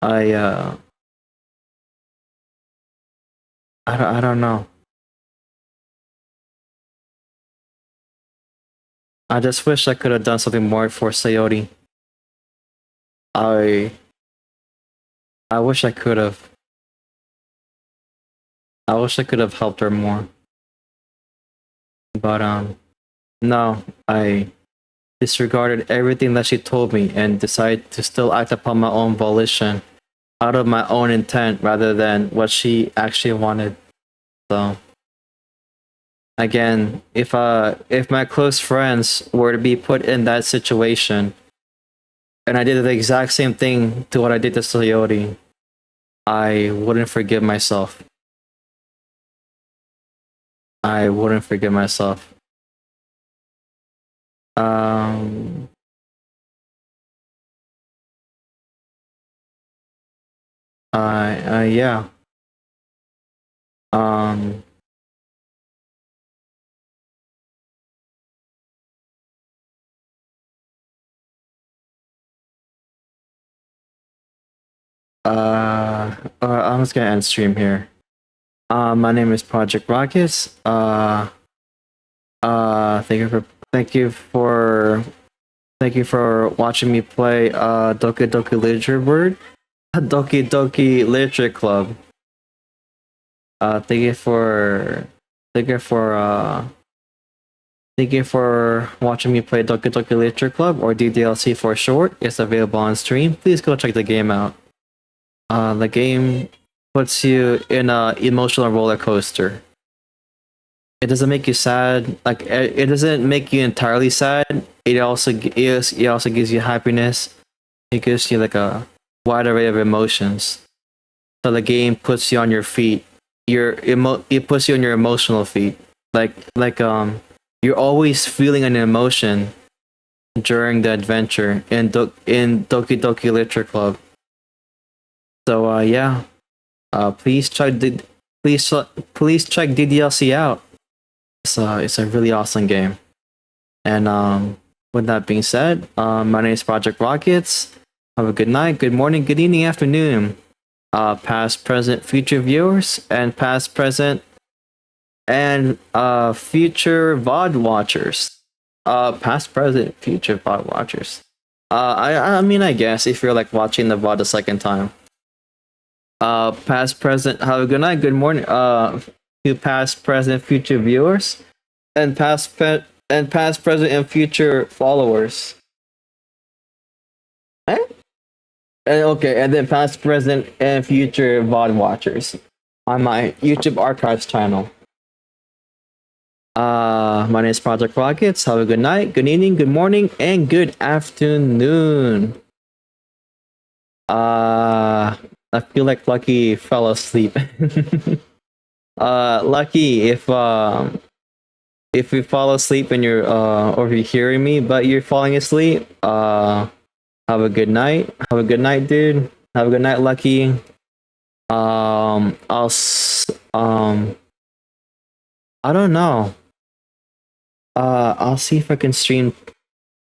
I I don't know. I just wish I could have done something more for Sayori. I I wish I could have. I wish I could have helped her more. But no, I disregarded everything that she told me and decided to still act upon my own volition, out of my own intent rather than what she actually wanted. So again, if my close friends were to be put in that situation and I did the exact same thing to what I did to Sayori, I wouldn't forgive myself. I wouldn't forgive myself. Um yeah. Um I'm just gonna end stream here. My name is Project Rockets. Thank you for thank you for thank you for watching me play Doki Doki Literature Word, Doki Doki Literature Club. Thank you for thank you for thank you for watching me play Doki Doki Literature Club, or DDLC for short. It's available on stream. Please go check the game out. The game puts you in a emotional roller coaster. It doesn't make you sad. Like it doesn't make you entirely sad. It also gives you happiness. It gives you like a wide array of emotions. So the game puts you on your feet. It puts you on your emotional feet. You're always feeling an emotion during the adventure in Doki Doki Literature Club. So yeah, please check DDLC out. It's a really awesome game. And with that being said, my name is Project Rockets. Have a good night, good morning, good evening, afternoon. Past, present, future viewers, and past, present, and future VOD watchers. Past, present, future VOD watchers. I mean, I guess if you're like watching the VOD a second time. Past, present, have a good night, good morning. To past, present, future viewers, and past, present, and future followers. Eh? And okay, and then past, present, and future VOD watchers on my YouTube archives channel. My name is Project Rockets. Have a good night, good evening, good morning, and good afternoon. I feel like Lucky fell asleep. Lucky, if you fall asleep and you're or if you're hearing me but you're falling asleep, have a good night. Have a good night, dude. Have a good night, Lucky. I don't know. I'll see if I can stream.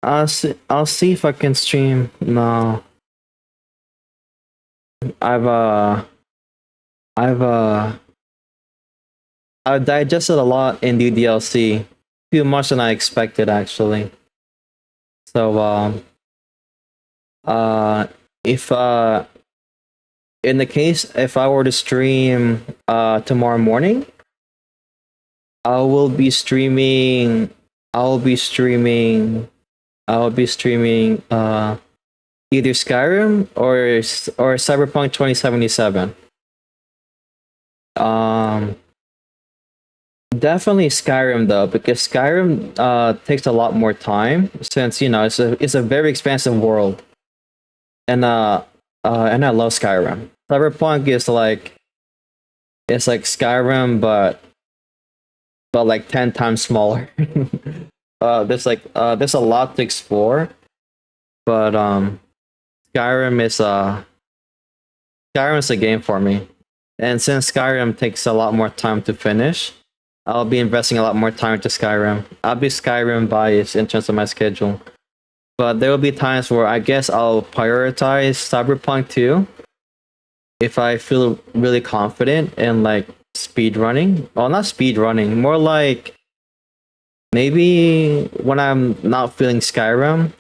I'll see if I can stream. No. I've digested a lot in DDLC, too much than I expected actually. So if in the case if I were to stream tomorrow morning, I'll be streaming either Skyrim or Cyberpunk 2077. Definitely Skyrim though, because Skyrim takes a lot more time since it's a very expansive world, and I love Skyrim. Cyberpunk is like it's like Skyrim, but but like 10 times smaller. There's a lot to explore, but Skyrim is Skyrim's a game for me. And since Skyrim takes a lot more time to finish, I'll be investing a lot more time into Skyrim. I'll be Skyrim biased in terms of my schedule. But there will be times where I guess I'll prioritize Cyberpunk 2 if I feel really confident in like speed running. Well, not speed running, more like maybe when I'm not feeling Skyrim,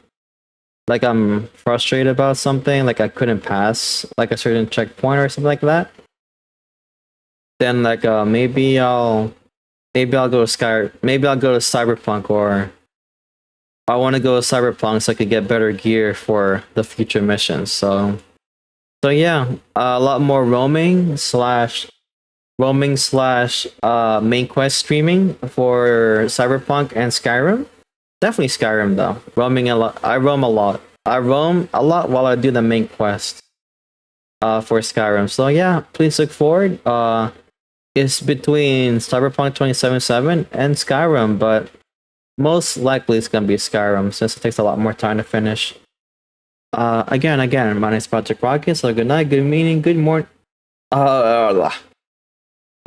like I'm frustrated about something, like I couldn't pass like a certain checkpoint or something like that. Then like maybe I'll go to Cyberpunk, or I want to go to Cyberpunk so I could get better gear for the future missions. So yeah, a lot more roaming slash main quest streaming for Cyberpunk and Skyrim. Definitely Skyrim though. Roaming a lot. I roam a lot. I roam a lot while I do the main quest for Skyrim. So yeah, please look forward. It's between Cyberpunk 2077 and Skyrim, but most likely it's gonna be Skyrim since it takes a lot more time to finish. Again, my name is Project Rocket, so good night, good meeting, good morning.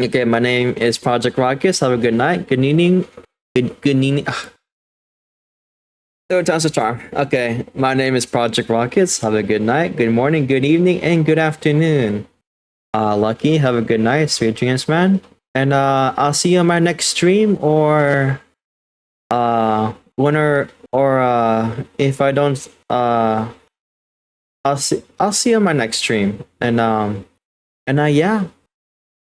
Okay, my name is Project Rocket, so have a good night, good evening, good evening. Third time's a charm. Okay, my name is Project Rockets. Have a good night, good morning, good evening, and good afternoon. Lucky, have a good night, sweet dreams, man. And I'll see you on my next stream, or if I don't I'll see you on my next stream. And yeah.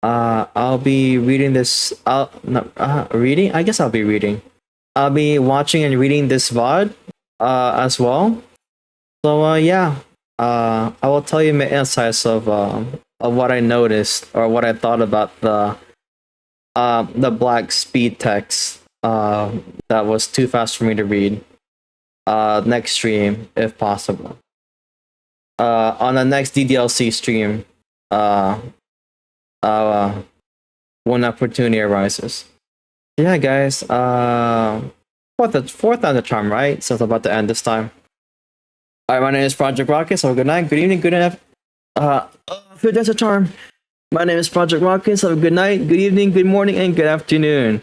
I'll be reading this reading? I guess I'll be reading. I'll be watching and reading this VOD as well. So yeah. I will tell you my insights of what I noticed or what I thought about the black speed text that was too fast for me to read next stream if possible. On the next DDLC stream when opportunity arises. Yeah, guys. Fourth on the charm, right? So it's about to end this time. Alright, my name is Project Rocket, so good night, good evening, good fifth that's a charm. My name is Project Rocket, so good night, good evening, good morning, and good afternoon.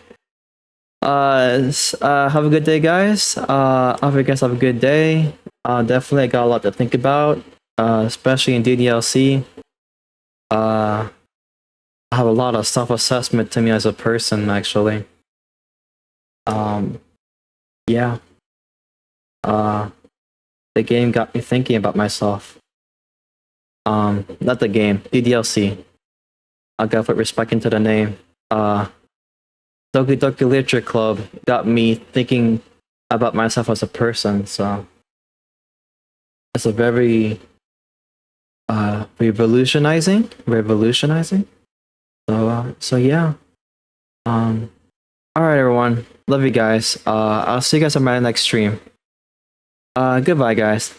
Have a good day, guys. I hope you guys have a good day. Definitely I got a lot to think about, especially in DDLC. I have a lot of self-assessment to me as a person, actually. Yeah. The game got me thinking about myself. Not the game, DDLC. I'll go put respect into the name. Doki Doki Literature Club got me thinking about myself as a person, so it's a very revolutionizing. So yeah. Alright everyone. Love you guys. I'll see you guys on my next stream. Goodbye guys.